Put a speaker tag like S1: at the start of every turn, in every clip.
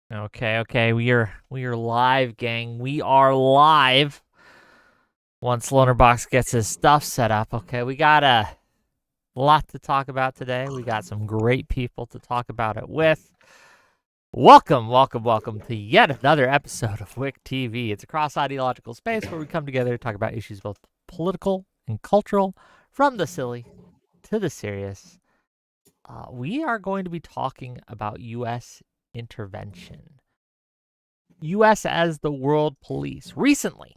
S1: Okay. We are live, gang. We are live. Once Lonerbox gets his stuff set up, okay, we got a lot to talk about today. We got some great people to talk about it with. Welcome to yet another episode of Wick TV. It's a cross-ideological space where we come together to talk about issues both political and cultural, from the silly to the serious. We are going to be talking about U.S. intervention. U.S. as the world police. Recently,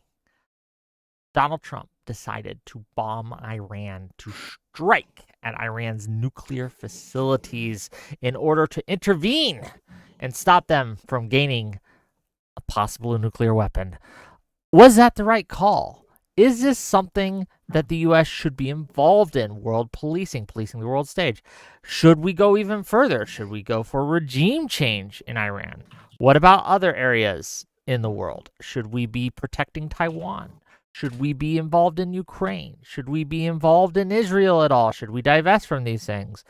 S1: Donald Trump decided to bomb Iran, to strike at Iran's nuclear facilities in order to intervene and stop them from gaining a possible nuclear weapon. Was that the right call? Is this something that the U.S. should be involved in? World policing the world stage. Should we go even further? Should we go for regime change in Iran? What about other areas in the world? Should we be protecting Taiwan? Should we be involved in Ukraine? Should we be involved in Israel at all? Should we divest from these things?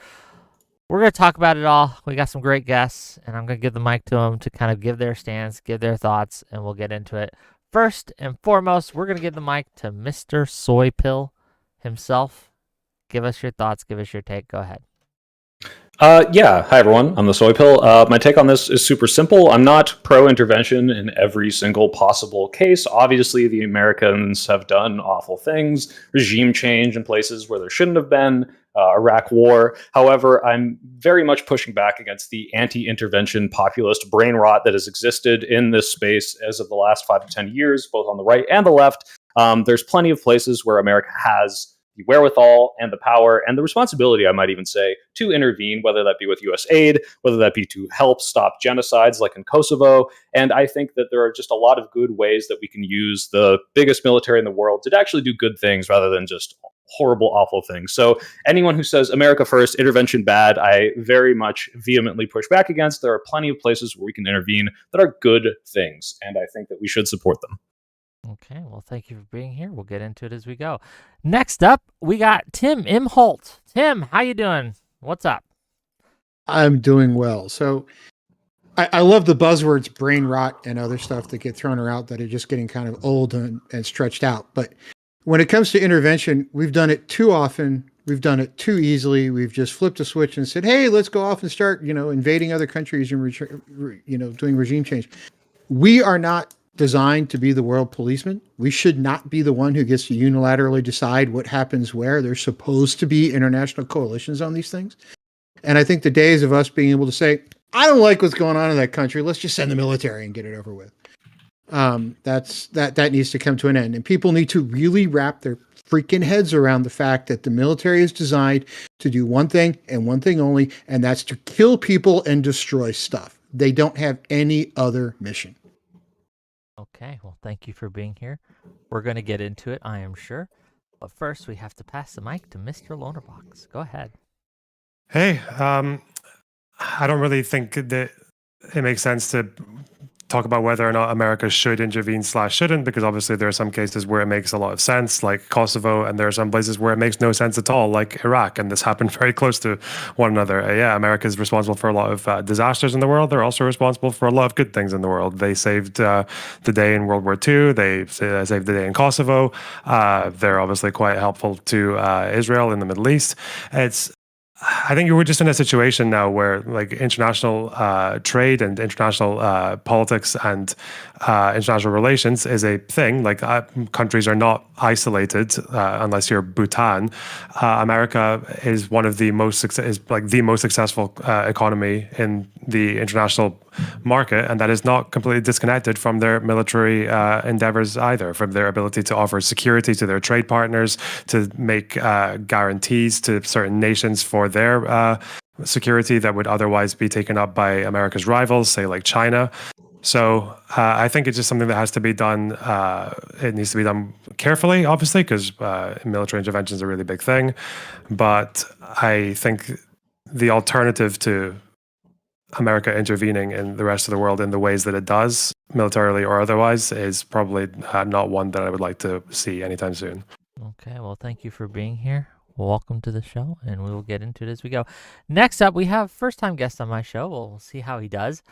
S1: We're going to talk about it all. We got some great guests, and I'm going to give the mic to them to kind of give their stance, give their thoughts, and we'll get into it. First and foremost, we're going to give the mic to Mr. Soy Pill himself. Give us your thoughts. Give us your take. Go ahead.
S2: Yeah. Hi, everyone. I'm the Soy Pill. My take on this is super simple. I'm not pro-intervention in every single possible case. Obviously, the Americans have done awful things, regime change in places where there shouldn't have been, Iraq war. However, I'm very much pushing back against the anti-intervention populist brain rot that has existed in this space as of the last 5 to 10 years, both on the right and the left. There's plenty of places where America has the wherewithal and the power and the responsibility, I might even say, to intervene, whether that be with U.S. aid, whether that be to help stop genocides like in Kosovo. And I think that there are just a lot of good ways that we can use the biggest military in the world to actually do good things rather than just horrible, awful things. So anyone who says America first, intervention bad, I very much vehemently push back against. There are plenty of places where we can intervene that are good things, and I think that we should support them.
S1: Okay, well, thank you for being here. We'll get into it as we go. Next up, we got Tim Imholt. Tim, how you doing? What's up?
S3: I'm doing well. So I love the buzzwords brain rot and other stuff that get thrown around that are just getting kind of old and stretched out. But when it comes to intervention, we've done it too often. We've done it too easily. We've just flipped a switch and said, hey, let's go off and start, invading other countries and, doing regime change. We are not designed to be the world policeman. We should not be the one who gets to unilaterally decide what happens where. There's supposed to be international coalitions on these things. And I think the days of us being able to say, I don't like what's going on in that country, let's just send the military and get it over with. That needs to come to an end. And people need to really wrap their freaking heads around the fact that the military is designed to do one thing and one thing only, and that's to kill people and destroy stuff. They don't have any other mission.
S1: Okay, well, thank you for being here. We're going to get into it, I am sure. But first, we have to pass the mic to Mr. Lonerbox. Go ahead.
S4: Hey, I don't really think that it makes sense to talk about whether or not America should intervene / shouldn't, because obviously there are some cases where it makes a lot of sense, like Kosovo, and there are some places where it makes no sense at all, like Iraq, and this happened very close to one another. Yeah, America is responsible for a lot of disasters in the world. They're also responsible for a lot of good things in the world. They saved the day in World War II. They saved the day in Kosovo. They're obviously quite helpful to Israel in the Middle East. I think we're just in a situation now where, like, international trade and international politics and international relations is a thing. Like, countries are not isolated unless you're Bhutan. America is one of the most the most successful economy in the international market, and that is not completely disconnected from their military endeavors either, from their ability to offer security to their trade partners, to make guarantees to certain nations for their security that would otherwise be taken up by America's rivals, say like China. So I think it's just something that has to be done. It needs to be done carefully, obviously, because military intervention is a really big thing. But I think the alternative to America intervening in the rest of the world in the ways that it does, militarily or otherwise, is probably not one that I would like to see anytime soon.
S1: Okay, well, thank you for being here. Welcome to the show, and we will get into it as we go. Next up, we have first-time guest on my show. We'll see how he does.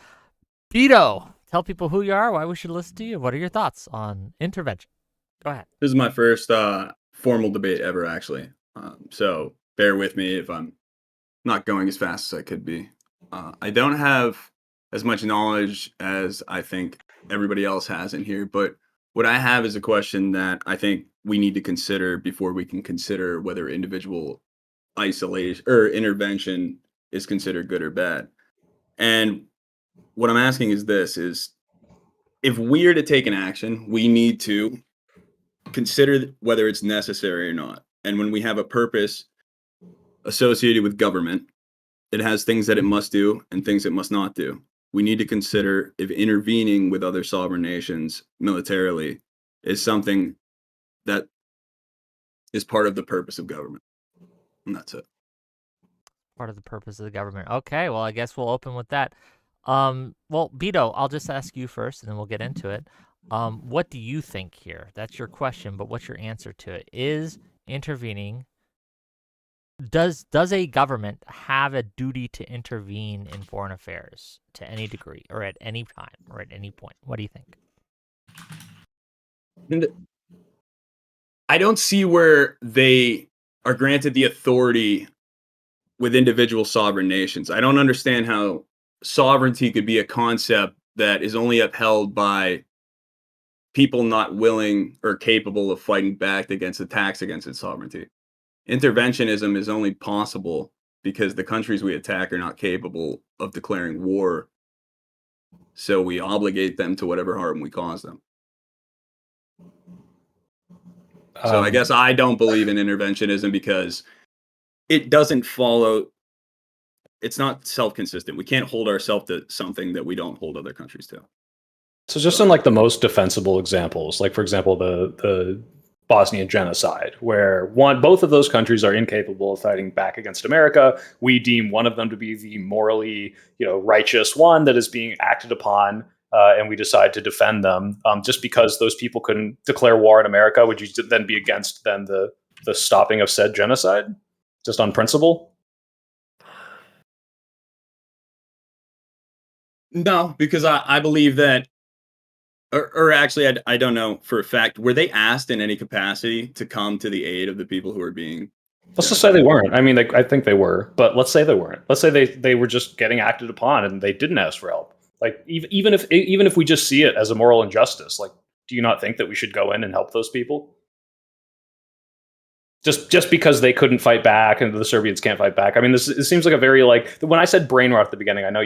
S1: Bito, tell people who you are, why we should listen to you. What are your thoughts on intervention? Go ahead.
S5: This is my first formal debate ever, actually. So bear with me if I'm not going as fast as I could be. I don't have as much knowledge as I think everybody else has in here, but what I have is a question that I think we need to consider before we can consider whether individual isolation or intervention is considered good or bad. And what I'm asking is this: is if we are to take an action, we need to consider whether it's necessary or not. And when we have a purpose associated with government, it has things that it must do and things it must not do. We need to consider if intervening with other sovereign nations militarily is something that is part of the purpose of government. And that's it.
S1: Part of the purpose of the government. Okay, well, I guess we'll open with that. Well, Bito, I'll just ask you first, and then we'll get into it. What do you think here? That's your question, but what's your answer to it? Is intervening, does a government have a duty to intervene in foreign affairs to any degree, or at any time, or at any point? What do you think?
S5: And I don't see where they are granted the authority with individual sovereign nations. I don't understand how sovereignty could be a concept that is only upheld by people not willing or capable of fighting back against attacks against its sovereignty. Interventionism is only possible because the countries we attack are not capable of declaring war. So we obligate them to whatever harm we cause them. So I guess I don't believe in interventionism because it doesn't follow. It's not self-consistent. We can't hold ourselves to something that we don't hold other countries to.
S2: So just in like the most defensible examples, like for example, the Bosnian genocide, where both of those countries are incapable of fighting back against America. We deem one of them to be the morally, righteous one that is being acted upon, and we decide to defend them. Just because those people couldn't declare war in America, would you then be against the stopping of said genocide, just on principle?
S5: No, because I believe that, or actually, I don't know for a fact, were they asked in any capacity to come to the aid of the people who are being...
S2: Let's just say they weren't. I mean, I think they were, but let's say they weren't. Let's say they were just getting acted upon and they didn't ask for help. Like even if we just see it as a moral injustice, like, do you not think that we should go in and help those people? Just because they couldn't fight back and the Serbians can't fight back. I mean, it seems like a very when I said brain rot at the beginning, I know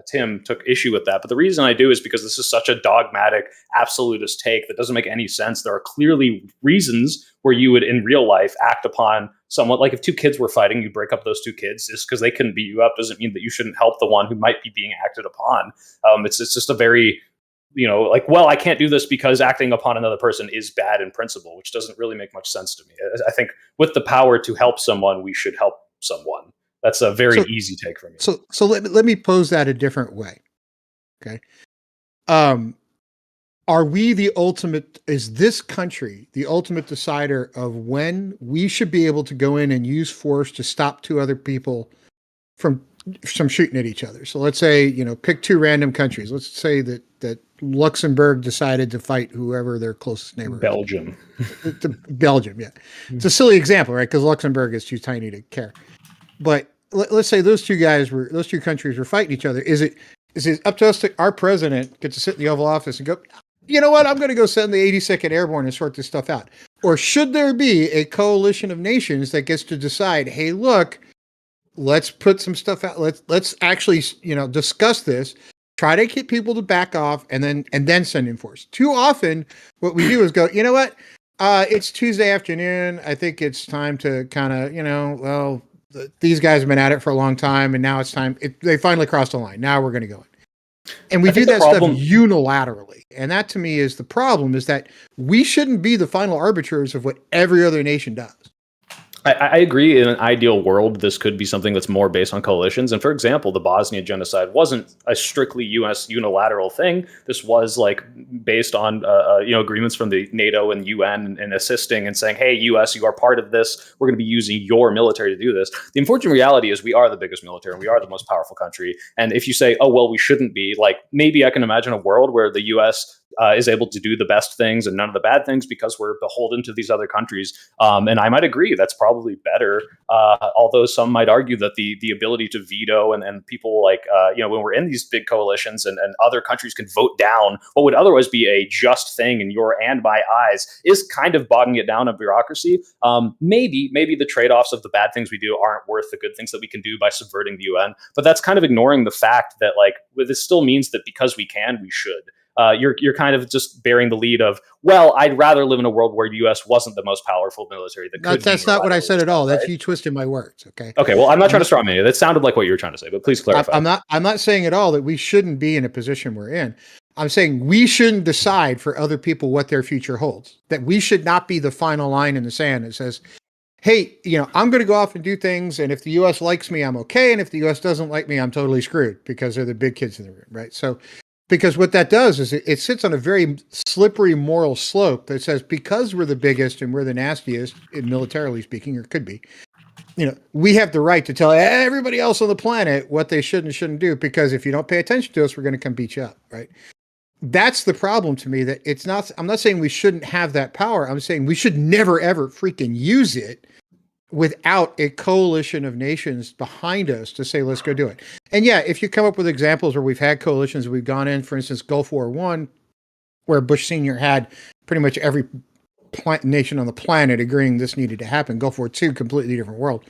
S2: Tim took issue with that. But the reason I do is because this is such a dogmatic, absolutist take that doesn't make any sense. There are clearly reasons where you would in real life act upon someone. Like if two kids were fighting, you break up those two kids. Just because they couldn't beat you up doesn't mean that you shouldn't help the one who might be being acted upon. It's just a very... I can't do this because acting upon another person is bad in principle, which doesn't really make much sense to me. I think with the power to help someone, we should help someone. That's a very easy take for me.
S3: So let me pose that a different way. Okay. Are we is this country the ultimate decider of when we should be able to go in and use force to stop two other people from shooting at each other? So let's say, pick two random countries. Let's say that Luxembourg decided to fight whoever their closest neighbor
S2: Belgium.
S3: Belgium, yeah. It's a silly example, right? Because Luxembourg is too tiny to care. But let's say those two countries were fighting each other. Is it up to us our president gets to sit in the Oval Office and go, you know what, I'm going to go send the 82nd Airborne and sort this stuff out? Or should there be a coalition of nations that gets to decide, hey, look, let's put some stuff out. Let's actually, discuss this. Try to get people to back off and then send in force. Too often, what we do is go, you know what? It's Tuesday afternoon. I think it's time to kind of, these guys have been at it for a long time, and now it's time. They finally crossed the line. Now we're going to go in. And we do that stuff unilaterally. And that, to me, is the problem, is that we shouldn't be the final arbiters of what every other nation does.
S2: I agree. In an ideal world, this could be something that's more based on coalitions. And for example, the Bosnia genocide wasn't a strictly U.S. unilateral thing. This was like based on agreements from the NATO and UN and assisting and saying, "Hey, U.S., you are part of this. We're going to be using your military to do this." The unfortunate reality is we are the biggest military and we are the most powerful country. And if you say, "Oh well, we shouldn't be," like maybe I can imagine a world where the U.S. Is able to do the best things and none of the bad things because we're beholden to these other countries. And I might agree that's probably better. Although some might argue that the ability to veto and people like, when we're in these big coalitions and other countries can vote down what would otherwise be a just thing in your and my eyes is kind of bogging it down in bureaucracy. Maybe the trade-offs of the bad things we do aren't worth the good things that we can do by subverting the UN. But that's kind of ignoring the fact that like this still means that because we can, we should. You're kind of just bearing the lead of, well, I'd rather live in a world where the U.S. wasn't the most powerful military.
S3: That's not what I said at all. That's you twisting my words. Okay.
S2: Okay. Well, I'm not trying to strawman you. That sounded like what you were trying to say, but please clarify.
S3: I'm not saying at all that we shouldn't be in a position we're in. I'm saying we shouldn't decide for other people what their future holds. That we should not be the final line in the sand that says, hey, I'm going to go off and do things, and if the U.S. likes me, I'm okay, and if the U.S. doesn't like me, I'm totally screwed because they're the big kids in the room, right? So. Because what that does is it sits on a very slippery moral slope that says because we're the biggest and we're the nastiest, militarily speaking, or could be, we have the right to tell everybody else on the planet what they should and shouldn't do. Because if you don't pay attention to us, we're going to come beat you up, right? That's the problem to me. That it's not. I'm not saying we shouldn't have that power. I'm saying we should never ever freaking use it without a coalition of nations behind us to say, let's go do it. And yeah, if you come up with examples where we've had coalitions, we've gone in, for instance, Gulf War I, where Bush Sr. had pretty much every nation on the planet agreeing this needed to happen. Gulf War II, completely different world.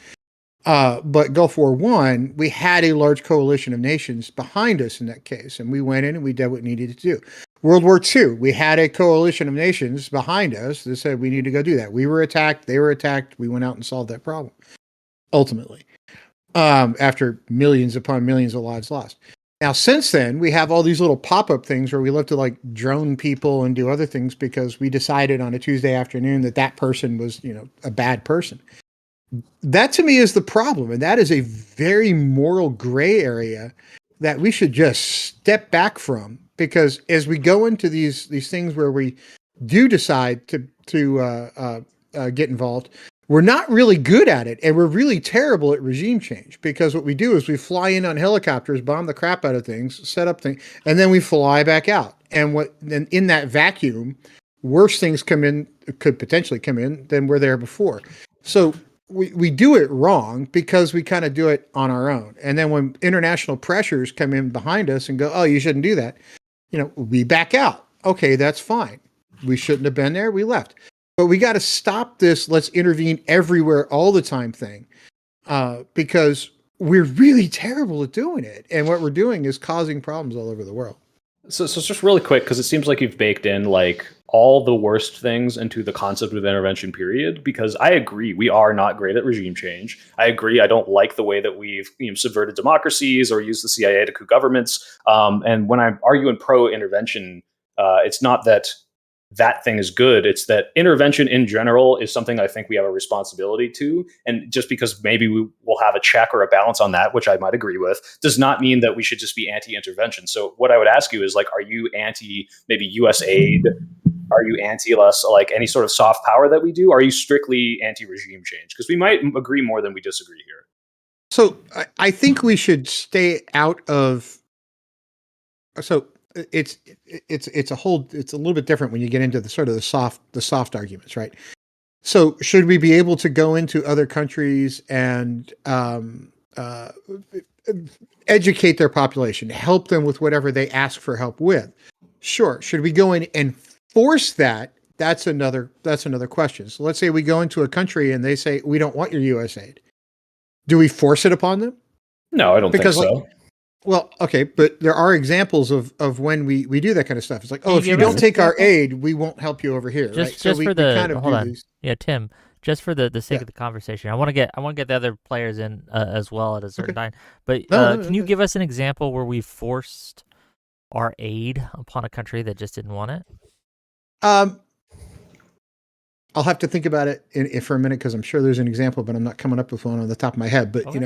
S3: But Gulf War I, we had a large coalition of nations behind us in that case. And we went in and we did what we needed to do. World War II, we had a coalition of nations behind us that said we need to go do that. We were attacked. They were attacked. We went out and solved that problem, ultimately, after millions upon millions of lives lost. Now, since then, we have all these little pop-up things where we love to like drone people and do other things because we decided on a Tuesday afternoon that person was, a bad person. That to me is the problem. And that is a very moral gray area that we should just step back from. Because as we go into these things where we do decide to get involved, we're not really good at it, and we're really terrible at regime change. Because what we do is we fly in on helicopters, bomb the crap out of things, set up things, and then we fly back out. And in that vacuum, worse things could potentially come in than were there before. So we do it wrong because we kind of do it on our own. And then when international pressures come in behind us and go, oh, you shouldn't do that. We back out. Okay, that's fine. We shouldn't have been there. We left. But we got to stop this let's intervene everywhere all the time thing because we're really terrible at doing it. And what we're doing is causing problems all over the world.
S2: So just really quick, because it seems like you've baked in like all the worst things into the concept of intervention period, because I agree we are not great at regime change. I agree I don't like the way that we've subverted democracies or used the CIA to coup governments. And when I'm arguing pro-intervention, it's not that thing is good. It's that intervention in general is something I think we have a responsibility to. And just because maybe we will have a check or a balance on that, which I might agree with, does not mean that we should just be anti-intervention. So what I would ask you is like, are you anti maybe US aid? Are you anti-us, like any sort of soft power that we do? Are you strictly anti-regime change? Because we might agree more than we disagree here.
S3: So I think we should stay out of. So it's a little bit different when you get into the sort of the soft arguments, right? So should we be able to go into other countries and educate their population, help them with whatever they ask for help with? Sure. Should we go in and force that? That's another question. So let's say we go into a country and they say, we don't want your US aid. Do we force it upon them?
S2: No, I don't think so.
S3: Well, okay, but there are examples of when we do that kind of stuff. It's like, oh, if you don't take our aid, we won't help you over here, right?
S1: So we kind of hold on. Yeah, Tim, just for the sake of the conversation, I want to get the other players in as well at a certain time. But can you give us an example where we forced our aid upon a country that just didn't want it?
S3: I'll have to think about it for a minute because I'm sure there's an example, but I'm not coming up with one on the top of my head. But
S1: Okay.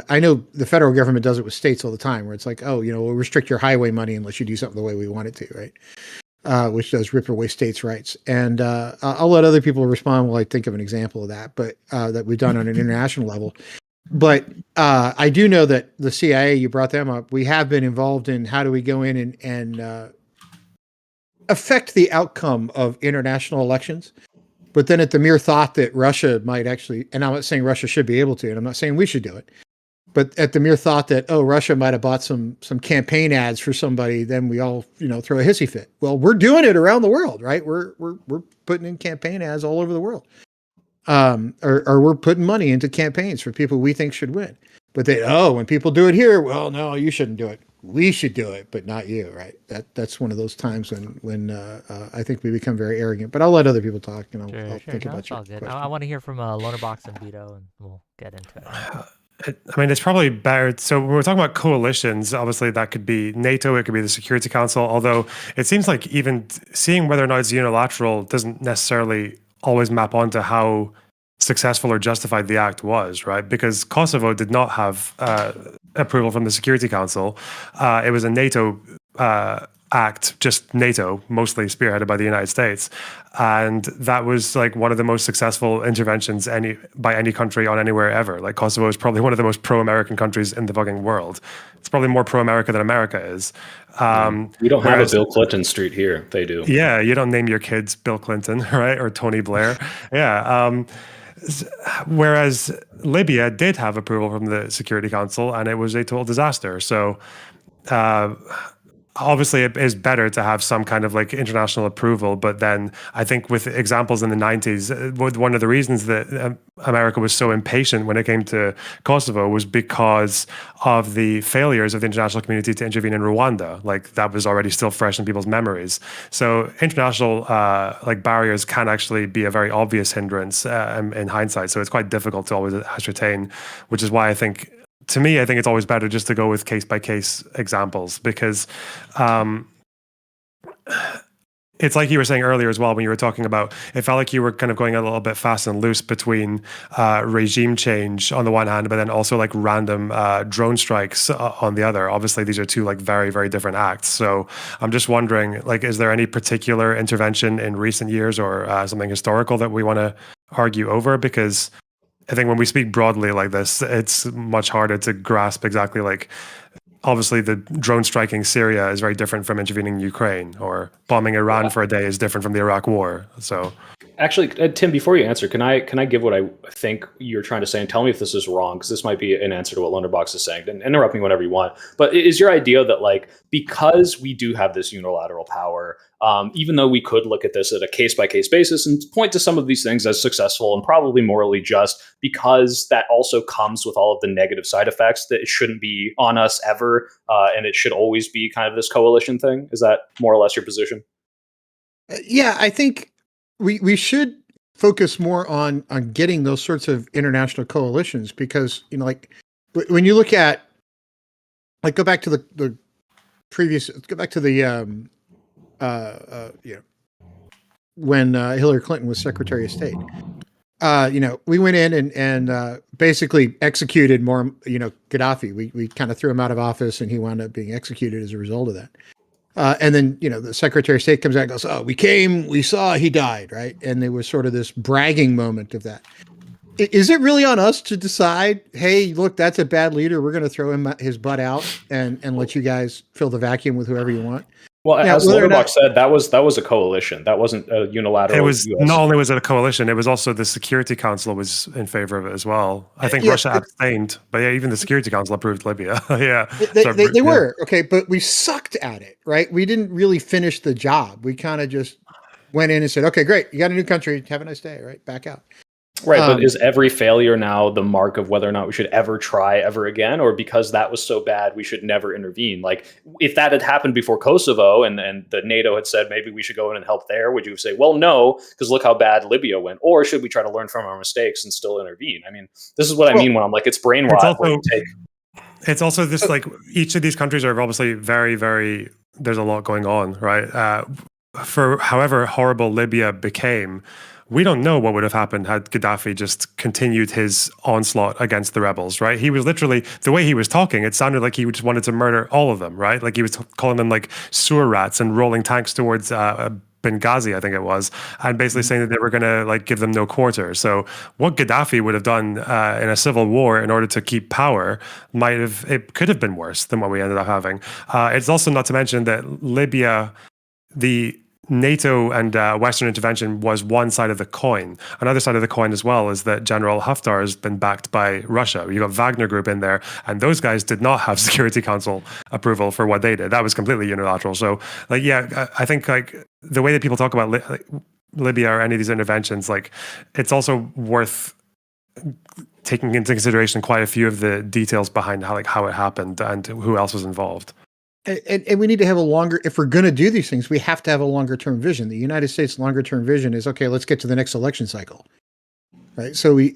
S3: I know the federal government does it with states all the time, where it's like, oh, we'll restrict your highway money unless you do something the way we want it to, right? Which does rip away states' rights. And I'll let other people respond while I think of an example of that, but that we've done on an international level. But I do know that the CIA, you brought them up, we have been involved in how do we go in and affect the outcome of international elections. But then at the mere thought that Russia might actually, and I'm not saying Russia should be able to, and I'm not saying we should do it, but at the mere thought that, oh, Russia might have bought some campaign ads for somebody, then we all, throw a hissy fit. Well, we're doing it around the world, right? We're putting in campaign ads all over the world. Or we're putting money into campaigns for people we think should win. But when people do it here, well, no, you shouldn't do it. We should do it, but not you, right? That's one of those times when I think we become very arrogant. But I'll let other people talk, and I'll think about your question.
S1: I want to hear from Lonerbox and Bito, and we'll get into it.
S4: I mean, it's probably better. So when we're talking about coalitions, obviously that could be NATO, it could be the Security Council, although it seems like even seeing whether or not it's unilateral doesn't necessarily always map onto how successful or justified the act was, right? Because Kosovo did not have approval from the Security Council. It was a NATO act, just NATO, mostly spearheaded by the United States. And that was like one of the most successful interventions by any country on anywhere ever. Like Kosovo is probably one of the most pro-American countries in the fucking world. It's probably more pro-America than America is.
S2: We don't have a Bill Clinton Street here. They do.
S4: Yeah, you don't name your kids Bill Clinton, right? Or Tony Blair. Yeah. Whereas Libya did have approval from the Security Council, and it was a total disaster. So obviously it is better to have some kind of like international approval, but then I think with examples in the 90s, one of the reasons that America was so impatient when it came to Kosovo was because of the failures of the international community to intervene in Rwanda. Like that was already still fresh in people's memories. So international like barriers can actually be a very obvious hindrance in hindsight. So it's quite difficult to always ascertain, which is why I think it's always better just to go with case-by-case examples because it's like you were saying earlier as well when you were talking about, it felt like you were kind of going a little bit fast and loose between regime change on the one hand, but then also like random drone strikes on the other. Obviously, these are two like very, very different acts. So I'm just wondering, like, is there any particular intervention in recent years or something historical that we want to argue over? Because I think when we speak broadly like this, it's much harder to grasp exactly like, obviously the drone striking Syria is very different from intervening in Ukraine, or bombing Iran for a day is different from the Iraq war. So
S2: actually, Tim, before you answer, can I give what I think you're trying to say and tell me if this is wrong? Because this might be an answer to what Lonerbox is saying. And interrupt me whenever you want. But is your idea that like, because we do have this unilateral power, even though we could look at this at a case-by-case basis and point to some of these things as successful and probably morally just, because that also comes with all of the negative side effects, that it shouldn't be on us ever, and it should always be kind of this coalition thing? Is that more or less your position?
S3: Yeah, I think we should focus more on getting those sorts of international coalitions because, like when you look at, like, go back to the when Hillary Clinton was Secretary of State. We went in and basically executed Gaddafi. We kind of threw him out of office, and he wound up being executed as a result of that. And then, the Secretary of State comes out and goes, "Oh, we came, we saw, he died," right? And there was sort of this bragging moment of that. Is it really on us to decide, hey, look, that's a bad leader, we're going to throw his butt out and let you guys fill the vacuum with whoever you want?
S2: Well, as Lonerbox said, that was a coalition. That wasn't a unilateral.
S4: It was US. Not only was it a coalition, it was also the Security Council was in favor of it as well. I think Russia abstained, but yeah, even the Security Council approved Libya. Yeah,
S3: they were okay, but we sucked at it, right? We didn't really finish the job. We kind of just went in and said, "Okay, great, you got a new country. Have a nice day." Right, back out.
S2: Right, but is every failure now the mark of whether or not we should ever try ever again, or because that was so bad we should never intervene? Like, if that had happened before Kosovo and the NATO had said maybe we should go in and help there, would you say, well, no, because look how bad Libya went? Or should we try to learn from our mistakes and still intervene? I mean, this is what I mean when I'm like, it's brain rot.
S4: It's also this, like, each of these countries are obviously very, very, there's a lot going on, right? for however horrible Libya became, we don't know what would have happened had Gaddafi just continued his onslaught against the rebels, right? He was literally, the way he was talking, it sounded like he just wanted to murder all of them, right? Like he was calling them like sewer rats and rolling tanks towards Benghazi, I think it was, and basically saying that they were going to like give them no quarter. So what Gaddafi would have done in a civil war in order to keep power it could have been worse than what we ended up having. It's also not to mention that Libya, the NATO and Western intervention was one side of the coin. Another side of the coin as well is that General Haftar has been backed by Russia. You got Wagner Group in there, and those guys did not have Security Council approval for what they did. That was completely unilateral. So, like, yeah, I think like the way that people talk about Libya or any of these interventions, like, it's also worth taking into consideration quite a few of the details behind how it happened and who else was involved.
S3: And we need to have a longer, if we're going to do these things, we have to have a longer term vision. The United States longer term vision is, okay, let's get to the next election cycle. Right. So we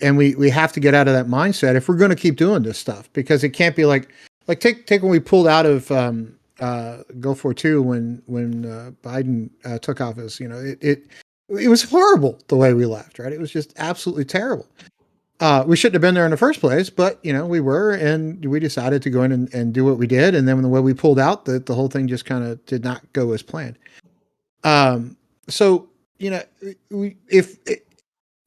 S3: have to get out of that mindset if we're going to keep doing this stuff, because it can't be like take when we pulled out of Gulf War II when Biden took office. You know, it was horrible the way we left. Right. It was just absolutely terrible. We shouldn't have been there in the first place, but you know, we were, and we decided to go in and do what we did. And then when we pulled out, the whole thing just kind of did not go as planned. So, you know,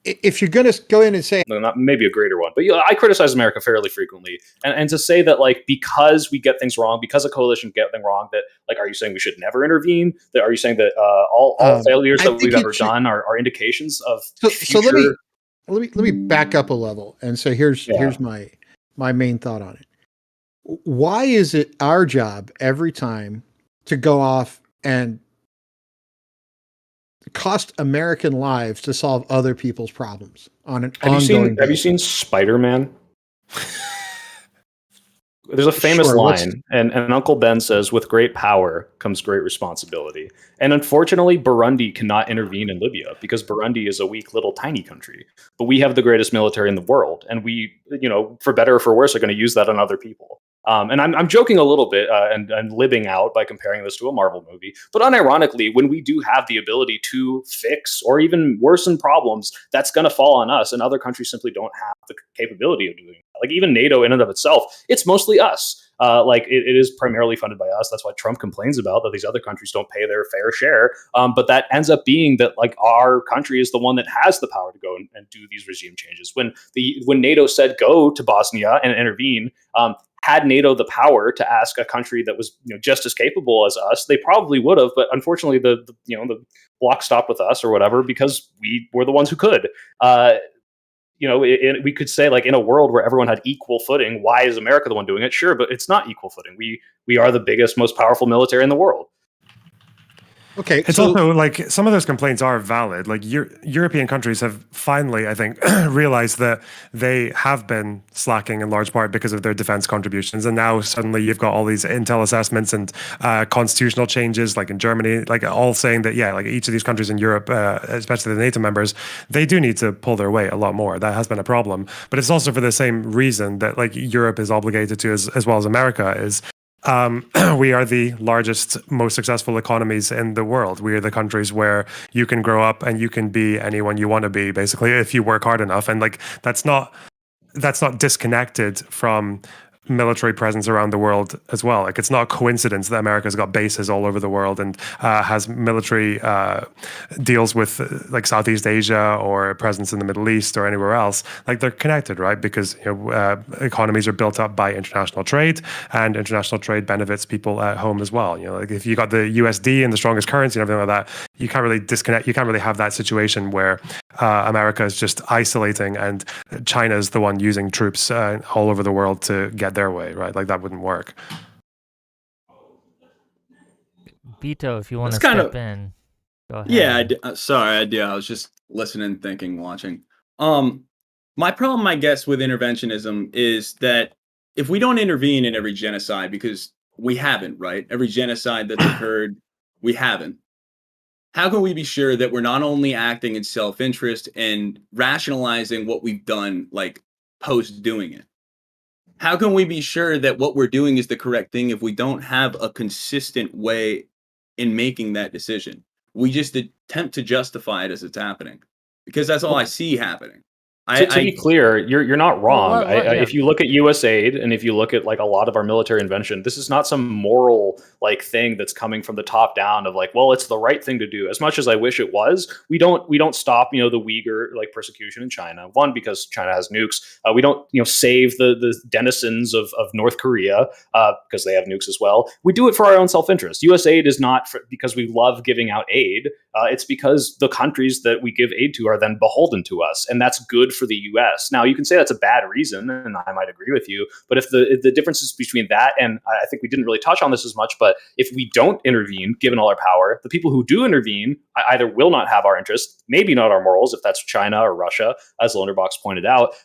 S3: if you're going to go in and say,
S2: no, not maybe a greater one, but I criticize America fairly frequently, and to say that like because we get things wrong, because a coalition get things wrong, that like, are you saying we should never intervene? That are you saying that all failures that we've ever done are indications of future?
S3: So let me back up a level and say here's my main thought on it. Why is it our job every time to go off and cost American lives to solve other people's problems on an ongoing basis?
S2: Have you seen Spider-Man? There's a famous line, and Uncle Ben says, "With great power comes great responsibility." And unfortunately, Burundi cannot intervene in Libya because Burundi is a weak little tiny country. But we have the greatest military in the world, and we, you know, for better or for worse, are going to use that on other people. And I'm joking a little bit and libbing out by comparing this to a Marvel movie. But unironically, when we do have the ability to fix or even worsen problems, that's going to fall on us. And other countries simply don't have the capability of doing that. Like even NATO in and of itself, it's mostly us. It is primarily funded by us. That's why Trump complains about that these other countries don't pay their fair share. But that ends up being that like our country is the one that has the power to go and do these regime changes. When NATO said go to Bosnia and intervene, had NATO the power to ask a country that was, you know, just as capable as us, they probably would have. But unfortunately, the block stopped with us or whatever because we were the ones who could. We could say like in a world where everyone had equal footing, why is America the one doing it? Sure, but it's not equal footing. We are the biggest, most powerful military in the world.
S3: Okay,
S4: it's also like some of those complaints are valid. Like European countries have finally, I think, realized that they have been slacking in large part because of their defense contributions. And now suddenly you've got all these intel assessments and constitutional changes, like in Germany, like all saying that, yeah, like each of these countries in Europe, especially the NATO members, they do need to pull their weight a lot more. That has been a problem. But it's also for the same reason that like Europe is obligated to, as well as America is. We are the largest, most successful economies in the world. We are the countries where you can grow up and you can be anyone you want to be, basically, if you work hard enough. And like that's not disconnected from military presence around the world as well. Like it's not a coincidence that America's got bases all over the world and has military deals with like Southeast Asia or presence in the Middle East or anywhere else. Like they're connected, right? Because economies are built up by international trade, and international trade benefits people at home as well. You know, like if you got the USD and the strongest currency and everything like that, you can't really disconnect. You can't really have that situation where America is just isolating and China is the one using troops all over the world to get their way, right? Like that wouldn't work.
S1: Bito, if you want to step in, go ahead.
S5: Yeah, sorry, I was just listening, thinking, watching. My problem, I guess, with interventionism is that if we don't intervene in every genocide, because we haven't, right? Every genocide that's occurred, we haven't. How can we be sure that we're not only acting in self-interest and rationalizing what we've done, like post doing it? How can we be sure that what we're doing is the correct thing if we don't have a consistent way in making that decision? We just attempt to justify it as it's happening, because that's all I see happening.
S2: To be clear, you're not wrong.
S1: yeah.
S2: If you look at U.S. aid and if you look at like a lot of our military invention, this is not some moral like thing that's coming from the top down of like, well, it's the right thing to do. As much as I wish it was, we don't stop the Uyghur like persecution in China. One, because China has nukes. We don't save the denizens of North Korea because they have nukes as well. We do it for our own self-interest. U.S. aid is not because we love giving out aid. It's because the countries that we give aid to are then beholden to us, and that's good for the U.S. Now, you can say that's a bad reason, and I might agree with you. But if the differences between that, and I think we didn't really touch on this as much, but if we don't intervene, given all our power, the people who do intervene either will not have our interests, maybe not our morals, if that's China or Russia, as Lonerbox pointed out.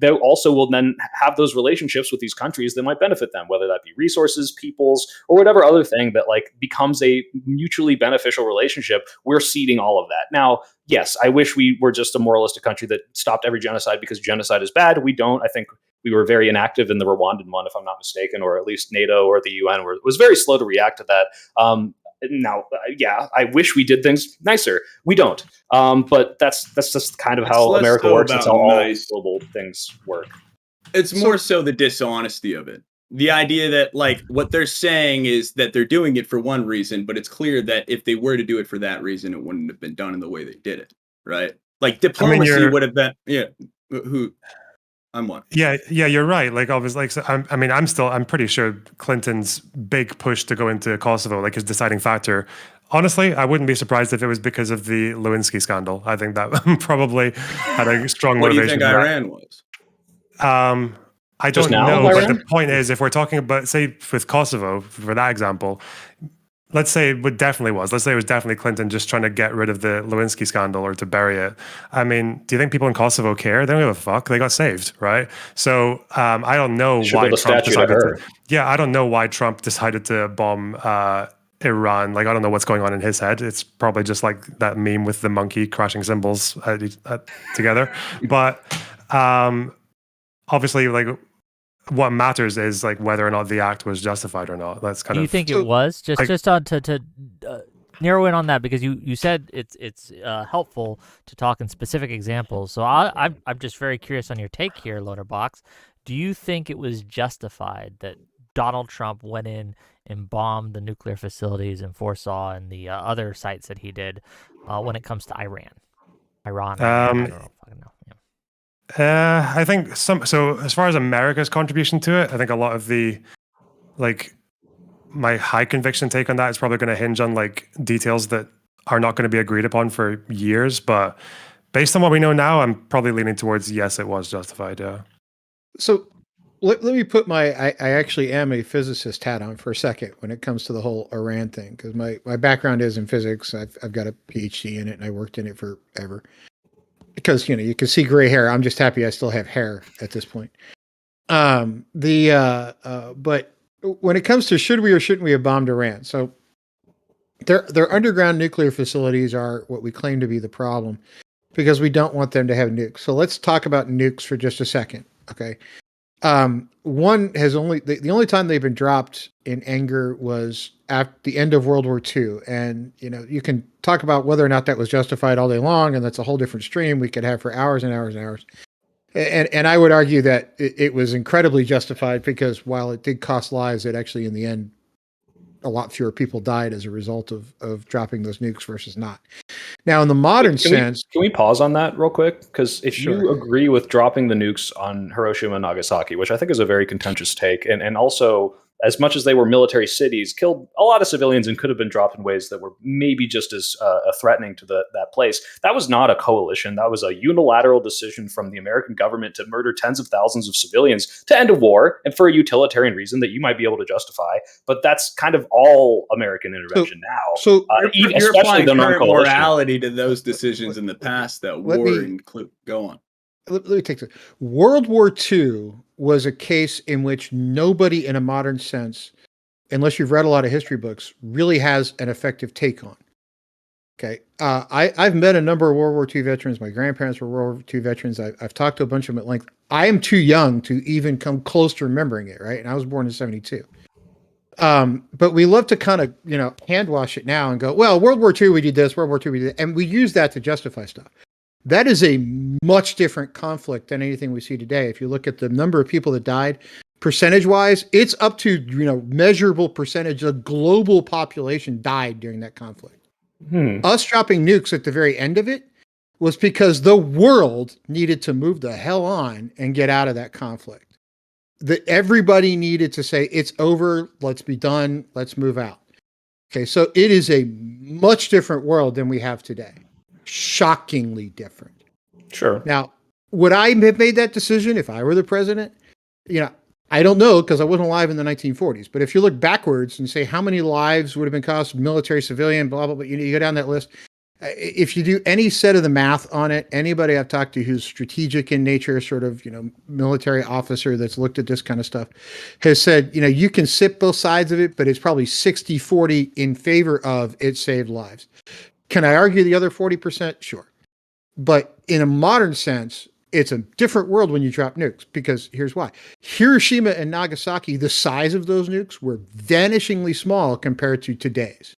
S2: They also will then have those relationships with these countries that might benefit them, whether that be resources, peoples, or whatever other thing that like becomes a mutually beneficial relationship. We're ceding all of that. Now, yes, I wish we were just a moralistic country that stopped every genocide because genocide is bad. We don't. I think we were very inactive in the Rwandan one, if I'm not mistaken, or at least NATO or the UN was very slow to react to that. Now, I wish we did things nicer. We don't. But that's just kind of how America works. That's how all global things work.
S5: It's more so the dishonesty of it. The idea that like what they're saying is that they're doing it for one reason, but it's clear that if they were to do it for that reason, it wouldn't have been done in the way they did it, right? Like diplomacy would have been, I'm one.
S4: Yeah, you're right. Like obviously, I'm pretty sure Clinton's big push to go into Kosovo, like his deciding factor. Honestly, I wouldn't be surprised if it was because of the Lewinsky scandal. I think that probably had a strong
S5: What
S4: motivation.
S5: What do you think Iran was?
S4: I don't know, but the point is, if we're talking about, say, with Kosovo, for that example, let's say it was definitely Clinton just trying to get rid of the Lewinsky scandal or to bury it. I mean, do you think people in Kosovo care? They don't give a fuck. They got saved, right? So I don't know why Trump decided I don't know why Trump decided to bomb Iran. Like, I don't know what's going on in his head. It's probably just like that meme with the monkey crashing cymbals together. But obviously, like, what matters is like whether or not the act was justified or not. That's kind of.
S1: Do you think it was just on to narrow in on that, because you said it's helpful to talk in specific examples. So I'm just very curious on your take here, Lonerbox. Do you think it was justified that Donald Trump went in and bombed the nuclear facilities in Warsaw and the other sites that he did when it comes to Iran? I don't know. Fucking know. Yeah.
S4: I think so as far as America's contribution to it, I think a lot of the, like, my high conviction take on that is probably going to hinge on like details that are not going to be agreed upon for years. But based on what we know now, I'm probably leaning towards yes, it was justified. Yeah.
S3: So let me put I actually am a physicist hat on for a second when it comes to the whole Iran thing, because my background is in physics. I've got a PhD in it and I worked in it forever. Because, you can see gray hair. I'm just happy I still have hair at this point. But when it comes to should we or shouldn't we have bombed Iran? So their underground nuclear facilities are what we claim to be the problem because we don't want them to have nukes. So let's talk about nukes for just a second. Okay. One has the only time they've been dropped in anger was at the end of World War II. And, you can talk about whether or not that was justified all day long. And that's a whole different stream we could have for hours and hours and hours. And I would argue that it was incredibly justified because while it did cost lives, it actually, in the end, a lot fewer people died as a result of dropping those nukes versus not. Now, in the modern sense...
S2: Can we pause on that real quick? Because if you agree with dropping the nukes on Hiroshima and Nagasaki, which I think is a very contentious take, and also, as much as they were military cities, killed a lot of civilians and could have been dropped in ways that were maybe just as threatening to that place. That was not a coalition. That was a unilateral decision from the American government to murder tens of thousands of civilians to end a war, and for a utilitarian reason that you might be able to justify. But that's kind of all American intervention now.
S5: So you're applying current morality to those decisions in the past that go on.
S3: Let me take this. World War II was a case in which nobody in a modern sense, unless you've read a lot of history books, really has an effective take on. Okay. I've met a number of World War II veterans. My grandparents were World War II veterans. I've talked to a bunch of them at length. I am too young to even come close to remembering it, right? And I was born in 1972. But we love to kind of, hand wash it now and go, well, World War II, we did this, World War II, we did that. And we use that to justify stuff. That is a much different conflict than anything we see today. If you look at the number of people that died, percentage-wise, it's up to, measurable percentage of global population died during that conflict. Us dropping nukes at the very end of it was because the world needed to move the hell on and get out of that conflict. That everybody needed to say, it's over, let's be done, let's move out. Okay, so it is a much different world than we have today. Shockingly different.
S2: Sure.
S3: Now, would I have made that decision if I were the president? I don't know, because I wasn't alive in the 1940s. But if you look backwards and say how many lives would have been cost, military, civilian, blah, blah, blah, you go down that list. If you do any set of the math on it, anybody I've talked to who's strategic in nature, sort of, military officer that's looked at this kind of stuff, has said, you can sit both sides of it, but it's probably 60-40 in favor of it saved lives. Can I argue the other 40%? Sure. But in a modern sense, it's a different world when you drop nukes, because here's why. Hiroshima and Nagasaki, the size of those nukes were vanishingly small compared to today's.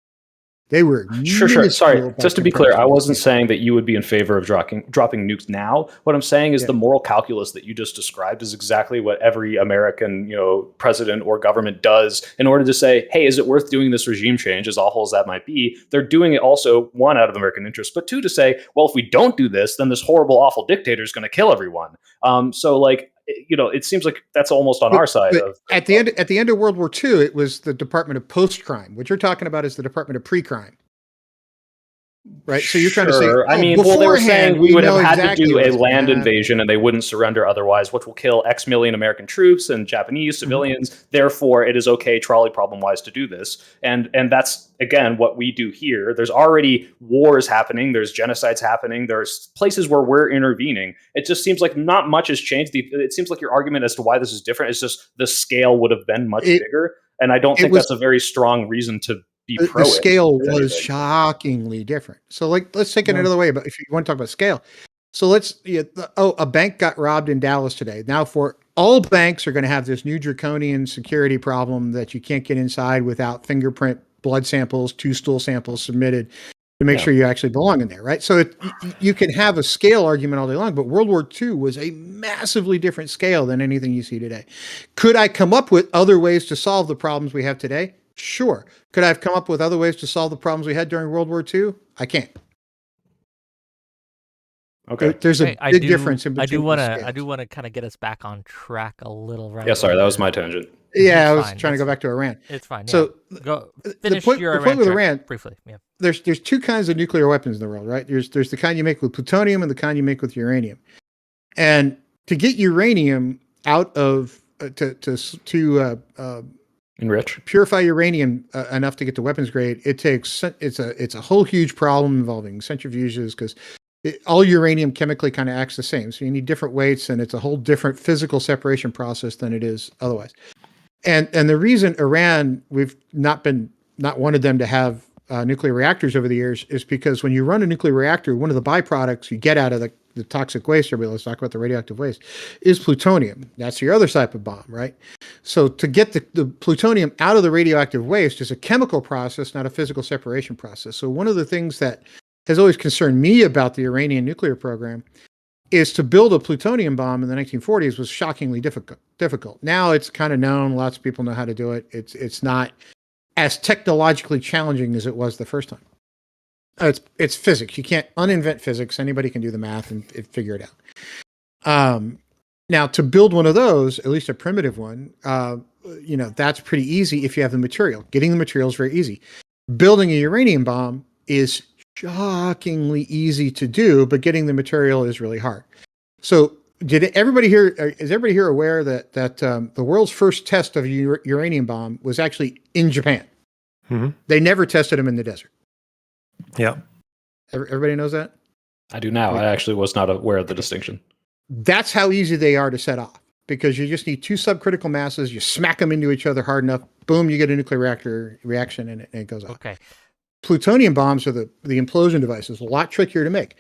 S3: They were
S2: sure. Sorry, just to be clear, I wasn't saying that you would be in favor of dropping nukes now. What I'm saying is the moral calculus that you just described is exactly what every American, president or government does in order to say, hey, is it worth doing this regime change, as awful as that might be? They're doing it also, one, out of American interest, but two, to say, well, if we don't do this, then this horrible, awful dictator is going to kill everyone. It seems like that's almost on our side.
S3: At the end of World War II, it was the Department of Post-Crime. What you're talking about is the Department of Pre-Crime. Right. So you're trying to say,
S2: they were saying we would have had to do a land invasion and they wouldn't surrender otherwise, which will kill X million American troops and Japanese civilians. Therefore, it is okay, trolley problem wise, to do this. And that's, again, what we do here. There's already wars happening. There's genocides happening. There's places where we're intervening. It just seems like not much has changed. It seems like your argument as to why this is different is just the scale would have been much bigger. And I don't think that's a very strong reason to
S3: the scale was shockingly different. So let's take it another way. But if you want to talk about scale, so a bank got robbed in Dallas today. Now, for all banks are going to have this new draconian security problem that you can't get inside without fingerprint, blood samples, 2 stool samples submitted to make sure you actually belong in there. Right. So you can have a scale argument all day long, but World War II was a massively different scale than anything you see today. Could I come up with other ways to solve the problems we have today? Sure. Could I have come up with other ways to solve the problems we had during World War II? I can't.
S2: Okay.
S3: There's a big difference in between.
S1: I do want to kind of get us back on track a little, right?
S2: Yeah, sorry, that was my tangent.
S3: Yeah, I was trying to go back to Iran.
S1: It's fine. Yeah.
S3: So
S1: finish
S3: the point with Iran
S1: briefly. Yeah.
S3: There's 2 kinds of nuclear weapons in the world, right? There's the kind you make with plutonium and the kind you make with uranium. And to get uranium out of
S2: enrich,
S3: purify uranium enough to get to weapons grade, it's a whole huge problem involving centrifuges, because all uranium chemically kind of acts the same. So you need different weights, and it's a whole different physical separation process than it is otherwise. And the reason Iran, we've not wanted them to have nuclear reactors over the years, is because when you run a nuclear reactor, one of the byproducts you get out of the toxic waste, let's talk about the radioactive waste, is plutonium. That's your other type of bomb, right? So to get the plutonium out of the radioactive waste is a chemical process, not a physical separation process. So one of the things that has always concerned me about the Iranian nuclear program is to build a plutonium bomb in the 1940s was shockingly difficult. Now it's kind of known. Lots of people know how to do it. It's not as technologically challenging as it was the first time. It's physics. You can't uninvent physics. Anybody can do the math and figure it out. Now, to build one of those, at least a primitive one, that's pretty easy if you have the material. Getting the material is very easy. Building a uranium bomb is shockingly easy to do, but getting the material is really hard. So, is everybody here aware that the world's first test of a uranium bomb was actually in Japan?
S4: Mm-hmm.
S3: They never tested them in the desert.
S4: Yeah.
S3: Everybody knows that?
S2: I do now. I actually was not aware of the distinction.
S3: That's how easy they are to set off, because you just need 2 subcritical masses. You smack them into each other hard enough. Boom, you get a nuclear reactor reaction and it goes off.
S1: Okay.
S3: Plutonium bombs are the implosion devices, a lot trickier to make.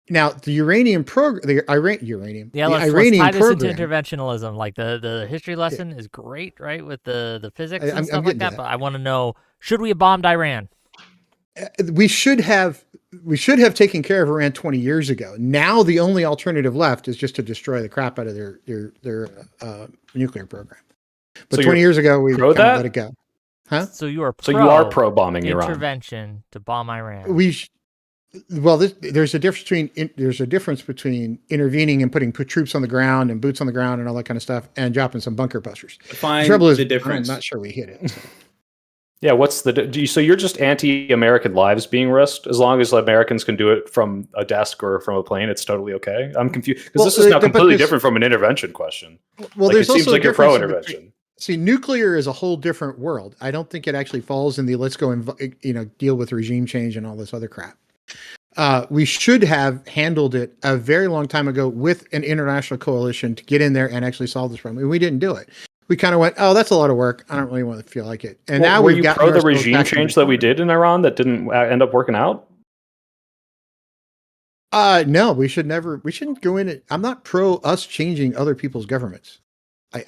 S3: Now, the uranium program, uranium,
S1: Yeah,
S3: the
S1: let's
S3: Iranian
S1: tie this
S3: program.
S1: into interventionalism. Like the history lesson is great, right, with the physics and
S3: I'm
S1: stuff like
S3: getting to
S1: that. But I want to know: should we have bombed Iran?
S3: We should have taken care of Iran 20 years ago. Now the only alternative left is just to destroy the crap out of their nuclear program. But
S2: So
S3: 20 years ago, we
S2: pro
S3: kind of
S2: that?
S3: let it go. Huh?
S1: So you are
S2: So you are pro bombing Iran.
S1: intervention to bomb Iran.
S3: There's a difference between intervening and putting troops on the ground and boots on the ground and all that kind of stuff, and dropping some bunker busters.
S5: Define
S3: The trouble is,
S5: the difference.
S3: I'm not sure we hit it. So.
S2: Yeah, what's so you're just anti-American lives being risked? As long as Americans can do it from a desk or from a plane, it's totally okay? I'm confused because this is now completely different from an intervention question.
S3: Well,
S2: it seems like you're pro-intervention.
S3: See, nuclear is a whole different world. I don't think it actually falls in the let's go and deal with regime change and all this other crap. We should have handled it a very long time ago with an international coalition to get in there and actually solve this problem. And we didn't do it. We kind of went, oh, that's a lot of work. I don't really want to feel like it. And now we've got
S2: the regime change that we did in Iran that didn't end up working out.
S3: No, we shouldn't go in it. I'm not pro us changing other people's governments.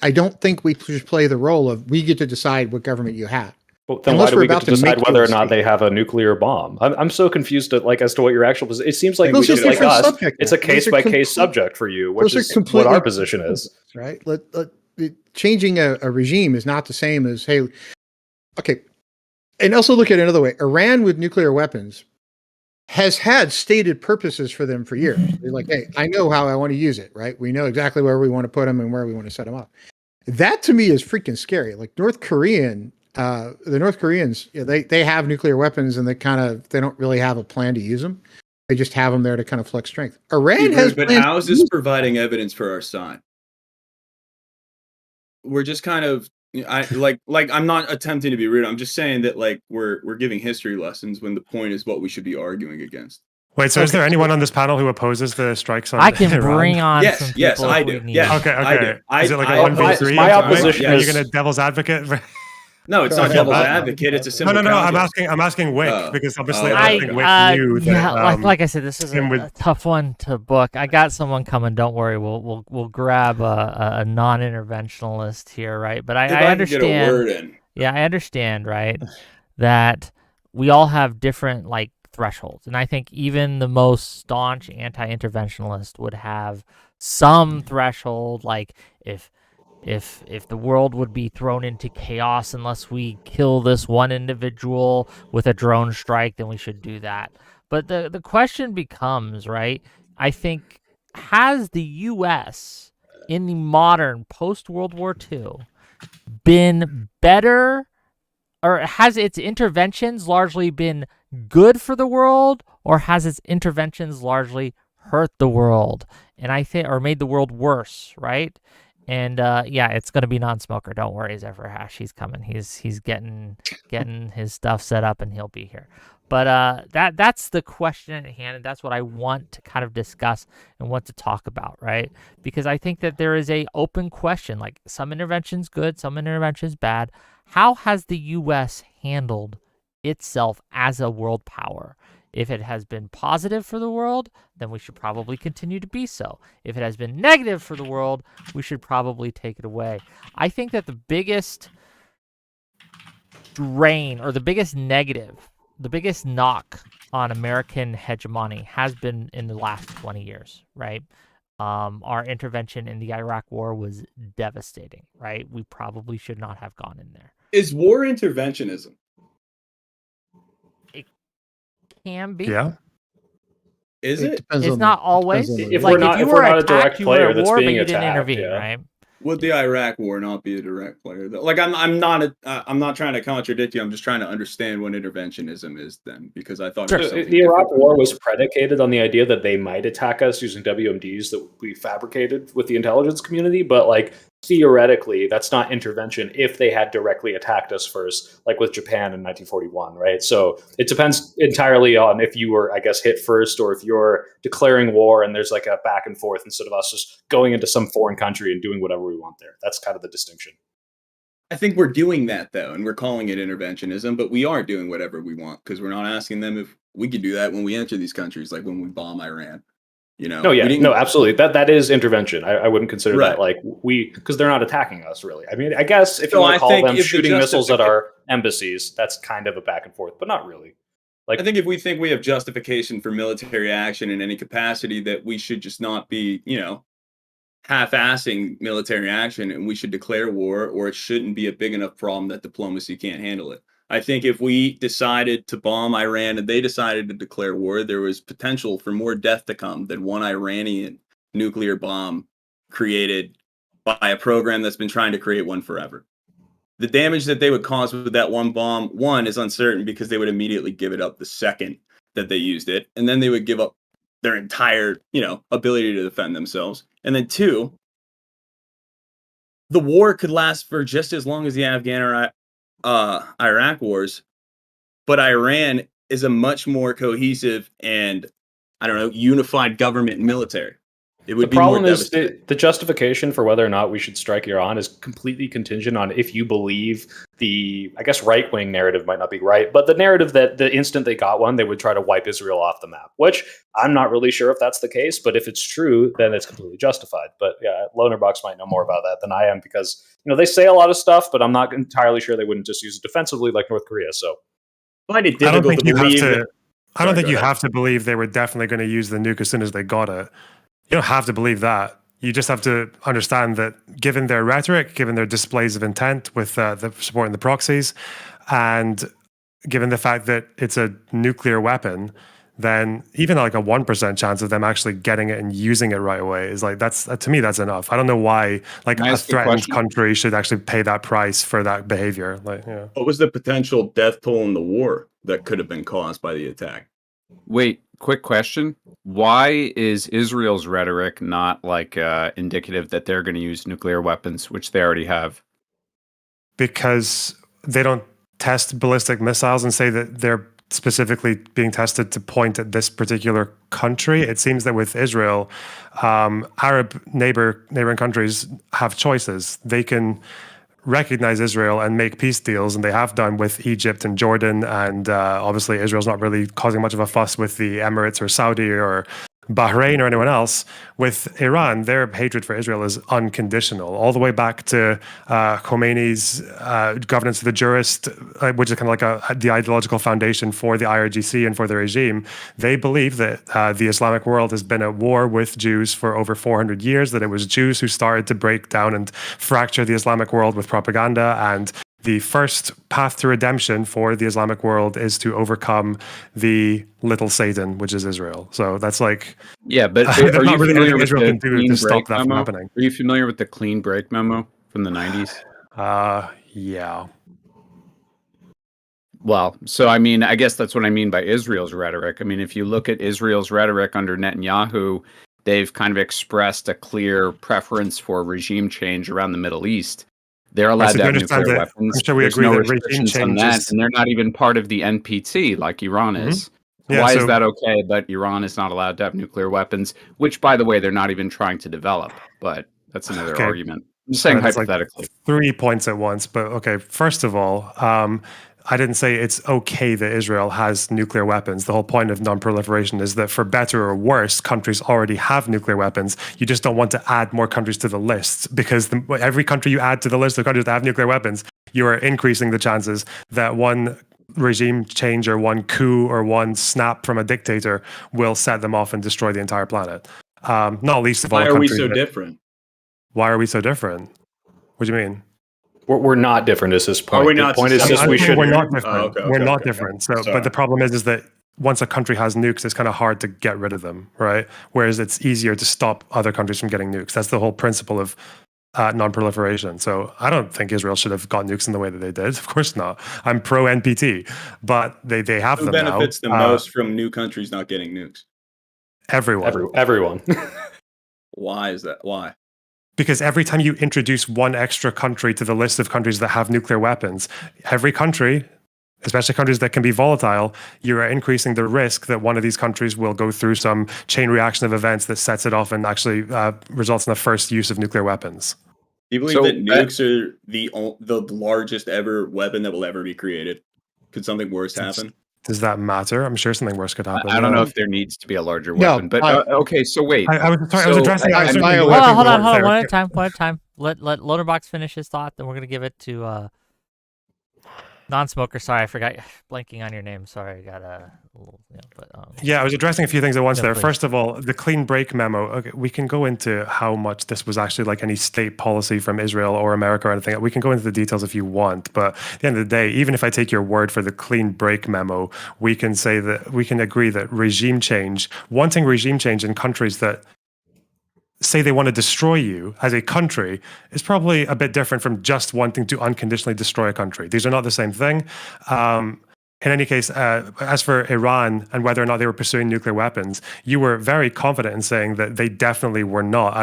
S3: I don't think we should play the role of we get to decide what government you have.
S2: Well, then why do we get to decide whether or not they have a nuclear bomb? I'm so confused as to what your actual position. It seems like just like us, it's a case by case subject for you, which is what our position is.
S3: Right? Changing a regime is not the same as okay. And also look at it another way. Iran with nuclear weapons has had stated purposes for them for years. They're like, hey, I know how I want to use it. Right? We know exactly where we want to put them and where we want to set them up. That to me is freaking scary. Like the North Koreans, they have nuclear weapons and they don't really have a plan to use them. They just have them there to kind of flex strength. Iran has,
S5: but how is this providing evidence for our side? We're just kind of, I'm not attempting to be rude. I'm just saying that we're giving history lessons when the point is what we should be arguing against.
S4: Wait, so is there anyone on this panel who opposes the strikes on
S1: I can
S4: Iran?
S1: bring on some people.
S5: Yes, I do. Yes,
S4: okay.
S5: I do.
S4: Is it like a 1v3?
S2: My opposition
S4: Are you going to devil's advocate?
S5: No, it's not devil's advocate. It's a simple.
S4: No. I'm asking Wick because obviously I think Wick knew that.
S1: Yeah, like I said, this is a tough one to book. I got someone coming. Don't worry, we'll grab a non-interventionalist here, right? But I understand.
S5: Get a word in.
S1: Yeah, I understand, right? That we all have different thresholds, and I think even the most staunch anti-interventionalist would have some threshold, like if the world would be thrown into chaos unless we kill this one individual with a drone strike, then we should do that. But the question becomes, right, I think, has the U.S. in the modern post-World War II been better, or has its interventions largely been good for the world, or has its interventions largely hurt the world, and I think, or made the world worse, right? And it's gonna be non-smoker. Don't worry, Zephyrhash. He's coming. He's getting his stuff set up, and he'll be here. But that's the question at hand, and that's what I want to kind of discuss and want to talk about, right? Because I think that there is a open question. Like some interventions good, some interventions bad. How has the U.S. handled itself as a world power? If it has been positive for the world, then we should probably continue to be so. If it has been negative for the world, we should probably take it away. I think that the biggest drain, or the biggest negative, the biggest knock on American hegemony has been in the last 20 years, right? Our intervention in the Iraq War was devastating, right? We probably should not have gone in there.
S5: Is war interventionism?
S1: Can be.
S4: Yeah.
S5: Is it?
S1: It's not always.
S2: If we're not a direct player that's being attacked,
S1: intervene, right?
S5: Would the Iraq War not be a direct player? Like I'm not trying to contradict you. I'm just trying to understand what interventionism is then, because I thought
S2: the Iraq War was predicated on the idea that they might attack us using WMDs that we fabricated with the intelligence community, but theoretically, that's not intervention if they had directly attacked us first, like with Japan in 1941, right? So it depends entirely on if you were, I guess, hit first, or if you're declaring war and there's a back and forth instead of us just going into some foreign country and doing whatever we want there. That's kind of the distinction.
S5: I think we're doing that, though, and we're calling it interventionism, but we aren't doing whatever we want because we're not asking them if we could do that when we enter these countries, like when we bomb Iran.
S2: No,
S5: we
S2: yeah,
S5: didn't,
S2: no, absolutely. That is intervention. I wouldn't consider
S5: Right.
S2: that like because they're not attacking us really. I mean, I guess if you
S5: So
S2: want
S5: I
S2: to call
S5: think
S2: them
S5: if the
S2: shooting missiles at
S5: justifica-
S2: our embassies, that's kind of a back and forth, but not really. Like
S5: I think if we think we have justification for military action in any capacity, that we should just not be, half-assing military action, and we should declare war, or it shouldn't be a big enough problem that diplomacy can't handle it. I think if we decided to bomb Iran and they decided to declare war, there was potential for more death to come than one Iranian nuclear bomb created by a program that's been trying to create one forever. The damage that they would cause with that one bomb, one, is uncertain because they would immediately give it up the second that they used it, and then they would give up their entire, ability to defend themselves. And then two, the war could last for just as long as the Afghan or Iraq wars, but Iran is a much more cohesive and, unified government and military. It would
S2: the
S5: be more
S2: problem is
S5: devastating.
S2: the justification for whether or not we should strike Iran is completely contingent on if you believe I guess right-wing narrative might not be right, but the narrative that the instant they got one, they would try to wipe Israel off the map, which I'm not really sure if that's the case, but if it's true, then it's completely justified. But yeah, Lonerbox might know more about that than I am because, they say a lot of stuff, but I'm not entirely sure they wouldn't just use it defensively like North Korea. So
S5: I find it
S4: I don't
S5: difficult
S4: think
S5: to
S4: you have
S5: believe
S4: to.
S5: that.
S4: I don't
S5: Sorry,
S4: think
S5: go
S4: you
S5: ahead.
S4: have to believe they were definitely going to use the nuke as soon as they got it. You don't have to believe that. You just have to understand that given their rhetoric, given their displays of intent with the supporting the proxies, and given the fact that it's a nuclear weapon, then even like a 1% chance of them actually getting it and using it right away is like, to me, that's enough. I don't know why like
S6: Can I
S4: a
S6: ask a
S4: threatened
S6: question?
S4: country should actually pay that price for that behavior. Like,
S5: What was the potential death toll in the war that could have been caused by the attack?
S6: Wait, quick question. Why is Israel's rhetoric not like indicative that they're going to use nuclear weapons, which they already have?
S4: because they don't test ballistic missiles and say that they're specifically being tested to point at this particular country. It seems that with Israel, Arab neighboring countries have choices. They can recognize Israel and make peace deals, and they have done with Egypt and Jordan, and obviously Israel's not really causing much of a fuss with the Emirates or Saudi or Bahrain or anyone else. With Iran, their hatred for Israel is unconditional, all the way back to Khomeini's governance of the jurist, which is kind of like the ideological foundation for the IRGC and for the regime. They believe that the Islamic world has been at war with Jews for over 400 years, that it was Jews who started to break down and fracture the Islamic world with propaganda, and the first path to redemption for the Islamic world is to overcome the little Satan, which is Israel. So that's like,
S6: Yeah, but
S4: there's
S6: are
S4: not
S6: you
S4: really
S6: familiar
S4: anything
S6: with
S4: Israel
S6: the
S4: can do
S6: clean
S4: to stop
S6: break
S4: that from
S6: memo?
S4: happening.
S6: Are you familiar with the clean break memo from the 90s?
S4: Yeah.
S6: Well, so I mean, I guess that's what I mean by Israel's rhetoric. I mean, if you look at Israel's rhetoric under Netanyahu, they've kind of expressed a clear preference for regime change around the Middle East. They're allowed
S4: so
S6: to
S4: do you
S6: have
S4: understand
S6: nuclear
S4: that-
S6: weapons.
S4: I'm sure we
S6: There's
S4: agree
S6: no
S4: that regime
S6: restrictions on
S4: change
S6: that,
S4: is-
S6: and they're not even part of the NPT like Iran is.
S4: Yeah,
S6: Why
S4: so-
S6: is that okay, but Iran is not allowed to have nuclear weapons, which, by the way, they're not even trying to develop, but that's another
S4: Okay.
S6: argument. I'm just saying
S4: That's like
S6: hypothetically.
S4: 3 points at once, but okay. First of all, I didn't say it's okay that Israel has nuclear weapons. The whole point of non-proliferation is that for better or worse, countries already have nuclear weapons. You just don't want to add more countries to the list, because every country you add to the list of countries that have nuclear weapons, you are increasing the chances that one regime change or one coup or one snap from a dictator will set them off and destroy the entire planet. Not least of all,
S5: Why are we
S4: countries
S5: so
S4: that-
S5: different?
S4: Why are we so different? What do you mean?
S2: we're not different is his point.
S5: Are we
S2: The
S5: not
S2: point is
S5: susceptible?
S2: just we
S4: I'm saying
S2: should.
S4: we're not different.
S5: Oh, okay,
S4: we're
S5: okay,
S4: not
S5: okay.
S4: different. So,
S5: Sorry.
S4: but the problem is that once a country has nukes, it's kind of hard to get rid of them, right? Whereas it's easier to stop other countries from getting nukes. That's the whole principle of non-proliferation. So I don't think Israel should have got nukes in the way that they did. Of course not. I'm pro NPT, but they have
S5: Who
S4: them now.
S5: benefits the most from new countries not getting nukes?
S4: Everyone.
S2: Everyone.
S5: Why is that? Why?
S4: Because every time you introduce one extra country to the list of countries that have nuclear weapons, every country, especially countries that can be volatile, you are increasing the risk that one of these countries will go through some chain reaction of events that sets it off and actually results in the first use of nuclear weapons.
S5: Do you believe
S6: So,
S5: that nukes are the largest ever weapon that will ever be created? Could something worse happen?
S4: Does that matter? I'm sure something worse could happen.
S6: I don't know if there needs to be a larger
S3: No,
S6: weapon, but
S3: I-
S6: okay. So wait,
S4: I was
S6: So,
S4: addressing.
S6: I-
S4: I was
S6: I-
S4: certainly
S3: bioweapon
S4: looking
S1: Hold on,
S4: there.
S1: one at a time, one at a time. Let Lonerbox finish his thought, then we're gonna give it to non-smoker. Sorry, I forgot blanking on your name. Sorry, I got a little,
S4: Yeah, I was addressing a few things at once
S1: Yeah,
S4: there.
S1: please.
S4: First of all, the clean break memo. Okay, we can go into how much this was actually like any state policy from Israel or America or anything. We can go into the details if you want, but at the end of the day, even if I take your word for the clean break memo, we can say that we can agree that wanting regime change in countries that say they want to destroy you as a country is probably a bit different from just wanting to unconditionally destroy a country. These are not the same thing. In any case, as for Iran and whether or not they were pursuing nuclear weapons, you were very confident in saying that they definitely were not.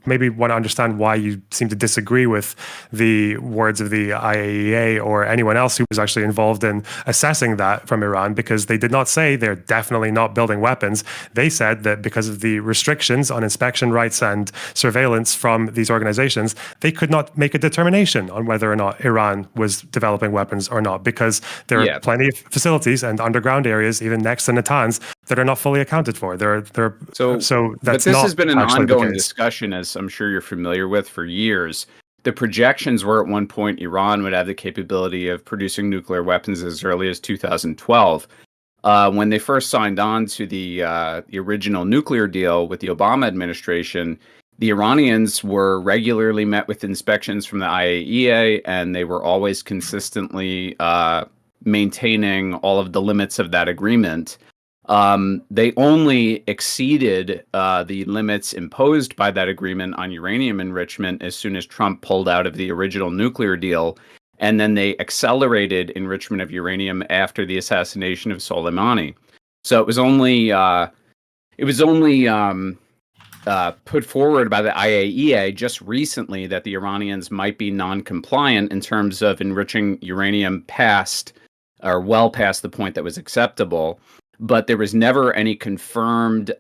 S4: Maybe want to understand why you seem to disagree with the words of the IAEA or anyone else who was actually involved in assessing that from Iran, because they did not say they're definitely not building weapons. They said that because of the restrictions on inspection rights and surveillance from these organizations, they could not make a determination on whether or not Iran was developing weapons or not, because there are plenty of facilities and underground areas, even next to Natanz, that are not fully accounted for. So that's
S6: but this
S4: not
S6: has been an
S4: actually the
S6: ongoing
S4: case.
S6: discussion, as I'm sure you're familiar with, for years. The projections were at one point Iran would have the capability of producing nuclear weapons as early as 2012. When they first signed on to the original nuclear deal with the Obama administration, the Iranians were regularly met with inspections from the IAEA, and they were always consistently maintaining all of the limits of that agreement. They only exceeded the limits imposed by that agreement on uranium enrichment as soon as Trump pulled out of the original nuclear deal, and then they accelerated enrichment of uranium after the assassination of Soleimani. So it was only put forward by the IAEA just recently that the Iranians might be non-compliant in terms of enriching uranium well past the point that was acceptable. But there was never any confirmed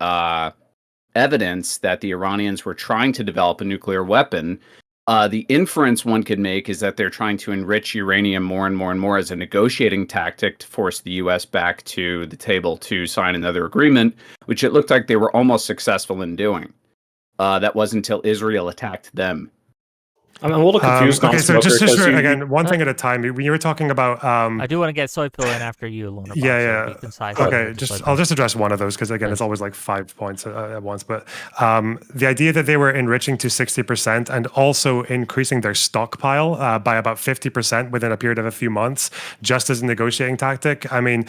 S6: evidence that the Iranians were trying to develop a nuclear weapon. The inference one could make is that they're trying to enrich uranium more and more and more as a negotiating tactic to force the U.S. back to the table to sign another agreement, which it looked like they were almost successful in doing. That wasn't until Israel attacked them.
S2: I'm a little confused.
S4: Okay, so just
S2: because
S4: again, one thing at a time. When you were talking about,
S1: I do want to get Soy Pill in after you, Lonerbox.
S4: Yeah.
S1: So be concise.
S4: Okay, I'll just address one of those, because again, it's always like 5 points at once. But the idea that they were enriching to 60% and also increasing their stockpile by about 50% within a period of a few months, just as a negotiating tactic. I mean,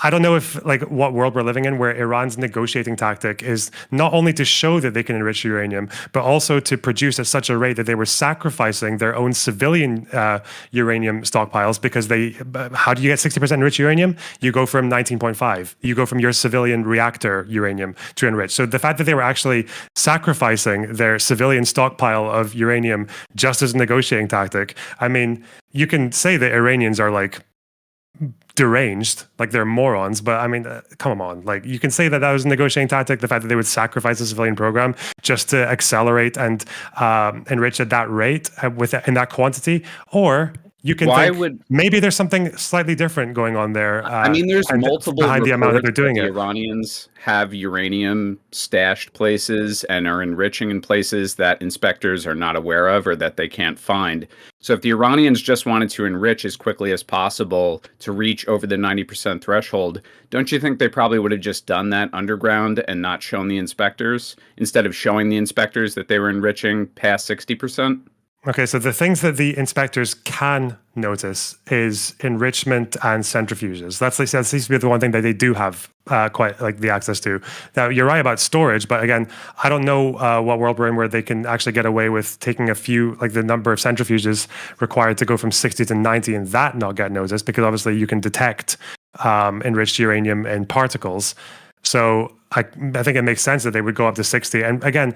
S4: I don't know if what world we're living in, where Iran's negotiating tactic is not only to show that they can enrich uranium, but also to produce at such a rate that they were sacrificing their own civilian uranium stockpiles. Because how do you get 60% enriched uranium? You go from 19.5. You go from your civilian reactor uranium to enrich. So the fact that they were actually sacrificing their civilian stockpile of uranium just as a negotiating tactic, I mean, you can say that Iranians are deranged, they're morons, but I mean, come on, you can say that was a negotiating tactic, the fact that they would sacrifice the civilian program just to accelerate and enrich at that rate in that quantity, or you can maybe there's something slightly different going on there.
S6: I mean, there's multiple
S4: behind the amount that they're doing
S6: the
S4: it.
S6: Iranians have uranium stashed places and are enriching in places that inspectors are not aware of or that they can't find. So if the Iranians just wanted to enrich as quickly as possible to reach over the 90% threshold, don't you think they probably would have just done that underground and not shown the inspectors, instead of showing the inspectors that they were enriching past 60%?
S4: Okay, so the things that the inspectors can notice is enrichment and centrifuges. That seems to be the one thing that they do have quite the access to. Now, you're right about storage, but again, I don't know what world we're in where they can actually get away with taking a few, the number of centrifuges required to go from 60 to 90 and that not get noticed, because obviously you can detect enriched uranium in particles. So I think it makes sense that they would go up to 60. And again,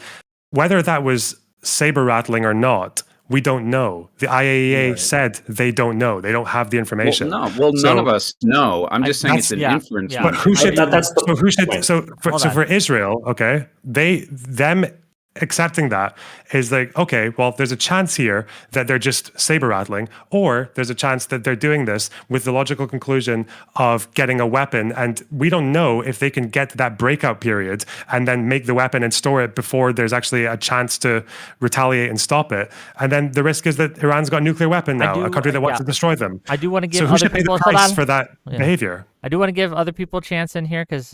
S4: whether that was saber rattling or not, we don't know. The IAEA said they don't know. They don't have the information.
S6: None of us know. I'm just saying it's an inference.
S4: But who should? So for Israel, okay, them accepting that is like, okay, well, there's a chance here that they're just saber rattling, or there's a chance that they're doing this with the logical conclusion of getting a weapon. And we don't know if they can get to that breakout period and then make the weapon and store it before there's actually a chance to retaliate and stop it. And then the risk is that Iran's got a nuclear weapon now, a country that wants to destroy them.
S1: I do want to give
S4: so who
S1: other
S4: should pay
S1: people
S4: the price for that behavior?
S1: I do want to give other people a chance in here because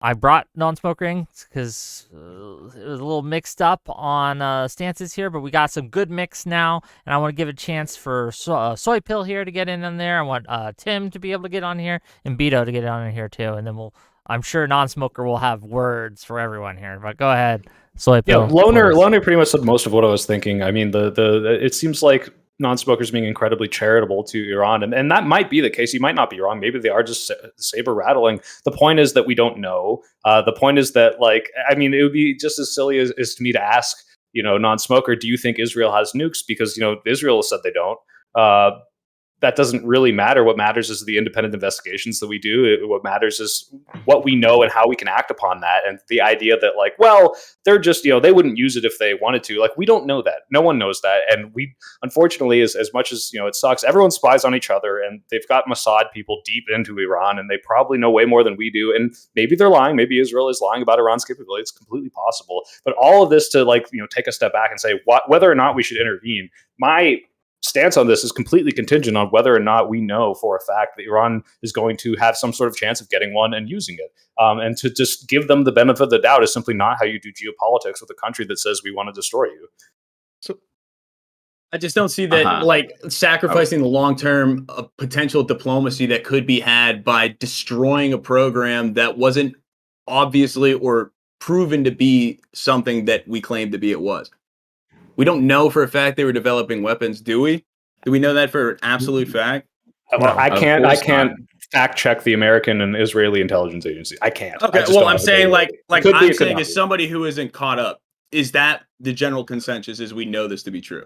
S1: I brought non-smoke rings because it was a little mixed up on stances here, but we got some good mix now, and I want to give a chance for Soy Pill here to get in there. I want Tim to be able to get on here, and Bito to get on in here too, and then I'm sure non-smoker will have words for everyone here, but go ahead, Soy Pill.
S2: Yeah, Loner pretty much said most of what I was thinking. I mean, it seems like non-smokers being incredibly charitable to Iran, and that might be the case. You might not be wrong. Maybe they are just saber rattling. The point is that we don't know. The point is that, like, I mean, it would be just as silly as to me to ask, non-smoker, do you think Israel has nukes? Because Israel said they don't. That doesn't really matter. What matters is the independent investigations that we do. What matters is what we know and how we can act upon that. And the idea that, like, well, they're just, they wouldn't use it if they wanted to. Like, we don't know that. No one knows that. And we, unfortunately, as much as, it sucks, everyone spies on each other, and they've got Mossad people deep into Iran, and they probably know way more than we do. And maybe they're lying. Maybe Israel is lying about Iran's capability. It's completely possible. But all of this to, like, take a step back and say whether or not we should intervene, my stance on this is completely contingent on whether or not we know for a fact that Iran is going to have some sort of chance of getting one and using it. And to just give them the benefit of the doubt is simply not how you do geopolitics with a country that says we want to destroy you.
S5: So I just don't see that like sacrificing the long-term potential diplomacy that could be had by destroying a program that wasn't obviously or proven to be something that we claimed to be it was. We don't know for a fact they were developing weapons, do we? Do we know that for an absolute fact?
S2: Well, I can't fact check the American and Israeli intelligence agency. I can't.
S5: Okay, well, I'm saying I'm saying as somebody who isn't caught up, is that the general consensus is we know this to be true?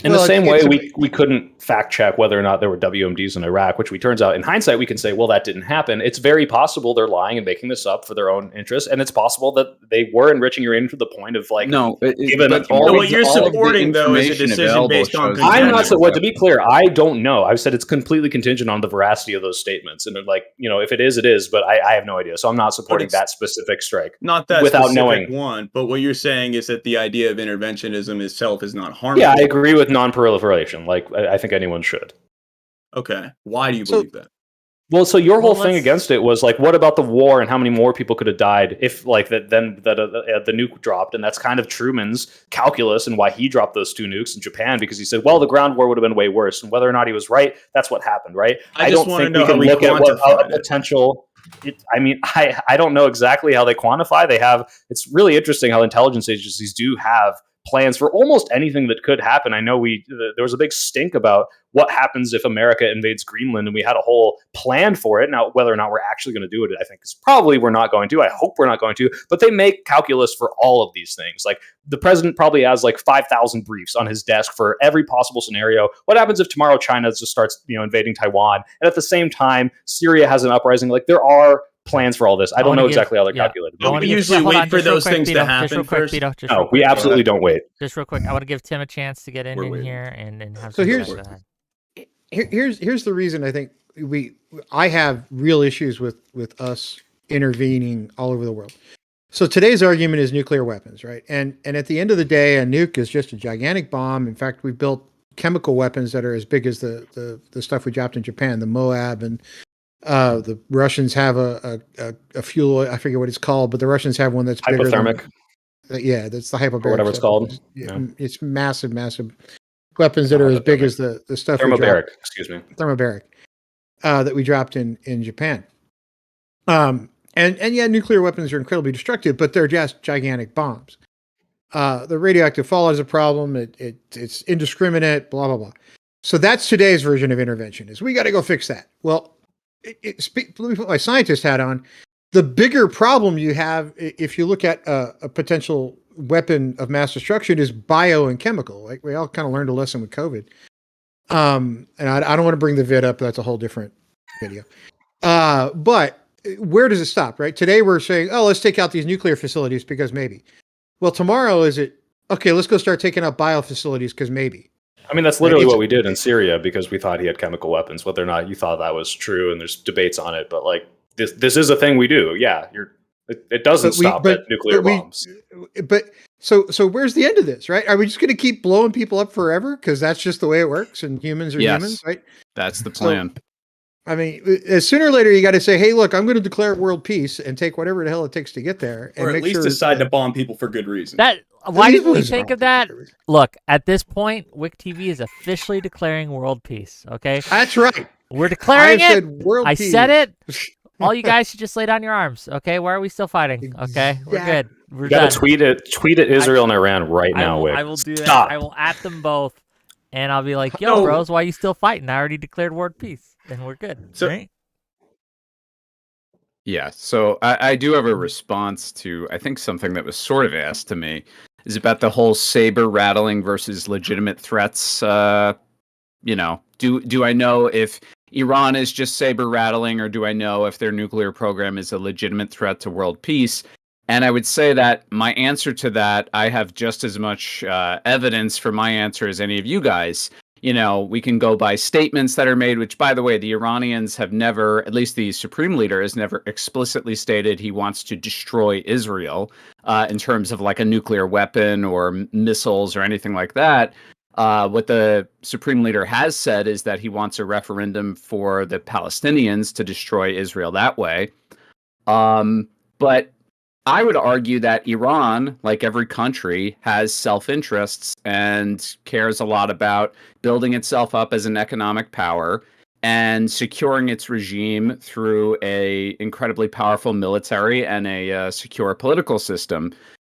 S2: In the same way, we couldn't fact check whether or not there were WMDs in Iraq, which turns out in hindsight, we can say, well, that didn't happen. It's very possible they're lying and making this up for their own interest. And it's possible that they were enriching uranium to the point of what
S5: you're supporting, though, is a decision based on conjecture.
S2: I'm not, to be clear, I don't know. I've said it's completely contingent on the veracity of those statements. And if it is, it is, but I have no idea. So I'm not supporting that specific strike.
S5: Not that without knowing one, but what you're saying is that the idea of interventionism itself is not harmful.
S2: Yeah, I agree with non-proliferation. Like, I think anyone should.
S5: Okay. Why do you believe that?
S2: Well, so your whole thing against it was like, what about the war and how many more people could have died if the nuke dropped? And that's kind of Truman's calculus and why he dropped those 2 nukes in Japan, because he said, well, the ground war would have been way worse. And whether or not he was right, that's what happened, right?
S5: I don't think we can
S2: look at what a potential... I don't know exactly how they quantify. It's really interesting how intelligence agencies do have plans for almost anything that could happen. I know there was a big stink about what happens if America invades Greenland, and we had a whole plan for it. Now, whether or not we're actually going to do it, I think is probably we're not going to. I hope we're not going to, but they make calculus for all of these things. Like, the president probably has like 5,000 briefs on his desk for every possible scenario. What happens if tomorrow China just starts, invading Taiwan, and at the same time Syria has an uprising? Like, there are plans for all this. I don't know exactly how they're calculated.
S5: We usually wait for those things to happen first.
S2: No, we absolutely don't wait.
S1: Just real quick, I want to give Tim a chance to get in here and have.
S3: So here's the reason I think I have real issues with us intervening all over the world. So today's argument is nuclear weapons, right? And at the end of the day, a nuke is just a gigantic bomb. In fact, we built chemical weapons that are as big as the stuff we dropped in Japan, the Moab, and the Russians have a fuel oil, I forget what it's called, but the Russians have one that's
S2: hypothermic.
S3: Bigger that's the hypobaric.
S2: Or whatever it's called.
S3: It's massive weapons that are as big as the stuff
S2: thermobaric.
S3: Thermobaric that we dropped in Japan. And yeah, nuclear weapons are incredibly destructive, but they're just gigantic bombs. The radioactive fallout is a problem. It's indiscriminate. Blah blah blah. So that's today's version of intervention. Is we got to go fix that. Well. Let me put my scientist hat on. The bigger problem you have, if you look at a potential weapon of mass destruction, is bio and chemical. Like, we all kind of learned a lesson with COVID. And I don't want to bring the vid up. That's a whole different video. But where does it stop, right? Today we're saying, oh, let's take out these nuclear facilities because maybe. well, tomorrow is it? Okay, let's go start taking out bio facilities because maybe.
S2: I mean, that's literally what we did in Syria because we thought he had chemical weapons. Whether or not you thought that was true, and there's debates on it, but like this is a thing we do. Yeah, it doesn't stop at nuclear bombs.
S3: But so where's the end of this, right? Are we just going to keep blowing people up forever because that's just the way it works, and humans are humans, right?
S6: That's the plan.
S3: So, I mean, sooner or later, you got to say, "Hey, look, I'm going to declare world peace and take whatever the hell it takes to get there, and
S5: or at
S3: make
S5: least
S3: sure
S5: decide to bomb people for good reason."
S1: Why didn't we think of that? Look, at this point, Wick TV is officially declaring world peace. Okay,
S3: that's right.
S1: We're declaring it. I
S3: peace.
S1: said it. All you guys should just lay down your arms. Okay, why are we still fighting? Okay, we're good. We're
S2: done. You gotta tweet at Israel and Iran right now, Wick.
S1: I will do that.
S2: Stop.
S1: I will at them both, and I'll be like, "Yo, bros, why are you still fighting? I already declared world peace, and we're good."
S5: So,
S1: right?
S6: Yeah, so I do have a response to, I think, something that was sort of asked to me, is about the whole saber rattling versus legitimate threats. Do I know if Iran is just saber rattling, or do I know if their nuclear program is a legitimate threat to world peace? And I would say that my answer to that, I have just as much evidence for my answer as any of you guys. We can go by statements that are made, which, by the way, the Iranians have never, at least the supreme leader has never explicitly stated he wants to destroy Israel in terms of like a nuclear weapon or missiles or anything like that. What the supreme leader has said is that he wants a referendum for the Palestinians to destroy Israel that way. But I would argue that Iran, like every country, has self-interests and cares a lot about building itself up as an economic power and securing its regime through a incredibly powerful military and a secure political system.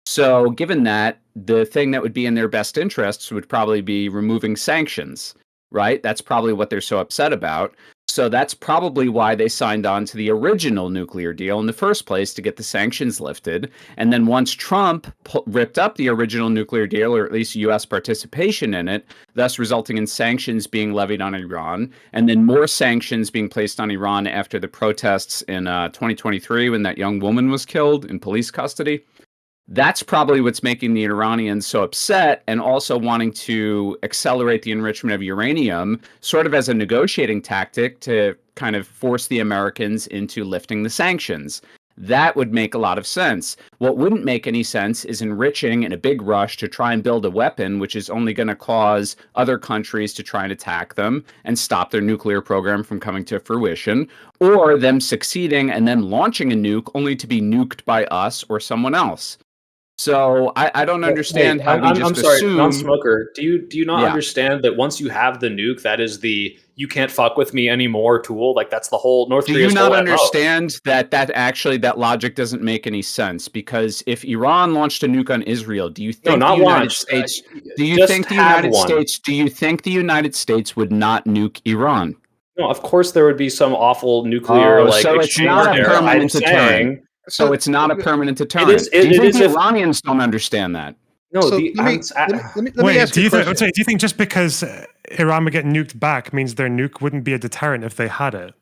S6: So given that, the thing that would be in their best interests would probably be removing sanctions, right? That's probably what they're so upset about. So that's probably why they signed on to the original nuclear deal in the first place, to get the sanctions lifted. And then once Trump ripped up the original nuclear deal, or at least U.S. participation in it, thus resulting in sanctions being levied on Iran, and then more sanctions being placed on Iran after the protests in 2023 when that young woman was killed in police custody. That's probably what's making the Iranians so upset, and also wanting to accelerate the enrichment of uranium, sort of as a negotiating tactic to kind of force the Americans into lifting the sanctions. That would make a lot of sense. What wouldn't make any sense is enriching in a big rush to try and build a weapon, which is only going to cause other countries to try and attack them and stop their nuclear program from coming to fruition, or them succeeding and then launching a nuke only to be nuked by us or someone else. So I don't understand how we just
S2: I'm sorry,
S6: assume...
S2: non-smoker. Do you not understand that once you have the nuke, that is the "you can't fuck with me anymore" tool? Like that's the whole North Korea's.
S6: Do you not understand that logic doesn't make any sense? Because if Iran launched a nuke on Israel, do you think the United States? Do you think the United States would not nuke Iran?
S2: No, of course there would be some awful nuclear
S6: so it's not a permanent deterrent. So it's not a permanent deterrent. Do you think the Iranians don't understand that?
S2: No.
S3: So
S2: let
S3: me ask you a question.
S4: Do you think just because Iran would get nuked back means their nuke wouldn't be a deterrent if they had it?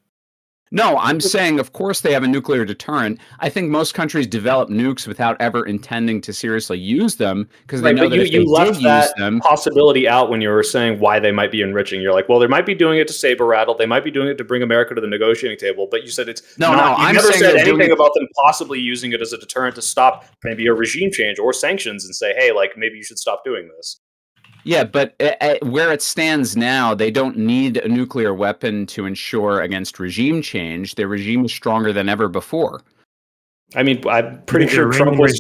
S6: No, I'm saying, of course, they have a nuclear deterrent. I think most countries develop nukes without ever intending to seriously use them because they know that if they did use them,
S2: possibility out when you were saying why they might be enriching. You're like, well, they might be doing it to saber rattle. They might be doing it to bring America to the negotiating table. But you said it's
S6: you
S2: never said anything about them possibly using it as a deterrent to stop maybe a regime change or sanctions and say, hey, like maybe you should stop doing this.
S6: Yeah, but where it stands now, they don't need a nuclear weapon to ensure against regime change. Their regime is stronger than ever before.
S2: I mean, I'm pretty sure Trump was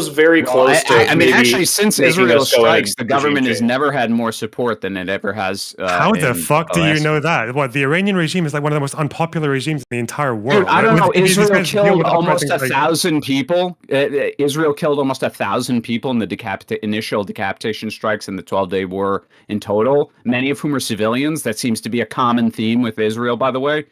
S2: very close to.
S6: I mean, actually, since Israel strikes, the government has never had more support than it ever has.
S4: How the fuck do you know that? What, the Iranian regime is like one of the most unpopular regimes in the entire world.
S6: Dude, I don't know. Israel killed almost 1,000 people. Israel killed almost 1,000 people in the initial decapitation strikes in the 12-day war in total, many of whom are civilians. That seems to be a common theme with Israel, by the way.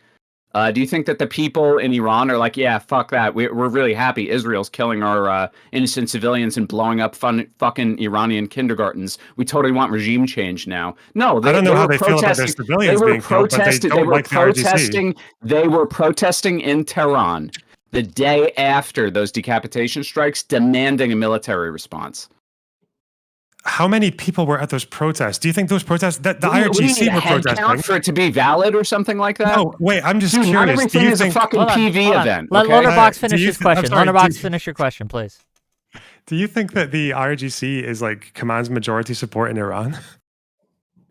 S6: Do you think that the people in Iran are like, yeah, fuck that. We're really happy Israel's killing our innocent civilians and blowing up fucking Iranian kindergartens. We totally want regime change now. No,
S4: I don't know how they feel about their civilians being killed, but they don't like the RGC.
S6: They were protesting in Tehran. the day after those decapitation strikes, demanding a military response.
S4: How many people were at those protests? Do you think those protests that the
S6: What do you
S4: IRGC
S6: need, a
S4: were
S6: head
S4: protesting?
S6: count for it to be valid or something like that?
S4: No, wait, I'm just
S6: Dude, not
S4: curious. Do
S6: everything
S4: you
S6: is a
S4: think
S6: fucking PV event.
S1: Let
S6: Okay?
S1: Lonerbox
S4: Do
S1: finish
S4: you
S1: his
S4: th- I'm
S1: question.
S4: sorry,
S1: Lonerbox, finish your question, please.
S4: do you think that the IRGC is like commands majority support in Iran?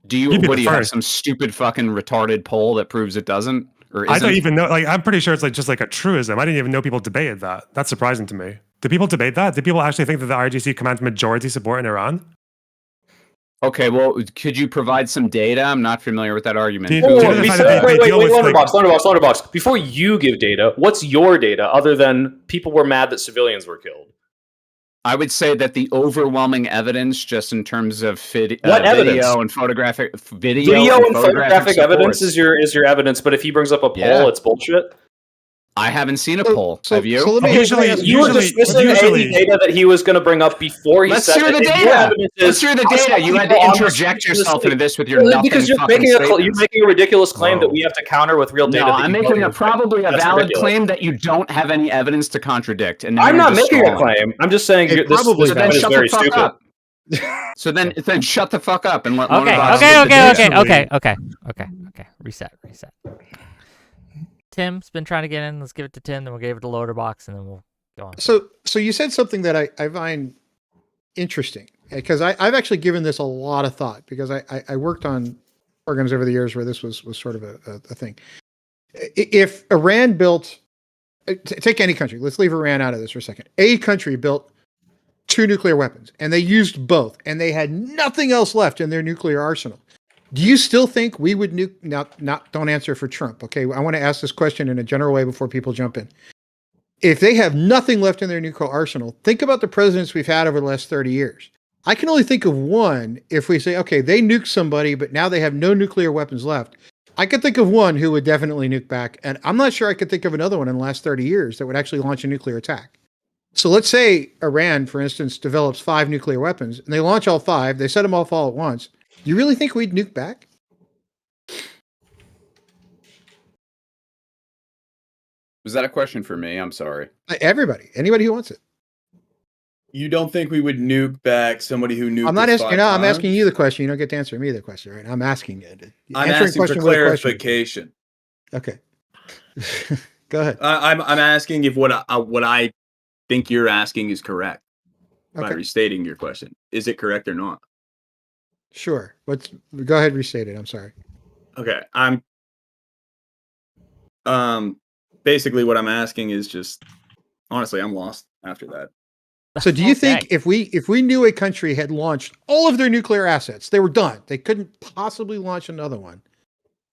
S6: Do you?
S4: You'd be
S6: What
S4: the
S6: do you have?
S4: first.
S6: Some stupid fucking retarded poll that proves it doesn't or isn't?
S4: I don't even know. Like, I'm pretty sure it's like just like a truism. I didn't even know people debated that. That's surprising to me. Do people debate that? Do people actually think that the IRGC commands majority support in Iran?
S6: Okay, well, could you provide some data? I'm not familiar with that argument.
S4: Do you-
S2: Whoa,
S4: do
S2: whoa,
S4: you know the fact that they
S2: wait,
S4: deal with, like-
S2: Lonerbox. Before you give data, what's your data other than people were mad that civilians were killed?
S6: I would say that the overwhelming evidence, just in terms of
S2: What evidence?
S6: video and photographic
S2: Video and photographic evidence
S6: support.
S2: is your evidence, but if he brings up a poll,
S6: Yeah.
S2: it's bullshit.
S6: I haven't seen a poll. Have you?
S3: So let me
S4: Usually-
S3: ask
S2: You were dismissing
S4: usually-
S2: any data that he was going to bring up before he
S6: Let's
S2: said
S6: hear the
S2: it. If your
S6: data.
S2: evidence
S6: Let's
S2: is-
S6: hear the
S2: I saw
S6: data. You had
S2: people
S6: to
S2: on the
S6: interject
S2: street
S6: yourself
S2: listening.
S6: into this with your nothing
S2: because you're
S6: fucking
S2: making
S6: statements.
S2: a ridiculous claim that
S4: Whoa.
S2: we have to counter with real data.
S6: No,
S2: that
S6: I'm
S2: you
S6: making
S2: don't
S6: probably a
S2: That's
S6: valid
S2: ridiculous.
S6: claim that you don't have any evidence to contradict. And then
S2: I'm
S6: you're
S2: not
S6: just
S2: making a
S6: stalling.
S2: claim. I'm just saying
S3: It
S2: this
S3: probably
S6: So then
S2: claim is
S6: shut
S2: very
S6: the fuck
S2: stupid.
S6: up. So then shut the fuck up and let
S1: Okay,
S6: Lonerbox
S1: okay,
S6: give the
S1: okay,
S6: data.
S1: okay. Reset. Tim's been trying to get in. Let's give it to Tim, then we'll give it to Lonerbox, and then we'll go on.
S3: So you said something that I find interesting because I've actually given this a lot of thought because I worked on programs over the years where this was sort of a thing. If Iran built, take any country, let's leave Iran out of this for a second. A country built 2 nuclear weapons and they used both and they had nothing else left in their nuclear arsenal. Do you still think we would nuke? Now, don't answer for Trump. Okay. I want to ask this question in a general way before people jump in. If they have nothing left in their nuclear arsenal, think about the presidents we've had over the last 30 years. I can only think of one if we say, okay, they nuked somebody, but now they have no nuclear weapons left. I could think of one who would definitely nuke back. And I'm not sure I could think of another one in the last 30 years that would actually launch a nuclear attack. So let's say Iran, for instance, develops 5 nuclear weapons and they launch all 5. They set them off all at once. You really think we'd nuke back?
S6: Was that a question for me? I'm sorry.
S3: Everybody, anybody who wants it.
S5: You don't think we would nuke back somebody who nuked?
S3: I'm not
S5: us
S3: asking.
S5: 5
S3: No, I'm
S5: times?
S3: asking you the question. You don't get to answer me the question, right? I'm asking you.
S5: I'm
S3: Answering
S5: asking for
S3: question with a question.
S5: clarification.
S3: Okay. Go ahead.
S5: I'm asking if what I think you're asking is correct by
S3: Okay.
S5: restating your question. Is it correct or not?
S3: Sure. Go ahead, restate it. I'm sorry.
S5: Okay, I'm basically what I'm asking is just honestly, I'm lost after that.
S3: So do you think if we knew a country had launched all of their nuclear assets, they were done, they couldn't possibly launch another one,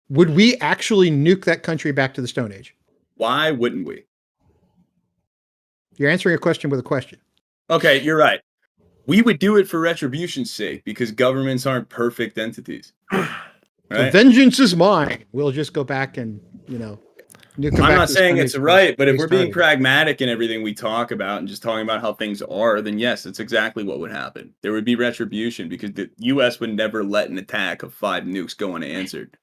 S3: would we actually nuke that country back to the Stone Age?
S5: Why wouldn't we?
S3: You're answering a question with a question.
S5: Okay, you're right. We would do it for retribution's sake because governments aren't perfect entities.
S3: So
S5: Right?
S3: vengeance is mine. We'll just go back and, nuke them
S5: I'm
S3: back
S5: not
S3: to the
S5: saying
S3: Stone
S5: it's
S3: Age
S5: right, but if
S3: they
S5: we're being
S3: started.
S5: pragmatic in everything we talk about and just talking about how things are, then yes, it's exactly what would happen. There would be retribution because the U.S. would never let an attack of 5 nukes go unanswered.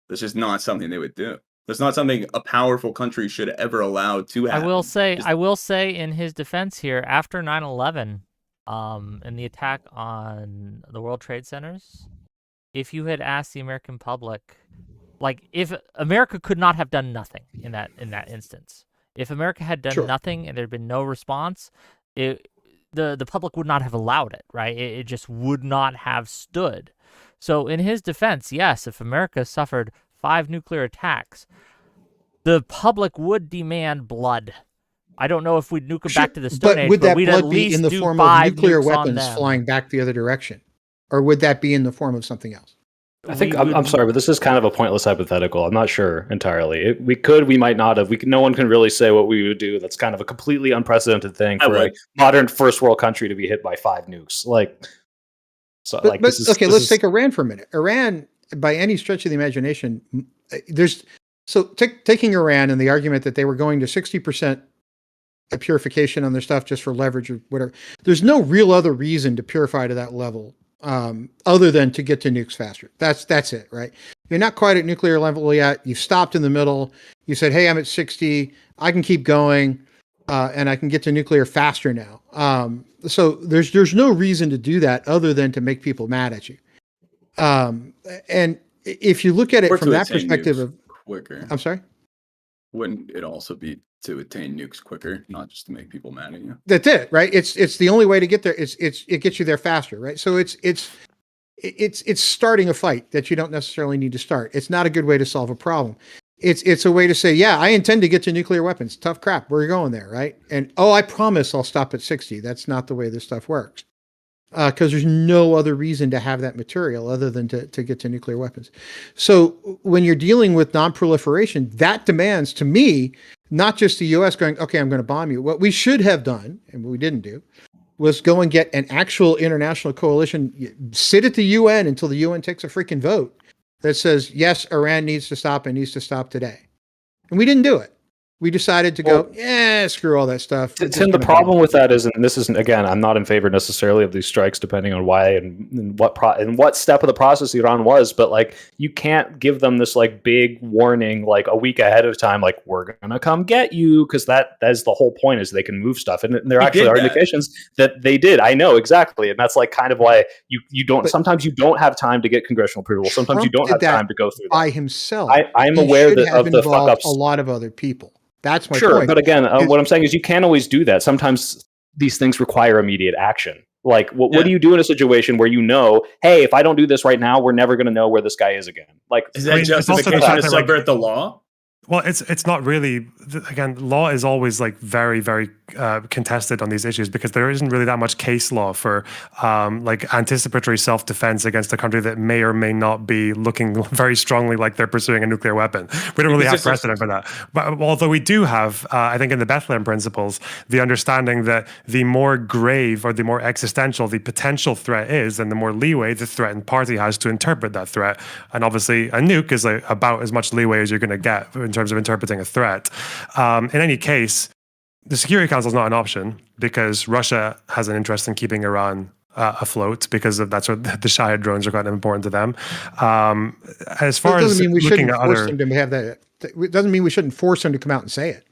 S5: That's just not something they would do. That's not something a powerful country should ever allow to happen.
S1: I will say in his defense here, after 9/11, and the attack on the World Trade Centers, if you had asked the American public, like if America could not have done nothing in that instance, if America had done
S3: Sure.
S1: nothing and there had been no response, the public would not have allowed it, right? It just would not have stood. So in his defense, yes, if America suffered 5 nuclear attacks, the public would demand blood. I don't know if we'd nuke them back to the Stone
S3: but
S1: Age,
S3: would that
S1: we'd at
S3: blood be
S1: least
S3: in the
S1: do
S3: form of
S1: 5
S3: nuclear
S1: nukes on
S3: weapons
S1: them.
S3: flying back the other direction? Or would that be in the form of something else?
S2: I think
S1: We
S2: I'm
S1: would-
S2: sorry, but this is kind of a pointless hypothetical. I'm not sure entirely. We might not have. No one can really say what we would do. That's kind of a completely unprecedented thing for a modern first world country to be hit by 5 nukes.
S3: Let's take Iran for a minute. Iran, by any stretch of the imagination, taking Iran and the argument that they were going to 60% purification on their stuff just for leverage or whatever. There's no real other reason to purify to that level other than to get to nukes faster. That's it, right? You're not quite at nuclear level yet. You've stopped in the middle. You said, hey, I'm at 60. I can keep going, and I can get to nuclear faster now. So there's no reason to do that other than to make people mad at you. And if you look at it
S5: Or
S3: from
S5: to
S3: that
S5: attain
S3: perspective
S5: nukes
S3: of,
S5: quicker.
S3: I'm sorry?
S5: Wouldn't it also be to attain nukes quicker, not just to make people mad at you?
S3: That's it, right? It's the only way to get there. It gets you there faster, right? So it's starting a fight that you don't necessarily need to start. It's not a good way to solve a problem. It's a way to say, yeah, I intend to get to nuclear weapons. Tough crap. We're going there, right? And I promise I'll stop at 60. That's not the way this stuff works. Because there's no other reason to have that material other than to get to nuclear weapons. So when you're dealing with non-proliferation, that demands, to me, not just the U.S. going, okay, I'm going to bomb you. What we should have done, and we didn't do, was go and get an actual international coalition, sit at the UN until the UN takes a freaking vote that says, yes, Iran needs to stop and needs to stop today. And we didn't do it. We decided to go, screw all that stuff.
S2: Tim, the problem with that is, and this isn't, again, I'm not in favor necessarily of these strikes, depending on why and what step of the process Iran was, but like, you can't give them this like big warning, like a week ahead of time, like, we're going to come get you, because that is the whole point, is they can move stuff. And there actually are indications that they did. I know, exactly. And that's like kind of why you don't, sometimes you don't have time to get congressional approval. Sometimes you don't have time to go through that.
S3: By himself.
S2: I'm aware that of the fuck ups.
S3: A lot of other people. That's my
S2: point.
S3: Sure,
S2: but again, what I'm saying is you can't always do that. Sometimes these things require immediate action. Like, what do you do in a situation where you know, hey, if I don't do this right now, we're never going to know where this guy is again? Like,
S7: is that justification to subvert the law?
S4: Well, it's not really. Again, law is always like very, very contested on these issues because there isn't really that much case law for like anticipatory self-defense against a country that may or may not be looking very strongly like they're pursuing a nuclear weapon. We don't really have precedent for that. But although we do have, I think in the Bethlehem Principles, the understanding that the more grave or the more existential the potential threat is, and the more leeway the threatened party has to interpret that threat. And obviously, a nuke is about as much leeway as you're going to get in terms of interpreting a threat. In any case, the Security Council is not an option because Russia has an interest in keeping Iran afloat because that's what the Shahid drones are quite important to them. As far as looking at other,
S3: it doesn't mean we shouldn't force them to come out and say it.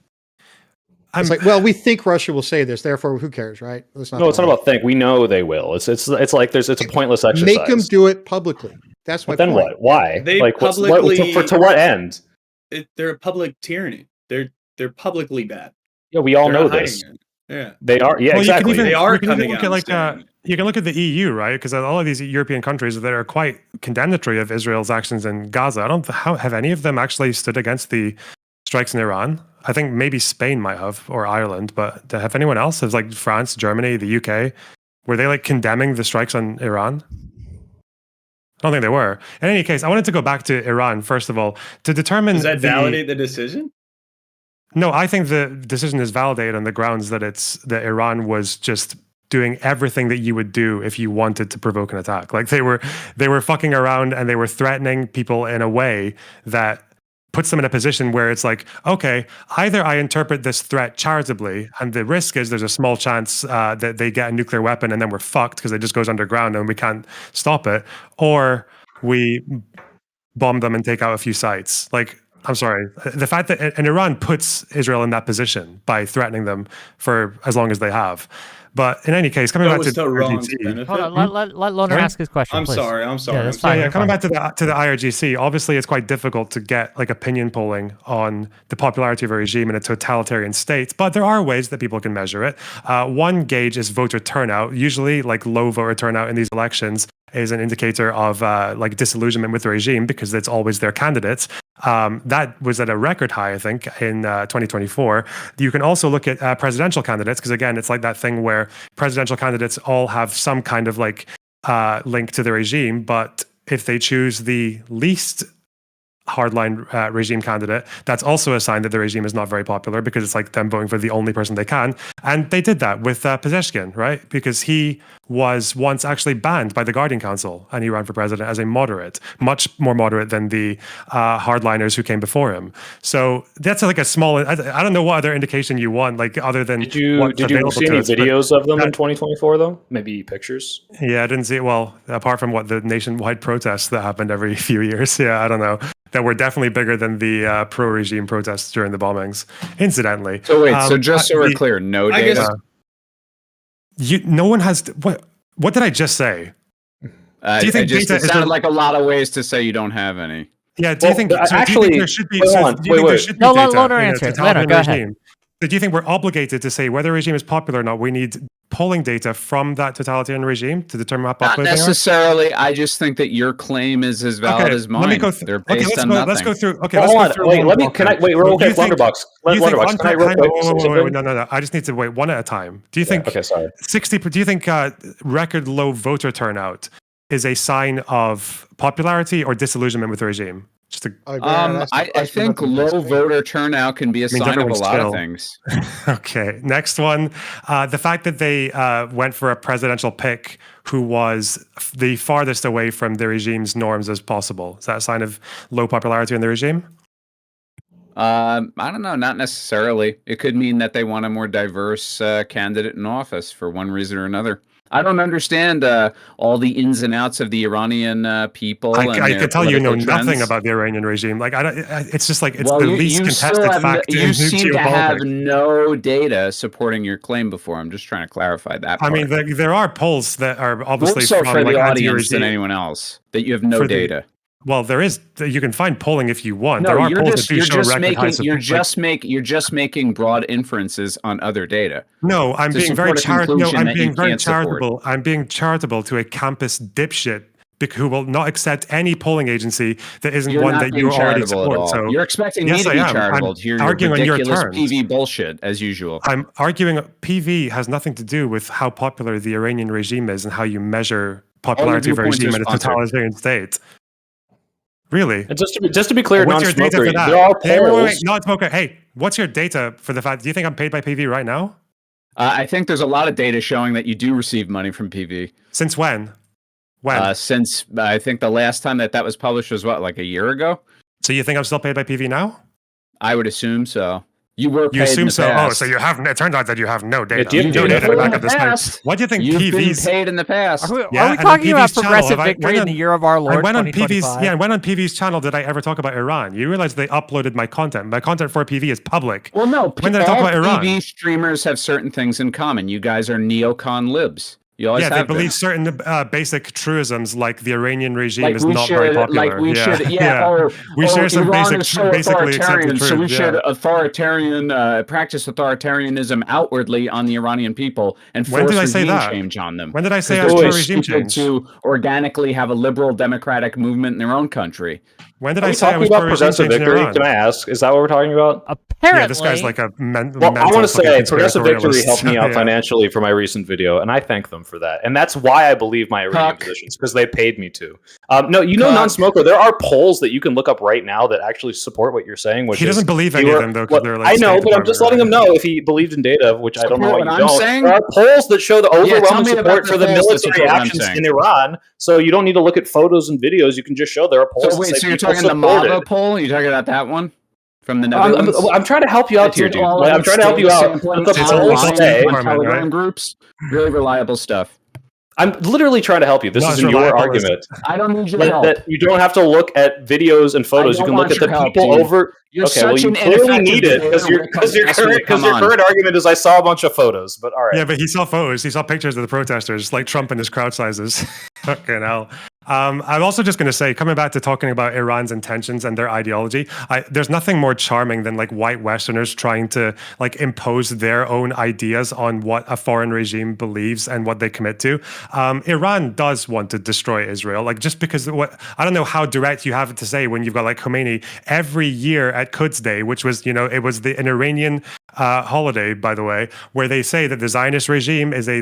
S3: It's like, well, we think Russia will say this, therefore, who cares, right?
S2: It's not about think. We know they will. It's like it's a pointless exercise.
S3: Make them do it publicly. That's my point.
S2: Then what? Why?
S7: They
S2: like,
S7: publicly
S2: to what end?
S7: They're a public tyranny. They're publicly bad.
S2: Yeah, we all know this.
S7: Yeah,
S2: they are. Yeah, well, exactly.
S7: They are coming
S4: out. You can look at the EU, right? Because all of these European countries that are quite condemnatory of Israel's actions in Gaza. I don't have any of them actually stood against the strikes in Iran. I think maybe Spain might have, or Ireland, but have anyone else? Has like France, Germany, the UK, were they like condemning the strikes on Iran? I don't think they were. In any case, I wanted to go back to Iran, first of all, to determine...
S7: Does that validate the decision?
S4: No, I think the decision is validated on the grounds that that Iran was just doing everything that you would do if you wanted to provoke an attack. Like they were fucking around and they were threatening people in a way that puts them in a position where it's like, okay, either I interpret this threat charitably, and the risk is there's a small chance that they get a nuclear weapon and then we're fucked because it just goes underground and we can't stop it, or we bomb them and take out a few sites. Like, I'm sorry, the fact that and Iran puts Israel in that position by threatening them for as long as they have. But in any case, coming back to IRGC,
S1: hold on, let Loner ask his question.
S7: I'm
S1: please.
S7: sorry.
S1: Yeah, that's fine.
S4: Yeah, coming back to the IRGC, obviously it's quite difficult to get like opinion polling on the popularity of a regime in a totalitarian state, but there are ways that people can measure it. One gauge is voter turnout. Usually, like low voter turnout in these elections is an indicator of like disillusionment with the regime because it's always their candidates. That was at a record high, I think, in 2024. You can also look at presidential candidates because, again, it's like that thing where presidential candidates all have some kind of like link to the regime, but if they choose the least hardline regime candidate, that's also a sign that the regime is not very popular, because it's like them voting for the only person they can. And they did that with Pezeshkian, right? Because he was once actually banned by the Guardian Council, and he ran for president as a moderate, much more moderate than the hardliners who came before him. So that's like a small, I don't know what other indication you want, like other than
S2: Did you see any videos of them in 2024 though? Maybe pictures?
S4: Yeah, I didn't see it. Well, apart from the nationwide protests that happened every few years. Yeah, I don't know. That were definitely bigger than the pro-regime protests during the bombings, incidentally.
S6: So wait, so just so we're clear, no data?
S4: No one has... What did I just say?
S6: Do you think data it sounded like a lot of ways to say you don't have any.
S4: Yeah, do you think there should be...
S1: No, let Loner answer it. Loner, go ahead.
S4: Do you think we're obligated to say whether a regime is popular or not? We need polling data from that totalitarian regime to determine how popular they are?
S6: Not necessarily. I just think that your claim is as valid as mine.
S4: Let me go
S6: They're based on nothing.
S4: Let's go through. Okay,
S2: hold on. Wait, let me. Can I wait? Real quick, Lonerbox. Lonerbox. Can I real quick?
S4: No. I just need to wait one at a time. Do you think?
S2: Okay, sorry.
S4: 60. Do you think record low voter turnout is a sign of popularity or disillusionment with the regime?
S6: I think low voter turnout can be a sign of a lot of things.
S4: Okay, next one. The fact that they went for a presidential pick who was the farthest away from the regime's norms as possible. Is that a sign of low popularity in the regime?
S6: I don't know, not necessarily. It could mean that they want a more diverse candidate in office for one reason or another. I don't understand all the ins and outs of the Iranian people.
S4: I can tell you know nothing about the Iranian regime. Like, it's just like it's the least contested fact.
S6: You seem to have no data supporting your claim before. I'm just trying to clarify that part.
S4: I mean, there are polls that are obviously
S6: more so for the audience than anyone else that you have no data.
S4: Well, there is. You can find polling if you want.
S6: No,
S4: there are polls that do show record highs.
S6: You're just making broad inferences on other data.
S4: No, I'm being very charitable. No, I'm being very charitable. I'm being charitable to a campus dipshit who will not accept any polling agency that isn't one that you already support. So
S6: you're expecting me to be charitable to hear your ridiculous PV bullshit as usual.
S4: I'm arguing PV has nothing to do with how popular the Iranian regime is and how you measure popularity of a regime in a totalitarian state. Really?
S2: And just to be clear,
S4: what's your data for that?
S2: There are polls.
S4: Wait, non-smoker. Hey, what's your data for the fact? Do you think I'm paid by PV right now?
S6: I think there's a lot of data showing that you do receive money from PV.
S4: Since when?
S6: Since I think the last time that was published was like a year ago.
S4: So you think I'm still paid by PV now?
S6: I would assume so. You were paid
S4: You assume
S6: in the
S4: so?
S6: past.
S4: Oh, so you have. It turns out that you have no data.
S2: You have no data
S4: back at this time. What do you think
S6: PV's paid in the past?
S1: Are we talking about progressive victory in the year of our Lord?
S4: I went on PV's channel. Did I ever talk about Iran? You realize they uploaded my content. My content for PV is public.
S6: Well, no.
S4: When did I talk about Iran?
S6: PV streamers have certain things in common. You guys are neocon libs. You always
S4: they believe certain basic truisms, like the Iranian regime is not very popular.
S6: We share some basic basically accepted truth. So we should practice authoritarianism outwardly on the Iranian people and force regime change on them.
S4: When did I say I was for regime change?
S6: To organically have a liberal democratic movement in their own country.
S4: When did I say I was for regime change in Iran?
S2: Can I ask? Is that what we're talking about?
S1: Apparently.
S4: Yeah, this guy's like a mental.
S2: Well, I want to say Progressive Victory helped me out financially for my recent video, and I thank them for that. And that's why I believe my Iranian positions, because they paid me to. No, non-smoker, there are polls that you can look up right now that actually support what you're saying. Which
S4: he doesn't believe any of them, though.
S2: I know, but I'm just letting him know if he believed in data, which I don't know what you don't.
S6: Saying?
S2: There are polls that show the overwhelming support for the military actions in Iran, so you don't need to look at photos and videos. You can just show there are polls.
S6: So wait, so you're talking the MAVA poll? Are you talking about that one? From the Netherlands?
S2: I'm trying to help you out here, dude. I'm trying to help you out.
S6: Telegram groups, really reliable stuff.
S2: I'm literally trying to help you. This isn't your argument.
S6: I don't need your help.
S2: That you don't have to look at videos and photos. You can look at the people over. Okay, well, you clearly need it because your current argument is I saw a bunch of photos. But all right.
S4: Yeah, but he saw photos. He saw pictures of the protesters, like Trump and his crowd sizes. Fucking hell. I'm also just going to say, coming back to talking about Iran's intentions and their ideology, there's nothing more charming than like white Westerners trying to like impose their own ideas on what a foreign regime believes and what they commit to. Iran does want to destroy Israel, like just because I don't know how direct you have it to say when you've got like Khomeini every year at Quds Day, which was, it was an Iranian holiday, by the way, where they say that the Zionist regime is a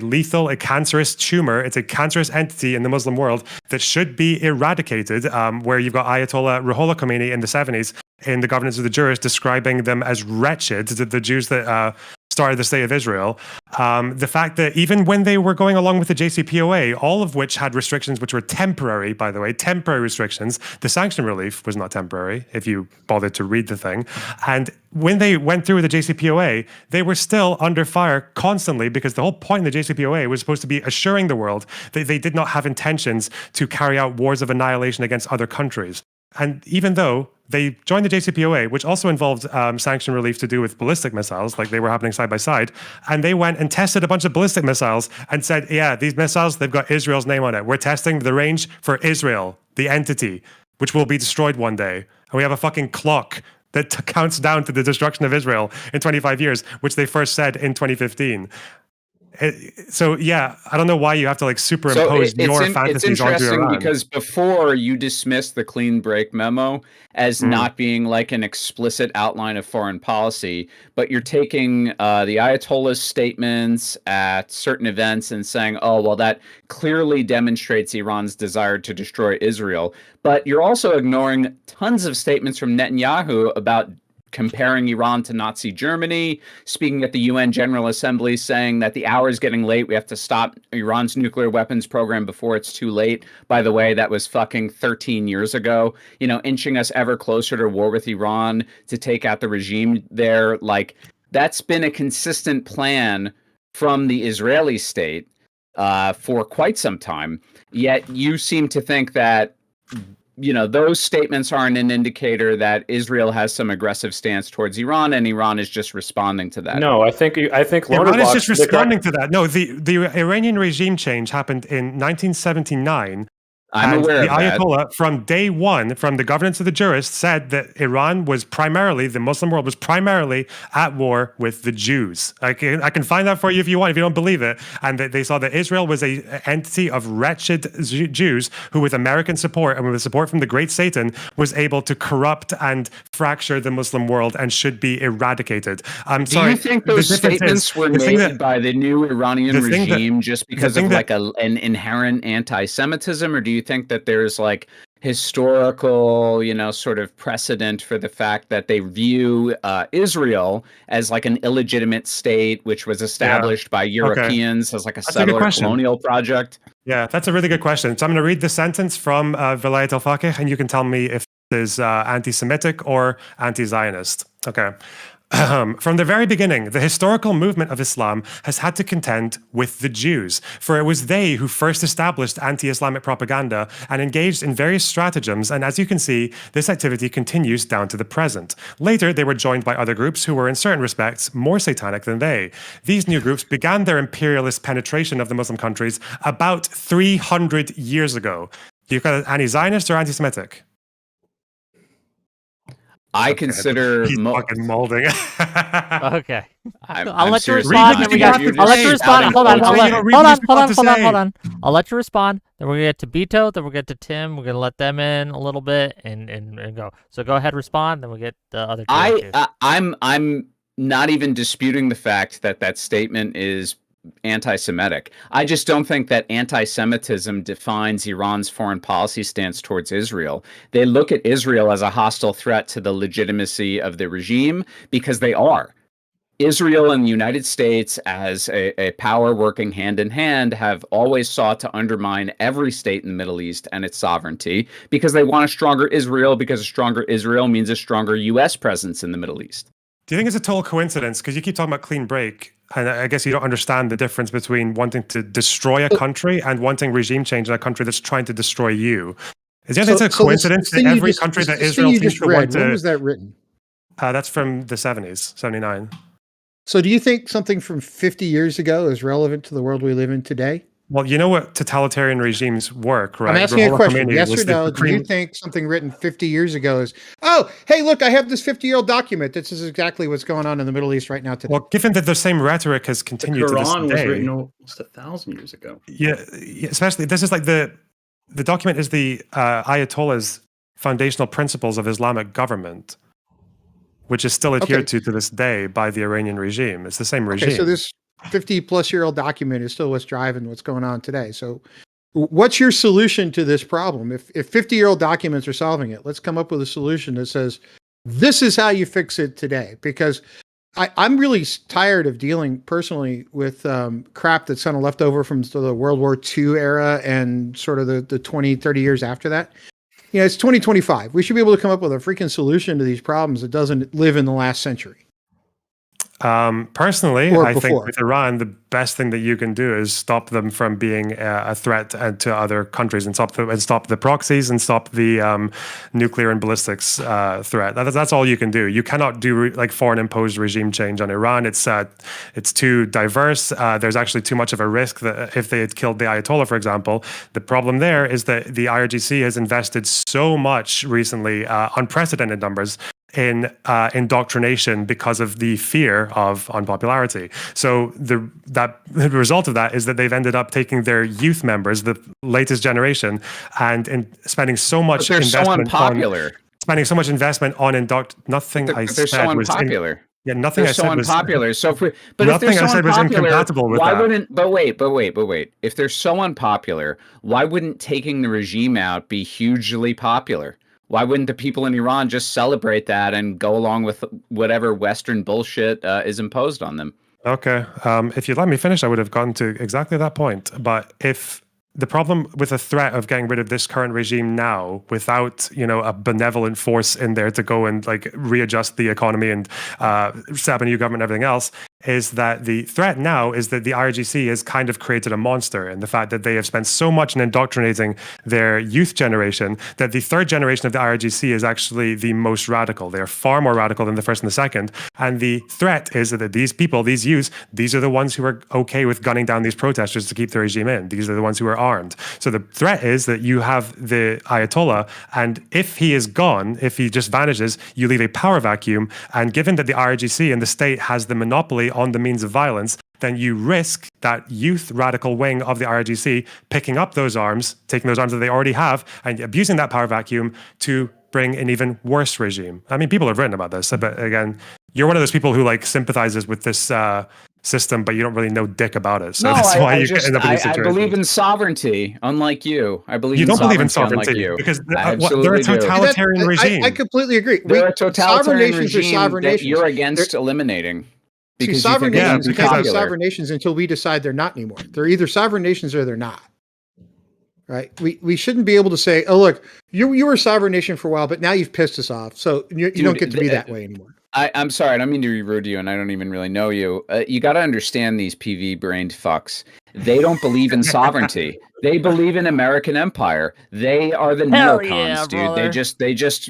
S4: cancerous tumor. It's a cancerous entity in the Muslim world that should be eradicated, where you've got Ayatollah Ruhollah Khomeini in the 70s in the Governance of the Jurists describing them as wretched, the Jews that started the State of Israel. The fact that even when they were going along with the JCPOA, all of which had restrictions which were temporary, by the way, temporary restrictions, the sanction relief was not temporary, if you bothered to read the thing. And when they went through with the JCPOA, they were still under fire constantly, because the whole point of the JCPOA was supposed to be assuring the world that they did not have intentions to carry out wars of annihilation against other countries. And even though they joined the JCPOA, which also involved sanction relief to do with ballistic missiles, like they were happening side by side, and they went and tested a bunch of ballistic missiles and said, yeah, these missiles, they've got Israel's name on it. We're testing the range for Israel, the entity, which will be destroyed one day. And we have a fucking clock that counts down to the destruction of Israel in 25 years, which they first said in 2015. So yeah, I don't know why you have to like superimpose your fantasies onto Iran.
S6: It's interesting because before you dismissed the clean break memo as not being like an explicit outline of foreign policy, but you're taking the Ayatollah's statements at certain events and saying, oh, well, that clearly demonstrates Iran's desire to destroy Israel. But you're also ignoring tons of statements from Netanyahu about comparing Iran to Nazi Germany, speaking at the UN General Assembly, saying that the hour is getting late. We have to stop Iran's nuclear weapons program before it's too late. By the way, that was fucking 13 years ago, you know, inching us ever closer to war with Iran to take out the regime there. Like, that's been a consistent plan from the Israeli state for quite some time. Yet you seem to think that, you know, those statements aren't an indicator that Israel has some aggressive stance towards Iran, and Iran is just responding to that.
S2: No, I think
S4: Iran is just responding to that. No, the Iranian regime change happened in 1979.
S6: I'm aware of that.
S4: The Ayatollah, from day one, from the Governance of the Jurists, said that Iran was primarily, the Muslim world was primarily at war with the Jews. I can find that for you if you want, if you don't believe it. And they saw that Israel was an entity of wretched Jews who, with American support and with support from the great Satan, was able to corrupt and fracture the Muslim world and should be eradicated.
S6: Do you think those statements were made by the new Iranian regime just because of like an inherent anti-Semitism, or do you think that there's like historical, you know, sort of precedent for the fact that they view Israel as like an illegitimate state, which was established by Europeans as like a settler colonial project?
S4: Yeah, that's a really good question. So I'm going to read the sentence from Vilayat al-Faqih, and you can tell me if it is anti-Semitic or anti-Zionist. Okay. From the very beginning, the historical movement of Islam has had to contend with the Jews, for it was they who first established anti-Islamic propaganda and engaged in various stratagems, and as you can see, this activity continues down to the present. Later, they were joined by other groups who were in certain respects more satanic than they. These new groups began their imperialist penetration of the Muslim countries about 300 years ago. Do you call it anti-Zionist or anti-Semitic?
S6: I consider
S4: he's fucking molding.
S1: Okay.
S6: I'll
S1: let you respond. I'll let you respond. Hold on. I'll let you respond. Then we're gonna get to Bito. Then we'll get to Tim. We're gonna let them in a little bit and go. So go ahead, respond. Then we'll get the other two.
S6: I'm not even disputing the fact that that statement is anti-Semitic. I just don't think that anti-Semitism defines Iran's foreign policy stance towards Israel. They look at Israel as a hostile threat to the legitimacy of the regime because they are. Israel and the United States, as a power working hand in hand, have always sought to undermine every state in the Middle East and its sovereignty because they want a stronger Israel, because a stronger Israel means a stronger U.S. presence in the Middle East.
S4: Do you think it's a total coincidence? Because you keep talking about clean break, and I guess you don't understand the difference between wanting to destroy a country and wanting regime change in a country that's trying to destroy you. Is there a coincidence that every country that Israel seems to want to...
S3: When was that written?
S4: That's from the 70s, 79.
S3: So do you think something from 50 years ago is relevant to the world we live in today?
S4: Well, you know what totalitarian regimes work, right?
S3: I'm asking you a question. Yes or no? Do you think something written 50 years ago is, oh, hey, look, I have this 50-year-old document. This is exactly what's going on in the Middle East right now today.
S4: Well, given that the same rhetoric has continued to this day.
S7: The Quran was written almost 1,000 years ago.
S4: Yeah, especially, this is like the document is the Ayatollah's foundational principles of Islamic government, which is still adhered to this day by the Iranian regime. It's the same regime.
S3: Okay, so this 50-plus-year-old document is still what's driving what's going on today. So What's your solution to this problem? If 50-year-old documents are solving it, let's come up with a solution that says, this is how you fix it today. Because I'm really tired of dealing personally with crap that's kind of left over from the World War II era and sort of the 20, 30 years after that. You know, it's 2025. We should be able to come up with a freaking solution to these problems that doesn't live in the last century.
S4: Personally,
S3: Or
S4: I think
S3: before.
S4: with Iran, the best thing that you can do is stop them from being a threat to other countries, and stop the proxies and stop the nuclear and ballistics threat. That's all you can do. You cannot do like foreign imposed regime change on Iran. It's too diverse. There's actually too much of a risk that if they had killed the Ayatollah, for example, the problem there is that the IRGC has invested so much recently, unprecedented numbers, in indoctrination because of the fear of unpopularity. So the result of that is that they've ended up taking their youth members, the latest generation, and spending so much
S6: But they're so
S4: investment
S6: unpopular.
S4: nothing
S6: They're
S4: I
S6: so
S4: said was
S6: unpopular.
S4: nothing
S6: They're
S4: I
S6: so
S4: said was
S6: unpopular. So if if they're
S4: nothing
S6: so
S4: I said was
S6: unpopular,
S4: incompatible with
S6: why
S4: that.
S6: wouldn't? But wait. If they're so unpopular, why wouldn't taking the regime out be hugely popular? Why wouldn't the people in Iran just celebrate that and go along with whatever Western bullshit is imposed on them?
S4: Okay. If you'd let me finish, I would have gotten to exactly that point. But if the problem with the threat of getting rid of this current regime now, without a benevolent force in there to go and like readjust the economy and set up a new government and everything else, is that the threat now is that the IRGC has kind of created a monster, and the fact that they have spent so much in indoctrinating their youth generation that the third generation of the IRGC is actually the most radical. They are far more radical than the first and the second. And the threat is that these people, these youths, these are the ones who are okay with gunning down these protesters to keep the regime in. These are the ones who are armed. So the threat is that you have the Ayatollah, and if he is gone, if he just vanishes, you leave a power vacuum. And given that the IRGC and the state has the monopoly on the means of violence, then you risk that youth radical wing of the IRGC picking up those arms, taking those arms that they already have, and abusing that power vacuum to bring an even worse regime. I mean, people have written about this, but again, you're one of those people who like sympathizes with this system, but you don't really know dick about it. So that's why you end up in these situations.
S6: I believe in sovereignty, unlike you. I believe
S4: you
S6: in
S4: don't believe in
S6: sovereignty,
S4: sovereignty
S6: unlike you.
S4: because
S6: I
S4: they're a totalitarian regime.
S3: I completely agree.
S6: They're a totalitarian
S3: sovereign nations are
S6: regime
S3: sovereign
S6: that
S3: nations.
S6: you're against eliminating. Because
S3: sovereign
S6: you think
S3: nations
S6: it's
S3: can't be
S6: popular.
S3: sovereign nations until we decide they're not anymore. They're either sovereign nations or they're not. Right? We shouldn't be able to say, "Oh, look, you were a sovereign nation for a while, but now you've pissed us off, so you don't get to be that way anymore."
S6: I'm sorry, I don't mean to be rude to you, and I don't even really know you. You got to understand these PV-brained fucks. They don't believe in sovereignty. They believe in American empire. They are the
S1: Hell
S6: neocons,
S1: yeah,
S6: dude.
S1: brother.
S6: They just,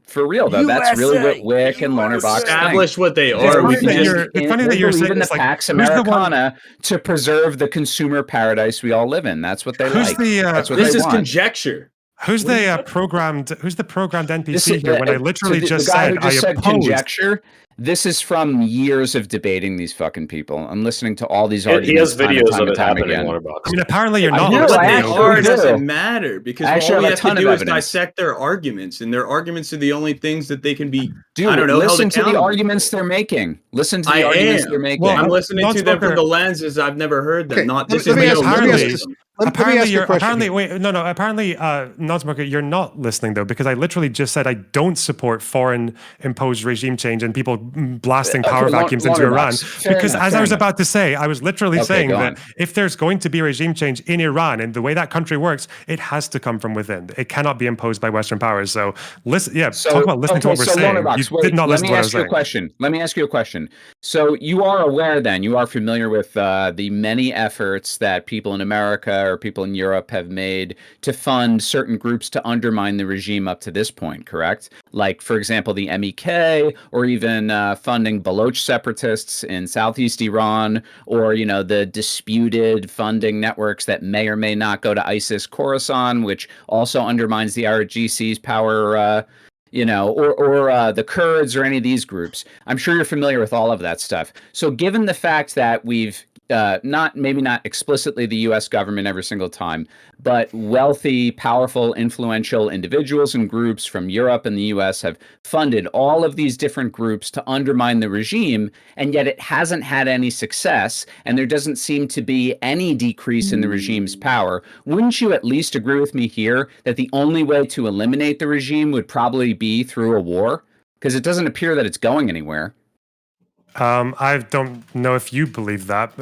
S6: for real though. That's really what Wick and Lonerbox
S5: Establish what they
S6: think.
S5: are. We
S4: funny
S5: can
S4: that
S5: just
S4: you're- it's funny that
S6: They
S4: you're
S6: believe
S4: saying
S6: in the
S4: this, like,
S6: Pax
S4: who's the one-
S6: Americana to preserve the consumer paradise we all live in. That's what they
S4: Who's
S6: like.
S4: the,
S6: That's what
S5: this
S6: they
S5: is
S6: want.
S5: conjecture.
S4: Who's the programmed NPC here? When I literally
S6: the
S4: just
S6: guy
S4: said
S6: who just
S4: I
S6: said
S4: oppose.
S6: conjecture. This is from years of debating these fucking people and listening to all these
S2: He
S6: arguments.
S2: has
S6: time and
S2: videos
S6: time
S2: of
S6: and
S2: it
S6: time
S2: happening,
S6: again.
S2: Lonerbox.
S4: I mean, apparently you're
S6: I
S4: not
S6: do,
S5: What
S6: I
S5: they
S4: listening.
S6: actually
S5: are
S6: do.
S5: doesn't matter because
S6: I actually
S5: all we
S6: have a
S5: have to
S6: ton of
S5: do is
S6: evidence.
S5: dissect their arguments, and their arguments are the only things that they can be.
S6: Dude,
S5: I don't know.
S6: listen
S5: held
S6: to the
S5: accountable
S6: arguments
S5: for.
S6: they're making. Listen to the
S5: I
S6: arguments
S5: am.
S6: they're making.
S4: Well,
S5: I'm listening to them
S4: Non-smoker-
S5: from the lenses I've never heard them.
S3: Okay,
S5: Not
S3: let
S5: this
S3: me
S5: is
S3: ask-
S5: me
S3: let me ask
S5: eliminating
S3: this.
S5: them.
S3: Let me
S4: Apparently,
S3: ask you a
S4: you're
S3: question.
S4: apparently, non-smoker, you're not listening though, because I literally just said I don't support foreign imposed regime change and people blasting power
S6: Okay,
S4: vacuums into
S6: Lonerbox.
S4: Iran.
S6: Fair
S4: Because
S6: enough,
S4: as
S6: fair
S4: I was
S6: enough.
S4: about to say, I was literally
S6: Okay,
S4: saying
S6: go
S4: that
S6: on.
S4: if there's going to be regime change in Iran and the way that country works, it has to come from within. It cannot be imposed by Western powers. So listen, talk about listening to what we're saying.
S6: Lonerbox,
S4: You did not listen to what I was saying.
S6: Let me ask you a question. So you are aware then, you are familiar with the many efforts that people in America or people in Europe have made to fund certain groups to undermine the regime up to this point, correct? Like, for example, the MEK, or even funding Baloch separatists in southeast Iran, or, the disputed funding networks that may or may not go to ISIS Khorasan, which also undermines the IRGC's power, or the Kurds or any of these groups. I'm sure you're familiar with all of that stuff. So given the fact that we've maybe not explicitly the U.S. government every single time, but wealthy, powerful, influential individuals and groups from Europe and the U.S. have funded all of these different groups to undermine the regime, and yet it hasn't had any success, and there doesn't seem to be any decrease in the regime's power. Wouldn't you at least agree with me here that the only way to eliminate the regime would probably be through a war? Because it doesn't appear that it's going anywhere.
S4: I don't know if you believe that.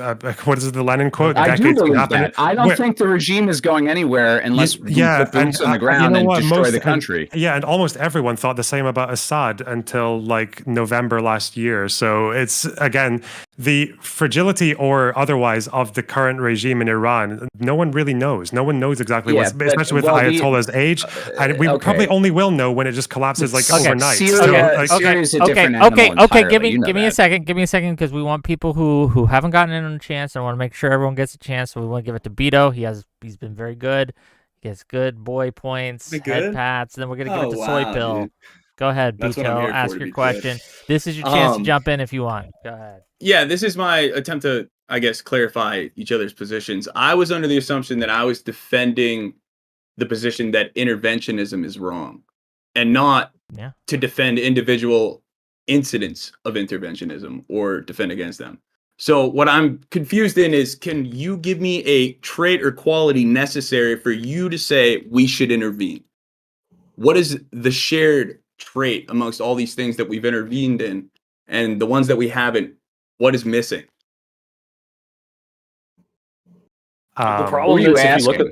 S4: What is the Lenin quote?
S6: I do believe that. I don't think the regime is going anywhere unless we put boots on the ground and destroy the country.
S4: And almost everyone thought the same about Assad until like November last year. So it's, again, the fragility or otherwise of the current regime in Iran, no one really knows. No one knows exactly especially with Ayatollah's age. And we probably only will know when it just collapses overnight.
S6: Syria is a different animal entirely.
S1: Give me a second. Give me a second, because we want people who haven't gotten in on a chance, and I want to make sure everyone gets a chance. So we want to give it to Bito. He's been very good. He gets good boy points, head pats. And then we're gonna give it to Soy Pill.
S5: Dude.
S1: Go ahead, Bito. Ask your question. This is your chance to jump in if you want. Go ahead.
S5: Yeah, this is my attempt to, I guess, clarify each other's positions. I was under the assumption that I was defending the position that interventionism is wrong, and not to defend individual incidents of interventionism or defend against them. So what I'm confused in is, can you give me a trait or quality necessary for you to say we should intervene? What is the shared trait amongst all these things that we've intervened in, and the ones that we haven't? What is missing?
S2: The problem is, if you look at,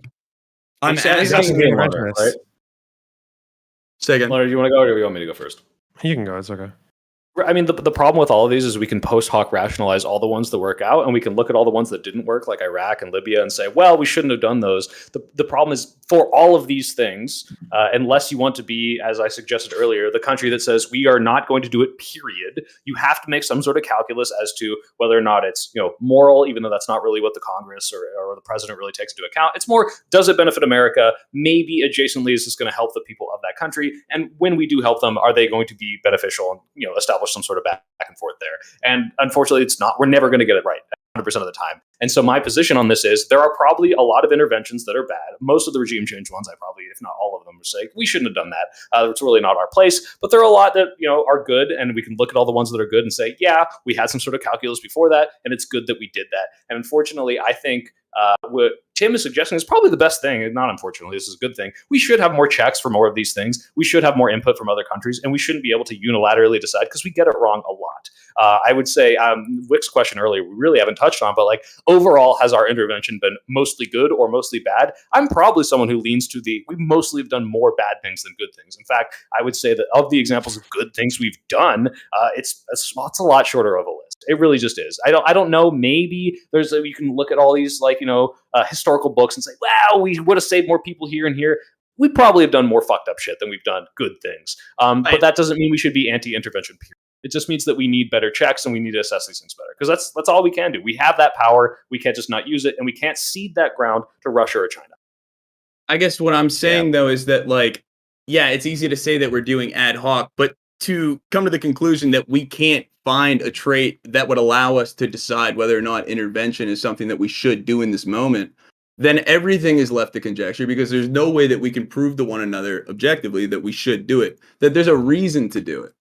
S5: I'm
S2: asking being Leonard, right?
S5: Second,
S2: Leonard, do you want to go, or do you want me to go first?
S4: You can go. It's okay.
S2: I mean, the problem with all of these is we can post hoc rationalize all the ones that work out, and we can look at all the ones that didn't work, like Iraq and Libya, and say, well, we shouldn't have done those. The problem is, for all of these things, unless you want to be, as I suggested earlier, the country that says we are not going to do it, period, you have to make some sort of calculus as to whether or not it's moral, even though that's not really what the Congress or the president really takes into account. It's more, does it benefit America? Maybe adjacently, is this going to help the people of that country? And when we do help them, are they going to be beneficial and establish some sort of back and forth there? And unfortunately, it's not. We're never going to get it right 100% of the time. And so my position on this is, there are probably a lot of interventions that are bad. Most of the regime change ones, I probably, if not all of them, would say we shouldn't have done that. It's really not our place. But there are a lot that are good, and we can look at all the ones that are good and say, yeah, we had some sort of calculus before that, and it's good that we did that. And unfortunately, I think what Tim is suggesting is probably the best thing. And not unfortunately, this is a good thing. We should have more checks for more of these things. We should have more input from other countries, and we shouldn't be able to unilaterally decide, because we get it wrong a lot. I would say Wick's question earlier, we really haven't touched on, but overall, has our intervention been mostly good or mostly bad? I'm probably someone who leans to we mostly have done more bad things than good things. In fact, I would say that of the examples of good things we've done, it's a lot shorter of a list. It really just is. I don't know. Maybe you can look at all these historical books and say, wow, we would have saved more people here and here. We probably have done more fucked up shit than we've done good things. But that doesn't mean we should be anti-intervention, period. It just means that we need better checks, and we need to assess these things better, because that's all we can do. We have that power. We can't just not use it, and we can't cede that ground to Russia or China.
S5: I guess what I'm saying, though, is that, it's easy to say that we're doing ad hoc, but to come to the conclusion that we can't find a trait that would allow us to decide whether or not intervention is something that we should do in this moment, then everything is left to conjecture, because there's no way that we can prove to one another objectively that we should do it, that there's a reason to do it.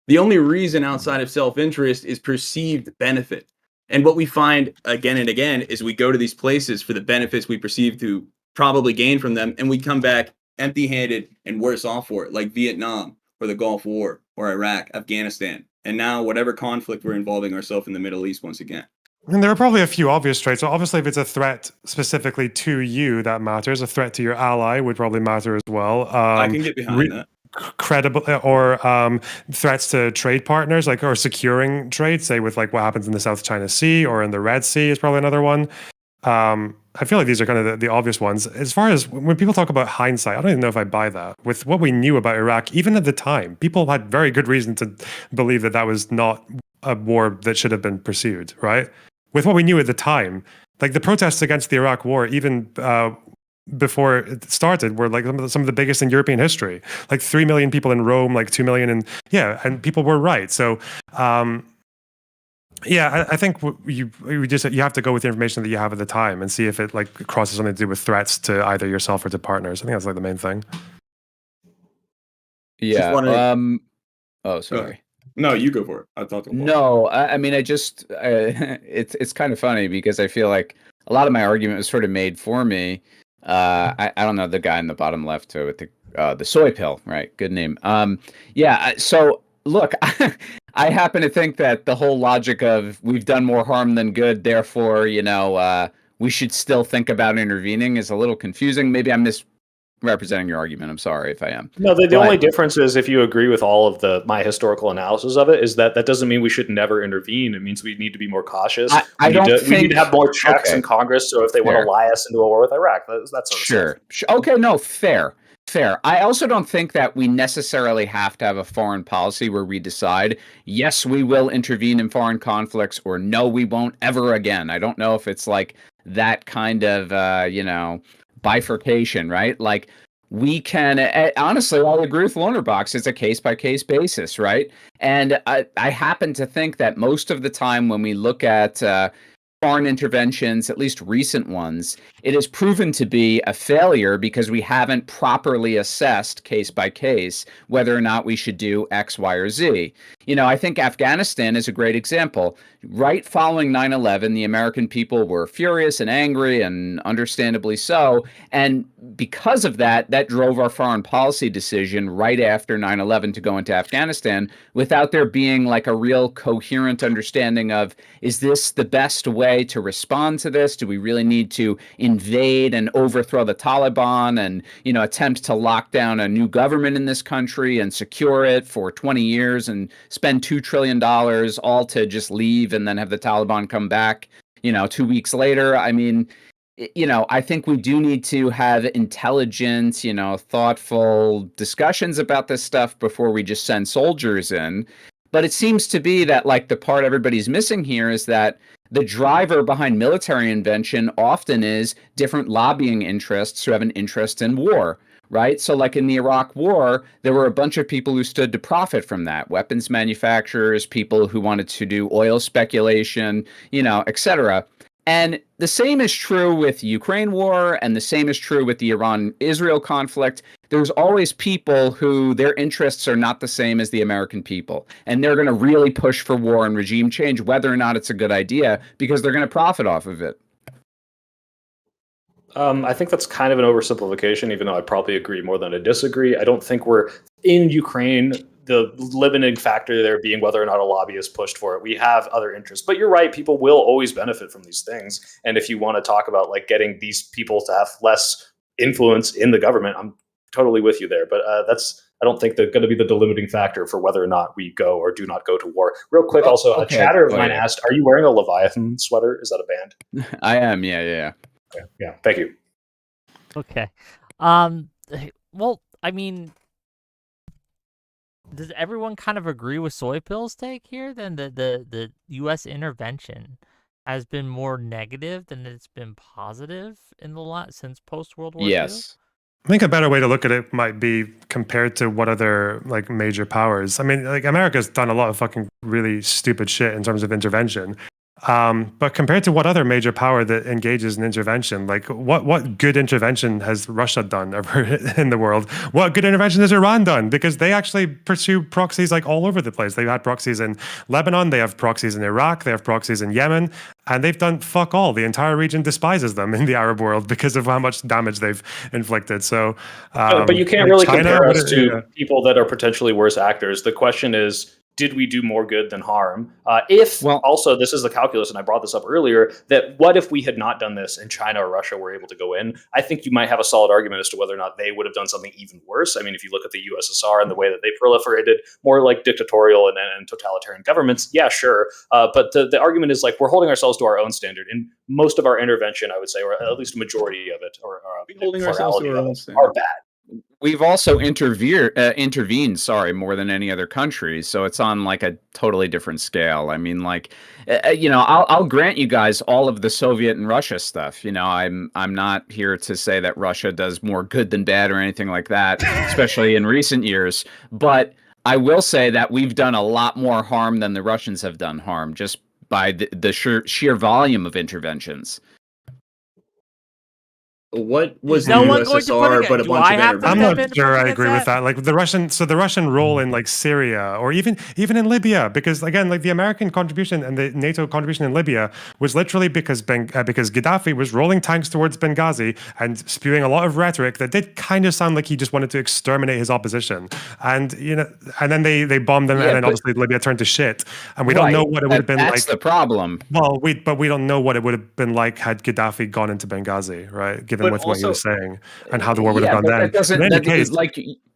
S5: The only reason outside of self-interest is perceived benefit. And what we find again and again is we go to these places for the benefits we perceive to probably gain from them, and we come back empty-handed and worse off for it, like Vietnam or the Gulf War or Iraq, Afghanistan, and now whatever conflict we're involving ourselves in the Middle East once again.
S4: And there are probably a few obvious traits. So obviously, if it's a threat specifically to you, that matters. A threat to your ally would probably matter as well.
S5: I can get behind that.
S4: Credible or threats to trade partners, or securing trade, say with what happens in the South China Sea or in the Red Sea is probably another one. I feel like these are kind of the obvious ones. As far as when people talk about hindsight, I don't even know if I buy that. With what we knew about Iraq, even at the time, people had very good reason to believe that that was not a war that should have been pursued, right? With what we knew at the time, the protests against the Iraq war, even before it started, were some of the biggest in European history. 3 million people in Rome, 2 million and people were right. So Yeah, I think you have to go with the information that you have at the time and see if it like crosses something to do with threats to either yourself or to partners. I think that's like the main thing.
S6: Yeah. Oh,
S5: Go
S6: sorry.
S5: ahead. No, you go for it. I thought.
S6: No, I mean, it's kind of funny because I feel like a lot of my argument was sort of made for me. I don't know the guy in the bottom left with the Soy Pill, right? Good name. Yeah. So look, I happen to think that the whole logic of we've done more harm than good, therefore, we should still think about intervening is a little confusing. Maybe I'm misrepresenting your argument. I'm sorry if I am.
S2: No, the only difference is if you agree with all of my historical analysis of it, is that doesn't mean we should never intervene. It means we need to be more cautious. We need to have more checks in Congress. So if they want to lie us into a war with Iraq, that's
S6: sure. Okay, no, fair. I also don't think that we necessarily have to have a foreign policy where we decide, yes, we will intervene in foreign conflicts, or no, we won't ever again. I don't know if it's like that kind of, bifurcation, right? Like we can, honestly, I agree with Lonerbox. It's a case-by-case basis, right? And I happen to think that most of the time when we look at foreign interventions, at least recent ones, it has proven to be a failure because we haven't properly assessed case by case whether or not we should do X, Y, or Z. I think Afghanistan is a great example. Right following 9/11, the American people were furious and angry, and understandably so. And because of that, that drove our foreign policy decision right after 9/11 to go into Afghanistan without there being like a real coherent understanding of, is this the best way to respond to this? Do we really need to invade and overthrow the Taliban and, attempt to lock down a new government in this country and secure it for 20 years and spend $2 trillion all to just leave and then have the Taliban come back, 2 weeks later? I mean, I think we do need to have intelligent, thoughtful discussions about this stuff before we just send soldiers in. But it seems to be that like the part everybody's missing here is that the driver behind military intervention often is different lobbying interests who have an interest in war, right? So like in the Iraq War, there were a bunch of people who stood to profit from that. Weapons manufacturers, people who wanted to do oil speculation, et cetera. And the same is true with the Ukraine war, and the same is true with the Iran-Israel conflict. There's always people who their interests are not the same as the American people, and they're going to really push for war and regime change, whether or not it's a good idea, because they're going to profit off of it.
S2: I think that's kind of an oversimplification, even though I probably agree more than I disagree. I don't think we're in Ukraine. The limiting factor there being whether or not a lobbyist pushed for it. We have other interests, but you're right. People will always benefit from these things. And if you want to talk about like getting these people to have less influence in the government, I'm totally with you there. But I don't think they're going to be the delimiting factor for whether or not we go or do not go to war. Real quick, also, a chatter of mine asked, are you wearing a Leviathan sweater? Is that a band?
S6: I am. Yeah.
S2: Okay. Yeah. Thank you.
S1: Okay. Well, I mean, does everyone kind of agree with Soy Pill's take here? Then the U.S. intervention has been more negative than it's been positive in the since post World War II?
S6: Yes.
S4: I think a better way to look at it might be compared to what other like major powers. I mean, like America's done a lot of fucking really stupid shit in terms of intervention. But compared to what other major power that engages in intervention, like what good intervention has Russia done ever in the world? What good intervention has Iran done? Because they actually pursue proxies like all over the place. They've had proxies in Lebanon, they have proxies in Iraq, they have proxies in Yemen, and they've done fuck all. The entire region despises them in the Arab world because of how much damage they've inflicted. So,
S2: but you can't really compare us to people that are potentially worse actors. The question is, did we do more good than harm? Also, this is the calculus, and I brought this up earlier, that what if we had not done this and China or Russia were able to go in? I think you might have a solid argument as to whether or not they would have done something even worse. I mean, if you look at the USSR and the way that they proliferated more like dictatorial and totalitarian governments, yeah, sure. But the argument is like we're holding ourselves to our own standard. In most of our intervention, I would say, or at least a majority of it, or
S5: holding ourselves to our own standard,
S2: are bad.
S6: We've also intervened, more than any other country. So it's on like a totally different scale. I mean, like, I'll grant you guys all of the Soviet and Russia stuff. I'm not here to say that Russia does more good than bad or anything like that, especially in recent years. But I will say that we've done a lot more harm than the Russians have done harm, just by the sheer volume of interventions.
S5: What was
S1: No
S5: the
S1: one going to put
S5: USSR
S1: it-
S5: but a
S1: do
S5: bunch
S1: I
S5: of
S1: have to
S4: I'm
S1: step
S4: not
S1: in to
S4: sure
S1: push
S4: I
S1: against
S4: agree with
S1: that?
S4: that. Like the Russian role in like Syria, or even in Libya, because again, like the American contribution and the NATO contribution in Libya was literally because Gaddafi was rolling tanks towards Benghazi and spewing a lot of rhetoric that did kind of sound like he just wanted to exterminate his opposition, and and then they bombed them,
S6: Yeah,
S4: and then
S6: but-
S4: obviously Libya turned to shit, and we don't know what it would have been
S6: That's
S4: like.
S6: the problem.
S4: Well, we don't know what it would have been like had Gaddafi gone into Benghazi, right? Given
S5: But
S4: with what he was
S5: also-
S4: saying and how the war would have
S6: Yeah,
S4: gone
S6: but
S4: then.
S6: that doesn't
S4: In any case,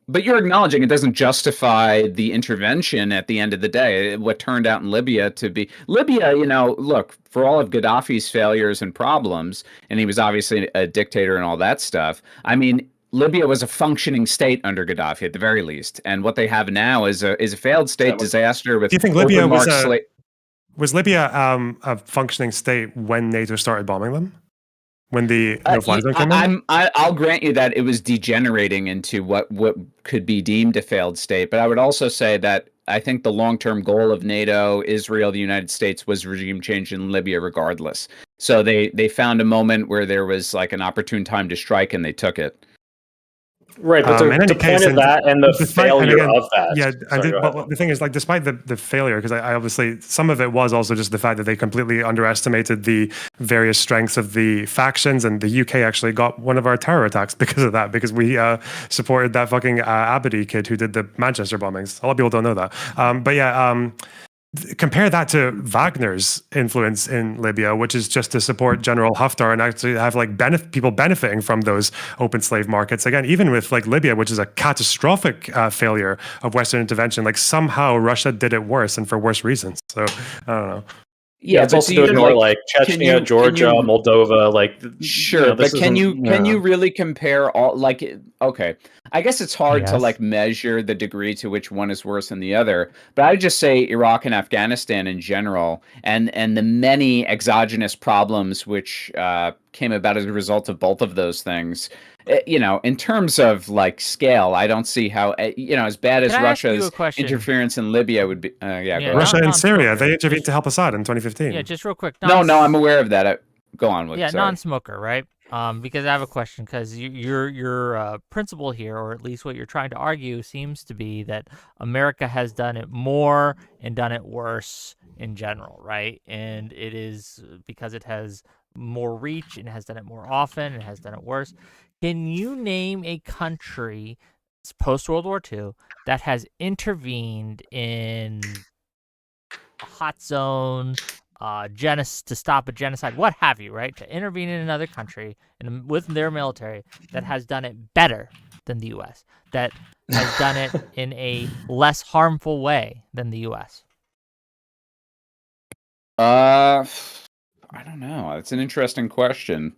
S6: but you're acknowledging it doesn't justify the intervention at the end of the day. What turned out in Libya to be Libya, look, for all of Gaddafi's failures and problems, and he was obviously a dictator and all that stuff. I mean, Libya was a functioning state under Gaddafi at the very least, and what they have now is a failed state disaster with.
S4: do you think Libya was
S6: overmarked
S4: was Libya a functioning state when NATO started bombing them? When the no-fly zone came in?
S6: I'll grant you that it was degenerating into what could be deemed a failed state, but I would also say that I think the long-term goal of NATO, Israel, the United States was regime change in Libya regardless. So they found a moment where there was like an opportune time to strike, and they took it.
S2: Right, but
S4: In any
S2: the
S4: case,
S2: point of that and the failure of that.
S4: Yeah,
S2: Sorry, go ahead.
S4: but the thing is, like, despite the failure, because I obviously some of it was also just the fact that they completely underestimated the various strengths of the factions, and the UK actually got one of our terror attacks because of that, because we supported that fucking Abadi kid who did the Manchester bombings. A lot of people don't know that. But yeah. Compare that to Wagner's influence in Libya, which is just to support General Haftar and actually have like people benefiting from those open slave markets. Again, even with like Libya, which is a catastrophic failure of Western intervention, like somehow Russia did it worse and for worse reasons. So I don't know.
S2: Yeah, it's also to ignore like Chechnya, Georgia, Moldova, like
S6: sure, but can you really compare all like okay. I guess it's hard to like measure the degree to which one is worse than the other, but I'd just say Iraq and Afghanistan in general and the many exogenous problems which came about as a result of both of those things. In terms of like scale, I don't see how as bad as Russia's interference in Libya would be.
S4: Russia and Syria, they intervened to help Assad in 2015.
S1: Yeah, just real quick.
S6: No, I'm aware of that. Go on with.
S1: Yeah,
S6: sorry.
S1: non-smoker, right? Because I have a question. Because your principle here, or at least what you're trying to argue, seems to be that America has done it more and done it worse in general, right? And it is because it has more reach and has done it more often and has done it worse. Can you name a country post-World War II that has intervened in a hot zone, to stop a genocide, what have you, right? To intervene in another country and with their military that has done it better than the U.S., that has done it in a less harmful way than the U.S.?
S6: I don't know. It's an interesting question.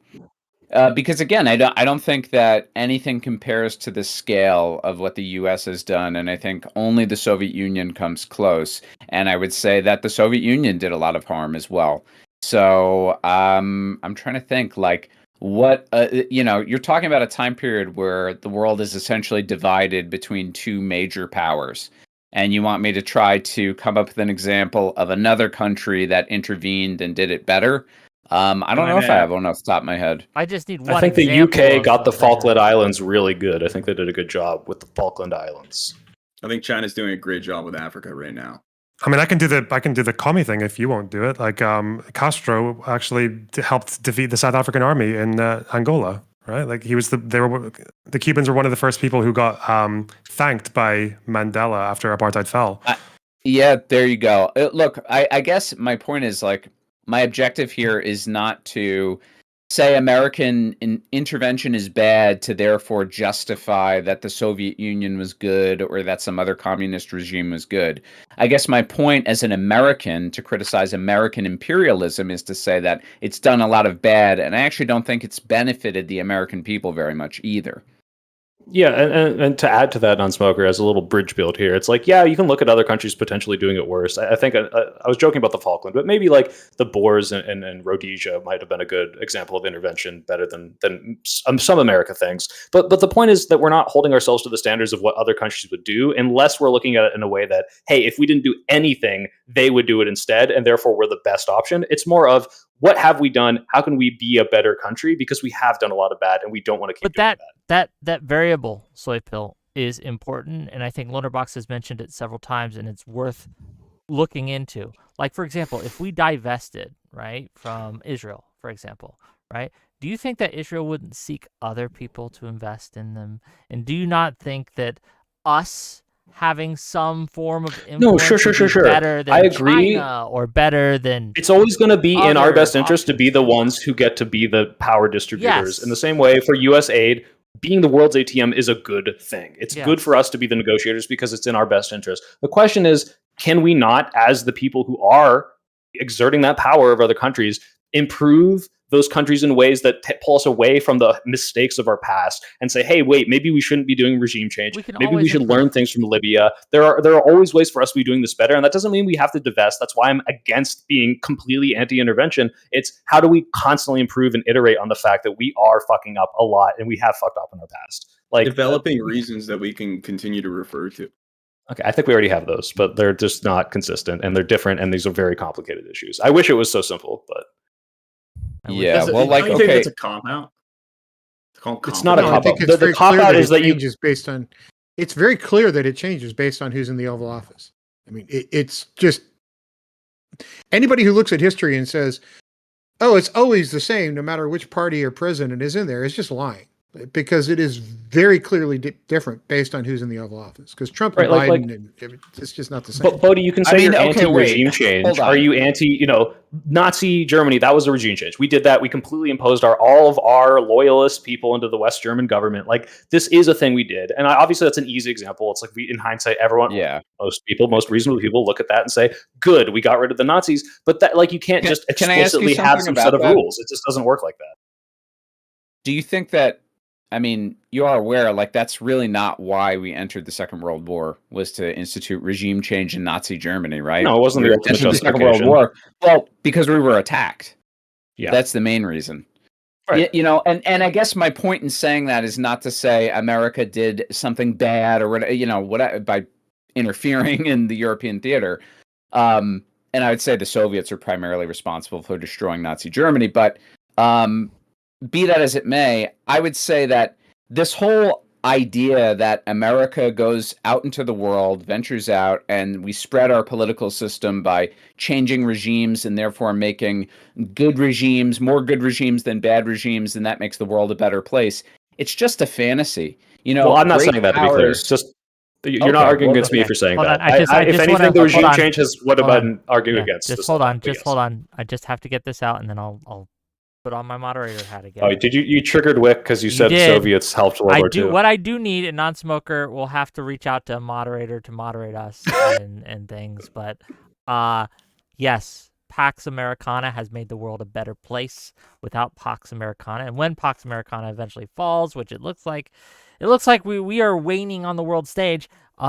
S6: Because again, I don't think that anything compares to the scale of what the U.S. has done, and I think only the Soviet Union comes close. And I would say that the Soviet Union did a lot of harm as well. So I'm trying to think like what you're talking about a time period where the world is essentially divided between two major powers. And you want me to try to come up with an example of another country that intervened and did it better? I don't know if I have one off the top of my head.
S1: I just need one.
S2: I think the UK got the Falkland Islands really good. I think they did a good job with the Falkland Islands.
S5: I think China's doing a great job with Africa right now.
S4: I mean, I can do the commie thing if you won't do it. Like Castro actually helped defeat the South African army in Angola, right? Like the Cubans were one of the first people who got thanked by Mandela after apartheid fell.
S6: Yeah, there you go. Look, I guess my point is like, my objective here is not to say American intervention is bad to therefore justify that the Soviet Union was good or that some other communist regime was good. I guess my point as an American to criticize American imperialism is to say that it's done a lot of bad, and I actually don't think it's benefited the American people very much either.
S2: Yeah, and to add to that, non-smoker, as a little bridge build here, it's like, yeah, you can look at other countries potentially doing it worse. I think I was joking about the Falkland, but maybe like the Boers and Rhodesia might have been a good example of intervention, better than some America things. But the point is that we're not holding ourselves to the standards of what other countries would do, unless we're looking at it in a way that, hey, if we didn't do anything, they would do it instead, and therefore we're the best option. It's more of, what have we done? How can we be a better country? Because we have done a lot of bad, and we don't want to keep doing bad.
S1: That variable, Soy Pill, is important, and I think Lonerbox has mentioned it several times, and it's worth looking into. Like, for example, if we divested, right, from Israel, for example, right, do you think that Israel wouldn't seek other people to invest in them? And do you not think that us having some form of influence
S2: sure.
S1: better than
S2: I agree.
S1: China, or better than...
S2: It's always going to be in our best interest
S1: options
S2: to be the ones who get to be the power distributors.
S1: Yes.
S2: In the same way, for U.S. aid, being the world's ATM is a good thing. It's
S1: Yes.
S2: good for us to be the negotiators because it's in our best interest. The question is, can we not, as the people who are exerting that power of other countries, improve those countries in ways that pull us away from the mistakes of our past and say, hey, wait, maybe we shouldn't be doing regime change. Maybe we should learn things from Libya. There are always ways for us to be doing this better. And that doesn't mean we have to divest. That's why I'm against being completely anti-intervention. It's how do we constantly improve and iterate on the fact that we are fucking up a lot, and we have fucked up in our past. Like
S5: developing reasons that we can continue to refer to.
S2: Okay, I think we already have those, but they're just not consistent, and they're different, and these are very complicated issues. I wish it was so simple, but
S6: yeah,
S5: Well,
S6: like,
S5: don't you think
S6: okay,
S5: it's a cop out?
S2: It's not a
S3: No, I
S2: cop
S3: think
S2: out.
S3: it's
S2: The
S3: very
S2: cop
S3: clear
S2: out
S3: that
S2: is
S3: it
S2: that you
S3: changes based on. It's very clear that it changes based on who's in the Oval Office. I mean, it's just anybody who looks at history and says, "Oh, it's always the same, no matter which party or president is in there," is just lying, because it is very clearly different based on who's in the Oval Office. Because Trump and Biden, and it's just not the same.
S2: But Bodhi, you can say you're anti-regime
S6: wait,
S2: change.
S6: hold on.
S2: Are you anti, Nazi Germany? That was a regime change. We did that. We completely imposed all of our loyalist people into the West German government. Like, this is a thing we did, and obviously that's an easy example. It's like, in hindsight, most reasonable people look at that and say, "Good, we got rid of the Nazis." But that, like, you can't just
S6: can I ask you
S2: explicitly have
S6: something
S2: some set
S6: about
S2: of
S6: that?
S2: rules. It just doesn't work like that.
S6: Do you think that, I mean, you are aware, like, that's really not why we entered the Second World War, was to institute regime change in Nazi Germany, right?
S2: No, it wasn't the ultimate
S6: entered the Second World
S2: justification.
S6: War. Well, because we were attacked.
S2: Yeah.
S6: That's the main reason.
S2: Right.
S6: And I guess my point in saying that is not to say America did something bad or whatever, by interfering in the European theater. And I would say the Soviets are primarily responsible for destroying Nazi Germany. But be that as it may, I would say that this whole idea that America goes out into the world, ventures out, and we spread our political system by changing regimes and therefore making good regimes, more good regimes than bad regimes, and that makes the world a better place. It's just a fantasy.
S2: Well, I'm not saying that, to be clear. It's just, you're not arguing against me for saying that. If anything, the regime change has what about arguing against.
S1: Just hold on. I just have to get this out, and then I'll put on my moderator hat again.
S2: Oh, did you triggered Wick because you said the Soviets helped World War II?
S1: What I do need, a non-smoker will have to reach out to a moderator to moderate us and things. But yes, Pax Americana has made the world a better place without Pax Americana. And when Pax Americana eventually falls, which it looks like we are waning on the world stage,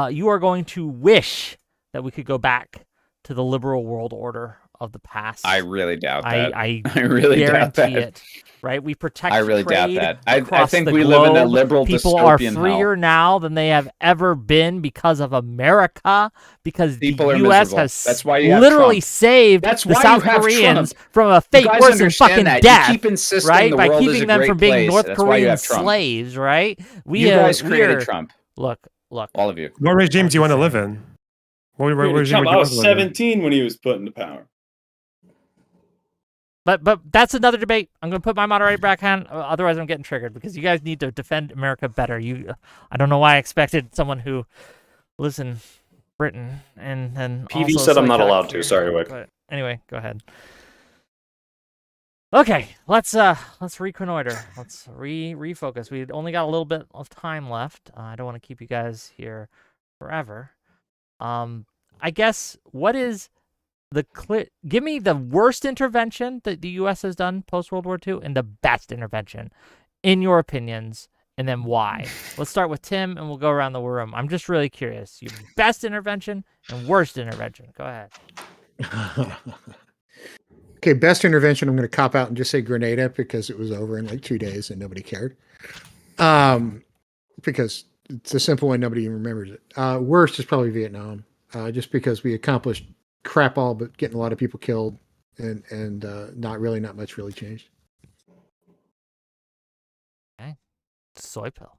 S1: you are going to wish that we could go back to the liberal world order of the past.
S6: I really doubt that.
S1: I
S6: really
S1: guarantee
S6: doubt that.
S1: it. Right? We protect.
S6: I really doubt that. I think
S1: we
S6: live in a liberal
S1: People are
S6: dystopian
S1: freer
S6: hell.
S1: now than they have ever been because of America. Because
S6: People
S1: the
S6: are
S1: U.S.
S6: miserable.
S1: has
S6: That's why you have
S1: literally
S6: Trump.
S1: saved
S6: That's
S1: the
S6: why
S1: South
S6: you have
S1: Koreans
S6: Trump.
S1: from a fate
S6: You guys
S1: worse than
S6: understand
S1: fucking
S6: that.
S1: death.
S6: You keep insisting
S1: right?
S6: the
S1: By
S6: world is
S1: keeping
S6: a
S1: them
S6: great
S1: from being
S6: place.
S1: North
S6: That's why you
S1: Korean
S6: have Trump.
S1: slaves. Right?
S6: You guys created Trump.
S1: Look.
S6: All of you.
S4: What regime do you want to live in? What regime would you
S7: Trump, I
S4: want
S7: was
S4: to live in?
S7: 17 when he was put into power.
S1: But that's another debate. I'm going to put my moderator back on. Otherwise, I'm getting triggered because you guys need to defend America better. I don't know why I expected someone who lives in Britain and
S2: PV said I'm not allowed to. Sorry, Wick.
S1: But anyway, go ahead. Okay, let's reconnoiter. Let's refocus. We only got a little bit of time left. I don't want to keep you guys here forever. I guess what is give me the worst intervention that the U.S. has done post World War II and the best intervention, in your opinions, and then why. Let's start with Tim, and we'll go around the room. I'm just really curious. Your best intervention and worst intervention. Go ahead.
S3: Okay, best intervention. I'm going to cop out and just say Grenada because it was over in like 2 days and nobody cared. Because it's a simple one, nobody even remembers it. Worst is probably Vietnam, just because we accomplished crap all but getting a lot of people killed, and not much really changed.
S1: Okay, Soy Pill.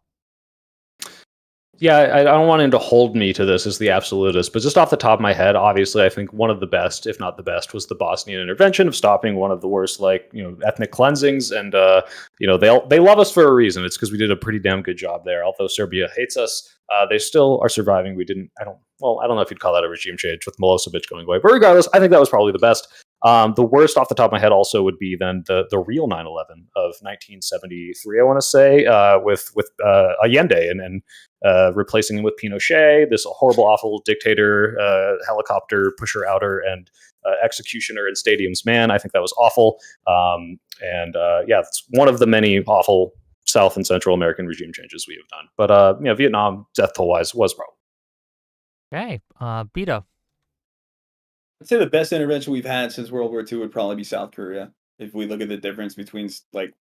S2: Yeah, I don't want him to hold me to this as the absolutist, but just off the top of my head, obviously, I think one of the best, if not the best, was the Bosnian intervention of stopping one of the worst, ethnic cleansings. And they love us for a reason. It's because we did a pretty damn good job there. Although Serbia hates us, they still are surviving. I don't know if you'd call that a regime change with Milosevic going away, but regardless, I think that was probably the best. The worst off the top of my head also would be then the real 9/11 of 1973, I want to say, with Allende and replacing him with Pinochet, this horrible, awful dictator, helicopter pusher outer, and executioner in stadiums. Man, I think that was awful. It's one of the many awful South and Central American regime changes we have done. But Vietnam, death toll wise, was probably.
S1: Okay, Bito.
S7: I'd say the best intervention we've had since World War II would probably be South Korea. If we look at the difference between like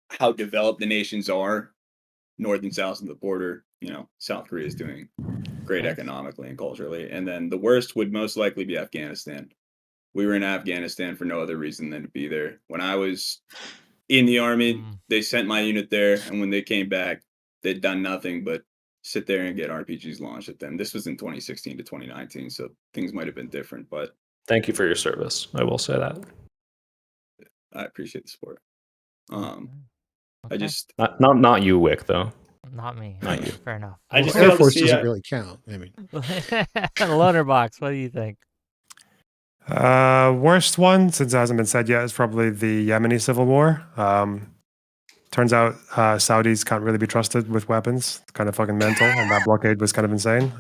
S7: how developed the nations are, north and south of the border, South Korea is doing great economically and culturally. And then the worst would most likely be Afghanistan. We were in Afghanistan for no other reason than to be there. When I was in the army, they sent my unit there, and when they came back, they'd done nothing but sit there and get RPGs launched at them. This was in 2016 to 2019, so things might have been different, but
S2: thank you for your service. I will say that.
S7: I appreciate the support.
S1: Okay.
S7: I just
S2: not you, Wick, though.
S1: Not me.
S2: Not you.
S1: Fair enough.
S7: I just
S3: Air
S7: failed to
S3: Force
S7: see
S3: doesn't
S7: it.
S3: really count. I mean,
S1: Lonerbox. What do you think?
S4: Worst one, since it hasn't been said yet, is probably the Yemeni civil war. Turns out Saudis can't really be trusted with weapons. It's kind of fucking mental, and that blockade was kind of insane.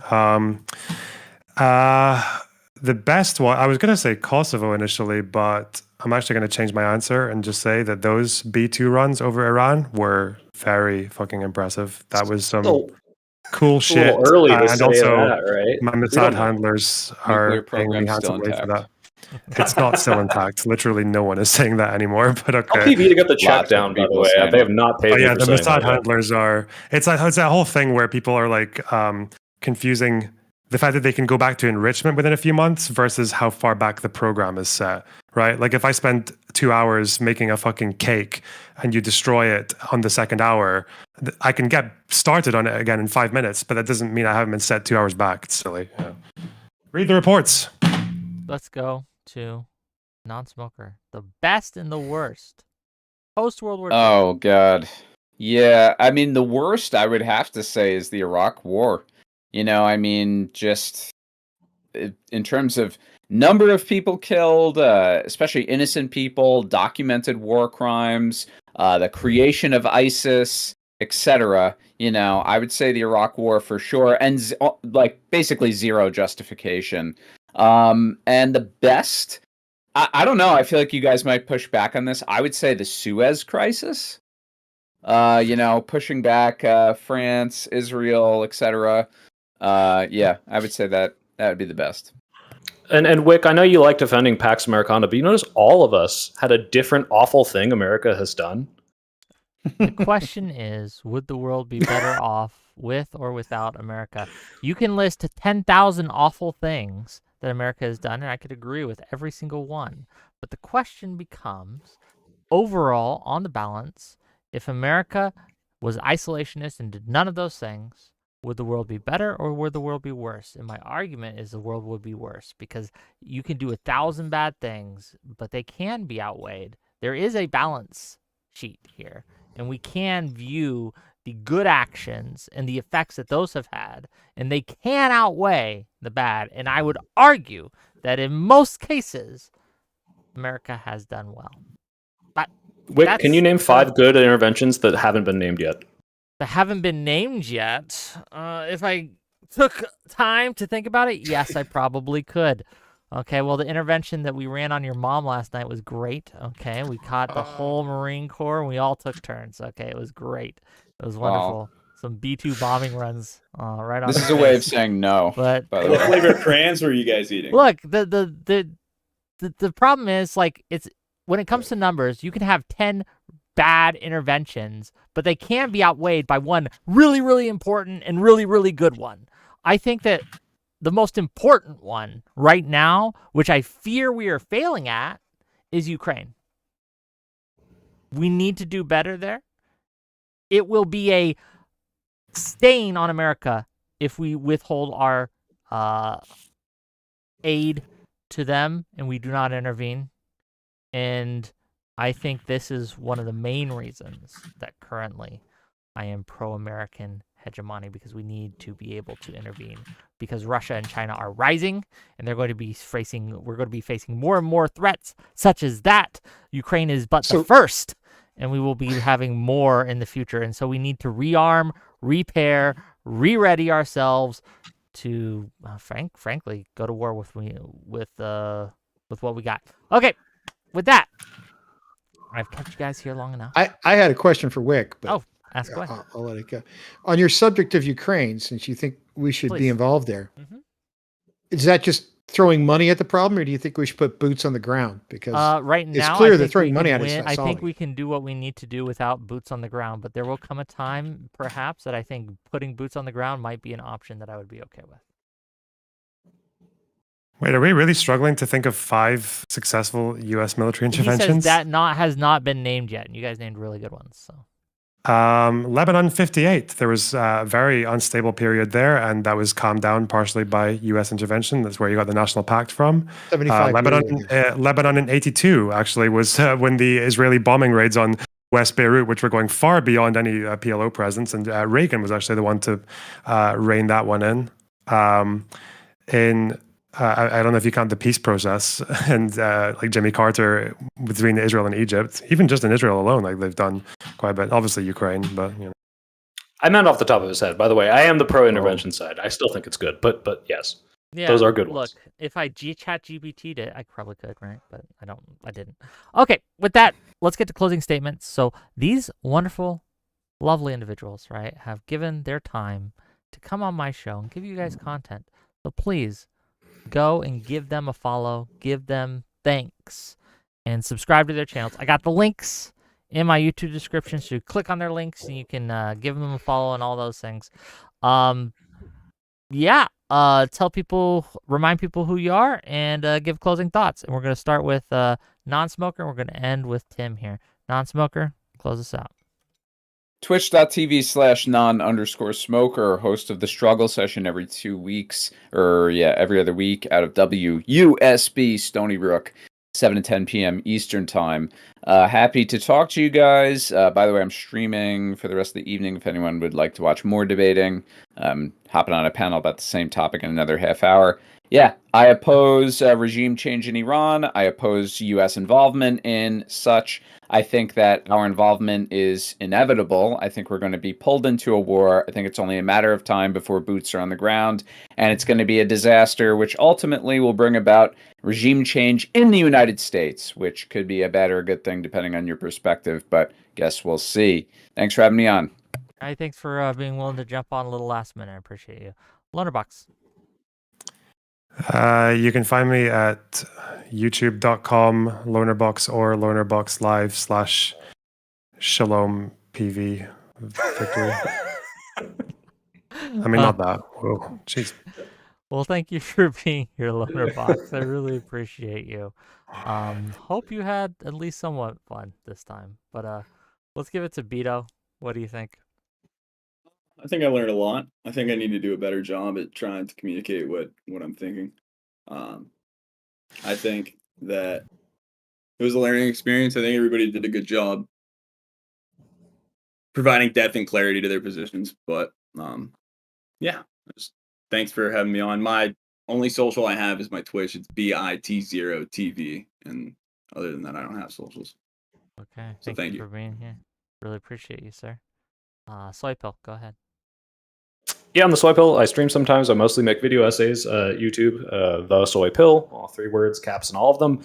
S4: The best one, I was going to say Kosovo initially, but I'm actually going to change my answer and just say that those B2 runs over Iran were very fucking impressive. That was some cool shit.
S2: A little early to
S4: and
S2: say
S4: also,
S2: that, right?
S4: my Mossad handlers are paying me handsomely for that. It's not still intact. Literally, no one is saying that anymore. But okay.
S2: Tell PV to get the check
S6: Lots of
S2: down. By the
S6: people
S2: way,
S6: saying
S2: they have
S6: it.
S2: not paid.
S4: Oh
S2: me
S4: yeah,
S2: for
S4: the
S2: saying
S4: Mossad
S2: that yet.
S4: handlers are. It's that whole thing where people are like confusing the fact that they can go back to enrichment within a few months versus how far back the program is set, right? Like if I spent 2 hours making a fucking cake and you destroy it on the second hour, I can get started on it again in 5 minutes, but that doesn't mean I haven't been set 2 hours back. It's silly. Yeah. Read the reports.
S1: Let's go to non-smoker. The best and the worst. Post-World War II.
S6: Oh, God. Yeah, I mean, the worst I would have to say is the Iraq War. Just in terms of number of people killed, especially innocent people, documented war crimes, the creation of ISIS, etc. I would say the Iraq War for sure, and basically zero justification. And the best, I don't know. I feel like you guys might push back on this. I would say the Suez Crisis. Pushing back France, Israel, etc. I would say that would be the best.
S2: And Wick, I know you like defending Pax Americana, but you notice all of us had a different awful thing America has done.
S1: The question is, would the world be better off with or without America? You can list 10,000 awful things that America has done, and I could agree with every single one. But the question becomes, overall, on the balance, if America was isolationist and did none of those things, would the world be better or would the world be worse? And my argument is the world would be worse because you can do 1,000 bad things, but they can be outweighed. There is a balance sheet here, and we can view the good actions and the effects that those have had, and they can outweigh the bad. And I would argue that in most cases, America has done well. But
S2: Wick, can you name 5 good interventions that haven't been named yet?
S1: That haven't been named yet. If I took time to think about it, yes, I probably could. Okay, well, the intervention that we ran on your mom last night was great. Okay, we caught the whole Marine Corps, and we all took turns. Okay, it was great. It was
S6: Wow.
S1: wonderful. Some B2 bombing runs right on.
S6: This
S1: the
S6: is a way of
S1: face.
S6: saying no.
S1: But
S6: by the
S7: What
S6: way.
S7: flavor of crayons were you guys eating?
S1: look, the problem is, like, it's when it comes to numbers, you can have 10 bad interventions, but they can be outweighed by one really, really important and really, really good one. I think that the most important one right now, which I fear we are failing at, is Ukraine. We need to do better there. It will be a stain on America if we withhold our aid to them and we do not intervene. And I think this is one of the main reasons that currently I am pro-American hegemony, because we need to be able to intervene, because Russia and China are rising and we're going to be facing more and more threats such as that. Ukraine is but the first, and we will be having more in the future. And so we need to rearm, repair, re-ready ourselves to frankly go to war with what we got. Okay, with that, I've kept you guys here long enough.
S3: I had a question for Wick, but
S1: ask away.
S3: I'll let it go. On your subject of Ukraine, since you think we should
S1: Please.
S3: be involved there,
S1: Mhm.
S3: is that just throwing money at the problem, or do you think we should put boots on the ground? Because
S1: right now,
S3: it's clear
S1: I
S3: that
S1: think
S3: throwing
S1: we
S3: money
S1: can
S3: at it's
S1: win.
S3: not
S1: I
S3: solving
S1: think we can do what we need to do without boots on the ground, but there will come a time, perhaps, that I think putting boots on the ground might be an option that I would be okay with.
S4: Wait, are we really struggling to think of 5 successful U.S. military
S1: He says
S4: interventions?
S1: that has not been named yet, and you guys named really good ones. So
S4: Lebanon 58. There was a very unstable period there, and that was calmed down partially by U.S. intervention. That's where you got the National Pact from.
S3: 75
S4: Lebanon in 82 actually was when the Israeli bombing raids on West Beirut, which were going far beyond any PLO presence, and Reagan was actually the one to rein that one in. I don't know if you count the peace process and like Jimmy Carter between Israel and Egypt, even just in Israel alone, like they've done quite a bit. Obviously Ukraine, but you know.
S2: I meant off the top of his head. By the way, I am the pro-intervention side. I still think it's good, but yes, those are good ones.
S1: Look, if I chat GBT'd it, I probably could, right? But I didn't. Okay, with that, let's get to closing statements. So these wonderful, lovely individuals, right, have given their time to come on my show and give you guys content. So please go and give them a follow, give them thanks, and subscribe to their channels. I got the links in my YouTube description, so you click on their links and you can give them a follow and all those things. Tell people, remind people who you are, and give closing thoughts. And we're going to start with Non-Smoker, and we're going to end with Tim here. Non-Smoker, close us out.
S6: Twitch.tv/non_smoker, host of the struggle session every 2 weeks, every other week out of WUSB Stony Brook, 7 to 10 p.m. Eastern time. Happy to talk to you guys. By the way, I'm streaming for the rest of the evening if anyone would like to watch more debating. Hopping on a panel about the same topic in another half hour. Yeah, I oppose regime change in Iran. I oppose U.S. involvement in such. I think that our involvement is inevitable. I think we're going to be pulled into a war. I think it's only a matter of time before boots are on the ground, and it's going to be a disaster, which ultimately will bring about regime change in the United States, which could be a bad or a good thing depending on your perspective, but guess we'll see. Thanks for having me on.
S1: Hey, thanks for being willing to jump on a little last minute. I appreciate you. Lonerbox.
S4: You can find me at youtube.com Lonerbox or Lonerbox Live /Shalom PV victory. I mean, not that. Whoa, jeez.
S1: Well, thank you for being here, Lonerbox. I really appreciate you. Hope you had at least somewhat fun this time. But let's give it to Bito. What do you think?
S7: I think I learned a lot. I think I need to do a better job at trying to communicate what I'm thinking. I think that it was a learning experience. I think everybody did a good job providing depth and clarity to their positions. But thanks for having me on. My only social I have is my Twitch. It's BIT0TV, and other than that, I don't have socials.
S1: Okay,
S7: So
S1: thank you for being here. Really appreciate you, sir. Soy Pill, go ahead.
S2: Yeah, on the Soy Pill, I stream sometimes. I mostly make video essays. YouTube, the Soy Pill, all 3 words, caps, and all of them.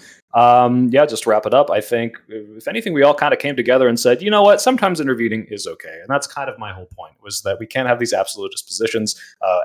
S2: Yeah, just to wrap it up, I think if anything, we all kind of came together and said, you know what, sometimes intervening is okay, and that's kind of my whole point, was that we can't have these absolutist positions.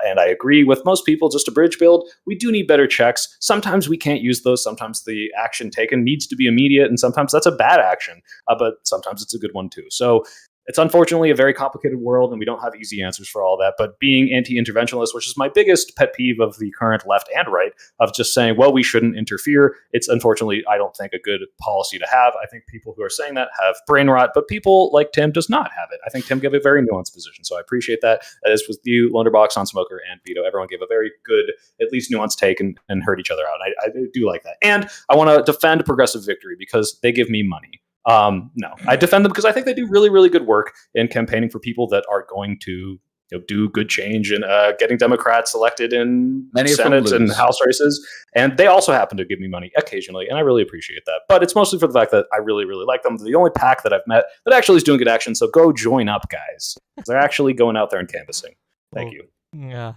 S2: And I agree with most people. Just a bridge build, we do need better checks. Sometimes we can't use those. Sometimes the action taken needs to be immediate, and sometimes that's a bad action, but sometimes it's a good one too. So it's unfortunately a very complicated world, and we don't have easy answers for all that. But being anti-interventionist, which is my biggest pet peeve of the current left and right, of just saying, well, we shouldn't interfere, it's unfortunately, I don't think, a good policy to have. I think people who are saying that have brain rot, but people like Tim does not have it. I think Tim gave a very nuanced position, so I appreciate that. As with you, Lonerbox, Non-Smoker, and Bito, everyone gave a very good, at least nuanced take and heard each other out. I do like that. And I want to defend Progressive Victory because they give me money. No, I defend them because I think they do really, really good work in campaigning for people that are going to do good change and getting Democrats elected in Senate and House races. And they also happen to give me money occasionally, and I really appreciate that. But it's mostly for the fact that I really, really like them. They're the only pack that I've met that actually is doing good action. So go join up, guys. They're actually going out there and canvassing. Thank you.
S1: Yeah.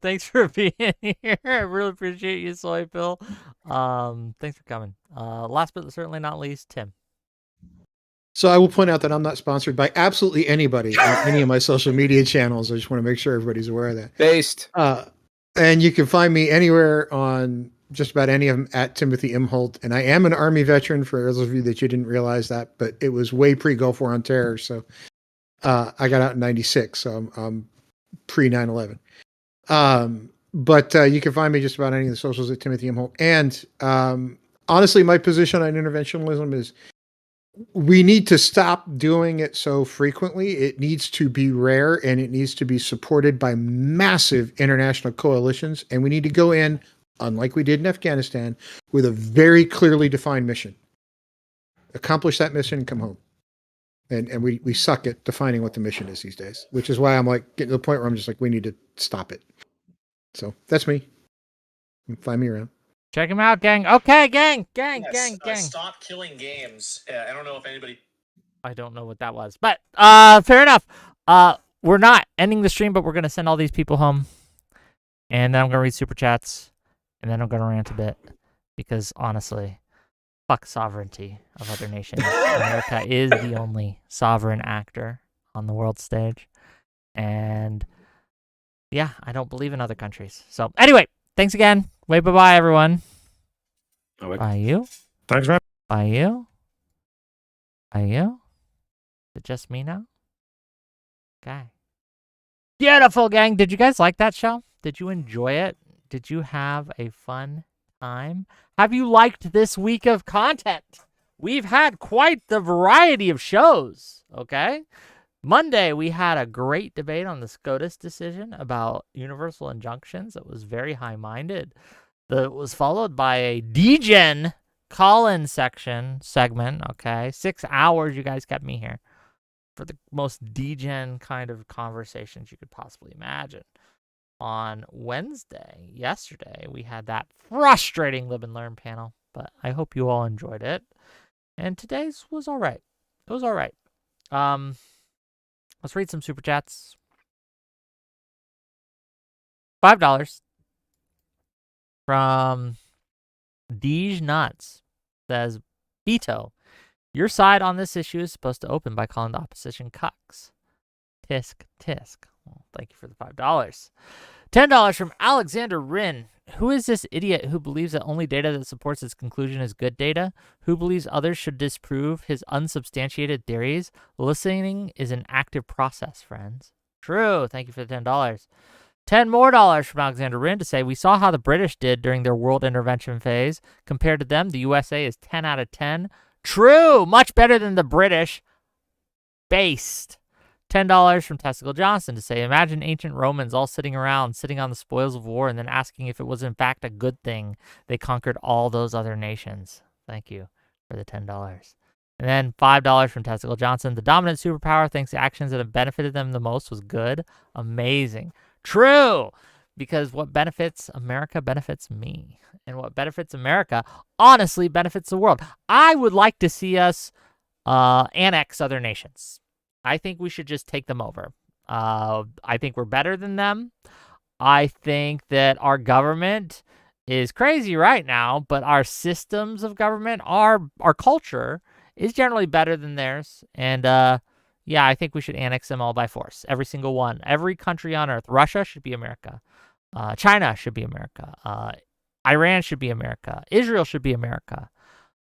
S1: Thanks for being here. I really appreciate you, Soy Pill. Thanks for coming. Last but certainly not least, Tim.
S3: So I will point out that I'm not sponsored by absolutely anybody on any of my social media channels. I just want to make sure everybody's aware of that.
S6: Based.
S3: And you can find me anywhere on just about any of them at Timothy Imholt. And I am an Army veteran, for those of you that you didn't realize that, but it was way pre-Gulf War on Terror. So I got out in 96, so I'm pre 9/11. But you can find me just about any of the socials at Timothy Imholt. And honestly, my position on interventionism is we need to stop doing it so frequently. It needs to be rare, and it needs to be supported by massive international coalitions. And we need to go in, unlike we did in Afghanistan, with a very clearly defined mission. Accomplish that mission and come home. And we suck at defining what the mission is these days, which is why I'm like getting to the point where I'm just like, we need to stop it. So that's me. Find me around.
S1: Check him out, gang. Okay, gang.
S8: Stop killing games. I don't know if anybody.
S1: I don't know what that was, but fair enough. We're not ending the stream, but we're gonna send all these people home, and then I'm gonna read super chats, and then I'm gonna rant a bit, because honestly, fuck sovereignty of other nations. America is the only sovereign actor on the world stage, and yeah, I don't believe in other countries. So anyway, thanks again. Wait, bye-bye, everyone. Bye, you.
S4: Thanks, man.
S1: Bye, you. Bye, you. Is it just me now? Okay. Beautiful, gang. Did you guys like that show? Did you enjoy it? Did you have a fun time? Have you liked this week of content? We've had quite the variety of shows, okay? Monday, we had a great debate on the SCOTUS decision about universal injunctions. It was very high-minded. It was followed by a DGen call-in segment, okay? 6 hours you guys kept me here for the most DGen kind of conversations you could possibly imagine. On Wednesday, yesterday, we had that frustrating Live and Learn panel, but I hope you all enjoyed it. And today's was all right. It was all right. Let's read some super chats. $5 from Deej Nuts says, Bito, your side on this issue is supposed to open by calling the opposition cucks. Tisk, tisk. Well, thank you for the $5. $10 from Alexander Rin. Who is this idiot who believes that only data that supports his conclusion is good data? Who believes others should disprove his unsubstantiated theories? Listening is an active process, friends. True. Thank you for the $10. $10 more from Alexander Rin to say, we saw how the British did during their world intervention phase. Compared to them, the USA is 10 out of 10. True. Much better than the British. Based. $10 from Testicle Johnson to say, imagine ancient Romans all sitting around, sitting on the spoils of war, and then asking if it was in fact a good thing they conquered all those other nations. Thank you for the $10. And then $5 from Testicle Johnson. The dominant superpower thinks the actions that have benefited them the most was good. Amazing. True. Because what benefits America benefits me. And what benefits America honestly benefits the world. I would like to see us annex other nations. I think we should just take them over. I think we're better than them. I think that our government is crazy right now, but our systems of government, our culture is generally better than theirs. And yeah, I think we should annex them all by force. Every single one. Every country on earth. Russia should be America. China should be America. Iran should be America. Israel should be America.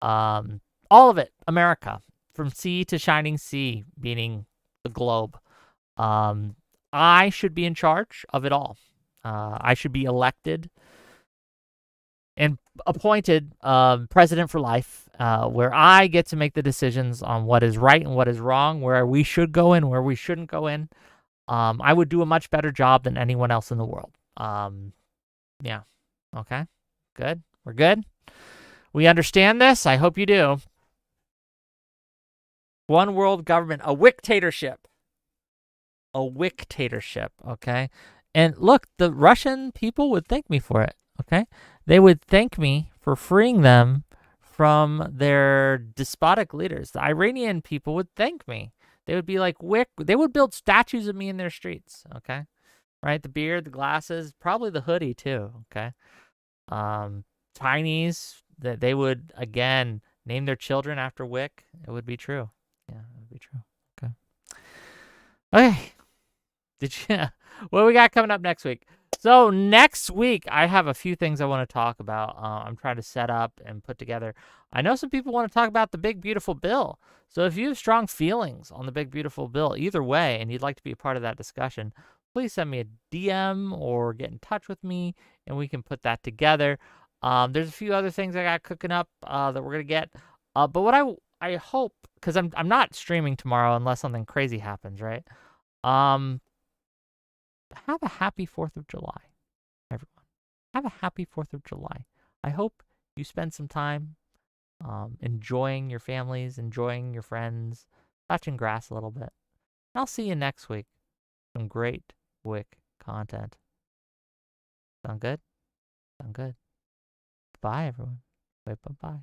S1: All of it, America. From sea to shining sea, meaning the globe. I should be in charge of it all. I should be elected and appointed president for life, where I get to make the decisions on what is right and what is wrong, where we should go in, where we shouldn't go in. I would do a much better job than anyone else in the world. Yeah. Okay. Good. We're good. We understand this. I hope you do. One world government, a wictatorship. A wictatorship, okay? And look, the Russian people would thank me for it, okay? They would thank me for freeing them from their despotic leaders. The Iranian people would thank me. They would be like, they would build statues of me in their streets, okay? Right? The beard, the glasses, probably the hoodie too, okay? Chinese, that they would, again, name their children after Wick. It would be true. Yeah, it would be true. Okay. Okay. Did you? What we got coming up next week? So next week, I have a few things I want to talk about. I'm trying to set up and put together. I know some people want to talk about the big, beautiful bill. So if you have strong feelings on the big, beautiful bill, either way, and you'd like to be a part of that discussion, please send me a DM or get in touch with me, and we can put that together. There's a few other things I got cooking up that we're gonna get. But what I hope, because I'm not streaming tomorrow unless something crazy happens, right? Have a happy 4th of July, everyone. Have a happy 4th of July. I hope you spend some time enjoying your families, enjoying your friends, touching grass a little bit. And I'll see you next week. Some great Wick content. Sound good? Sound good. Bye, everyone. Wait, bye-bye.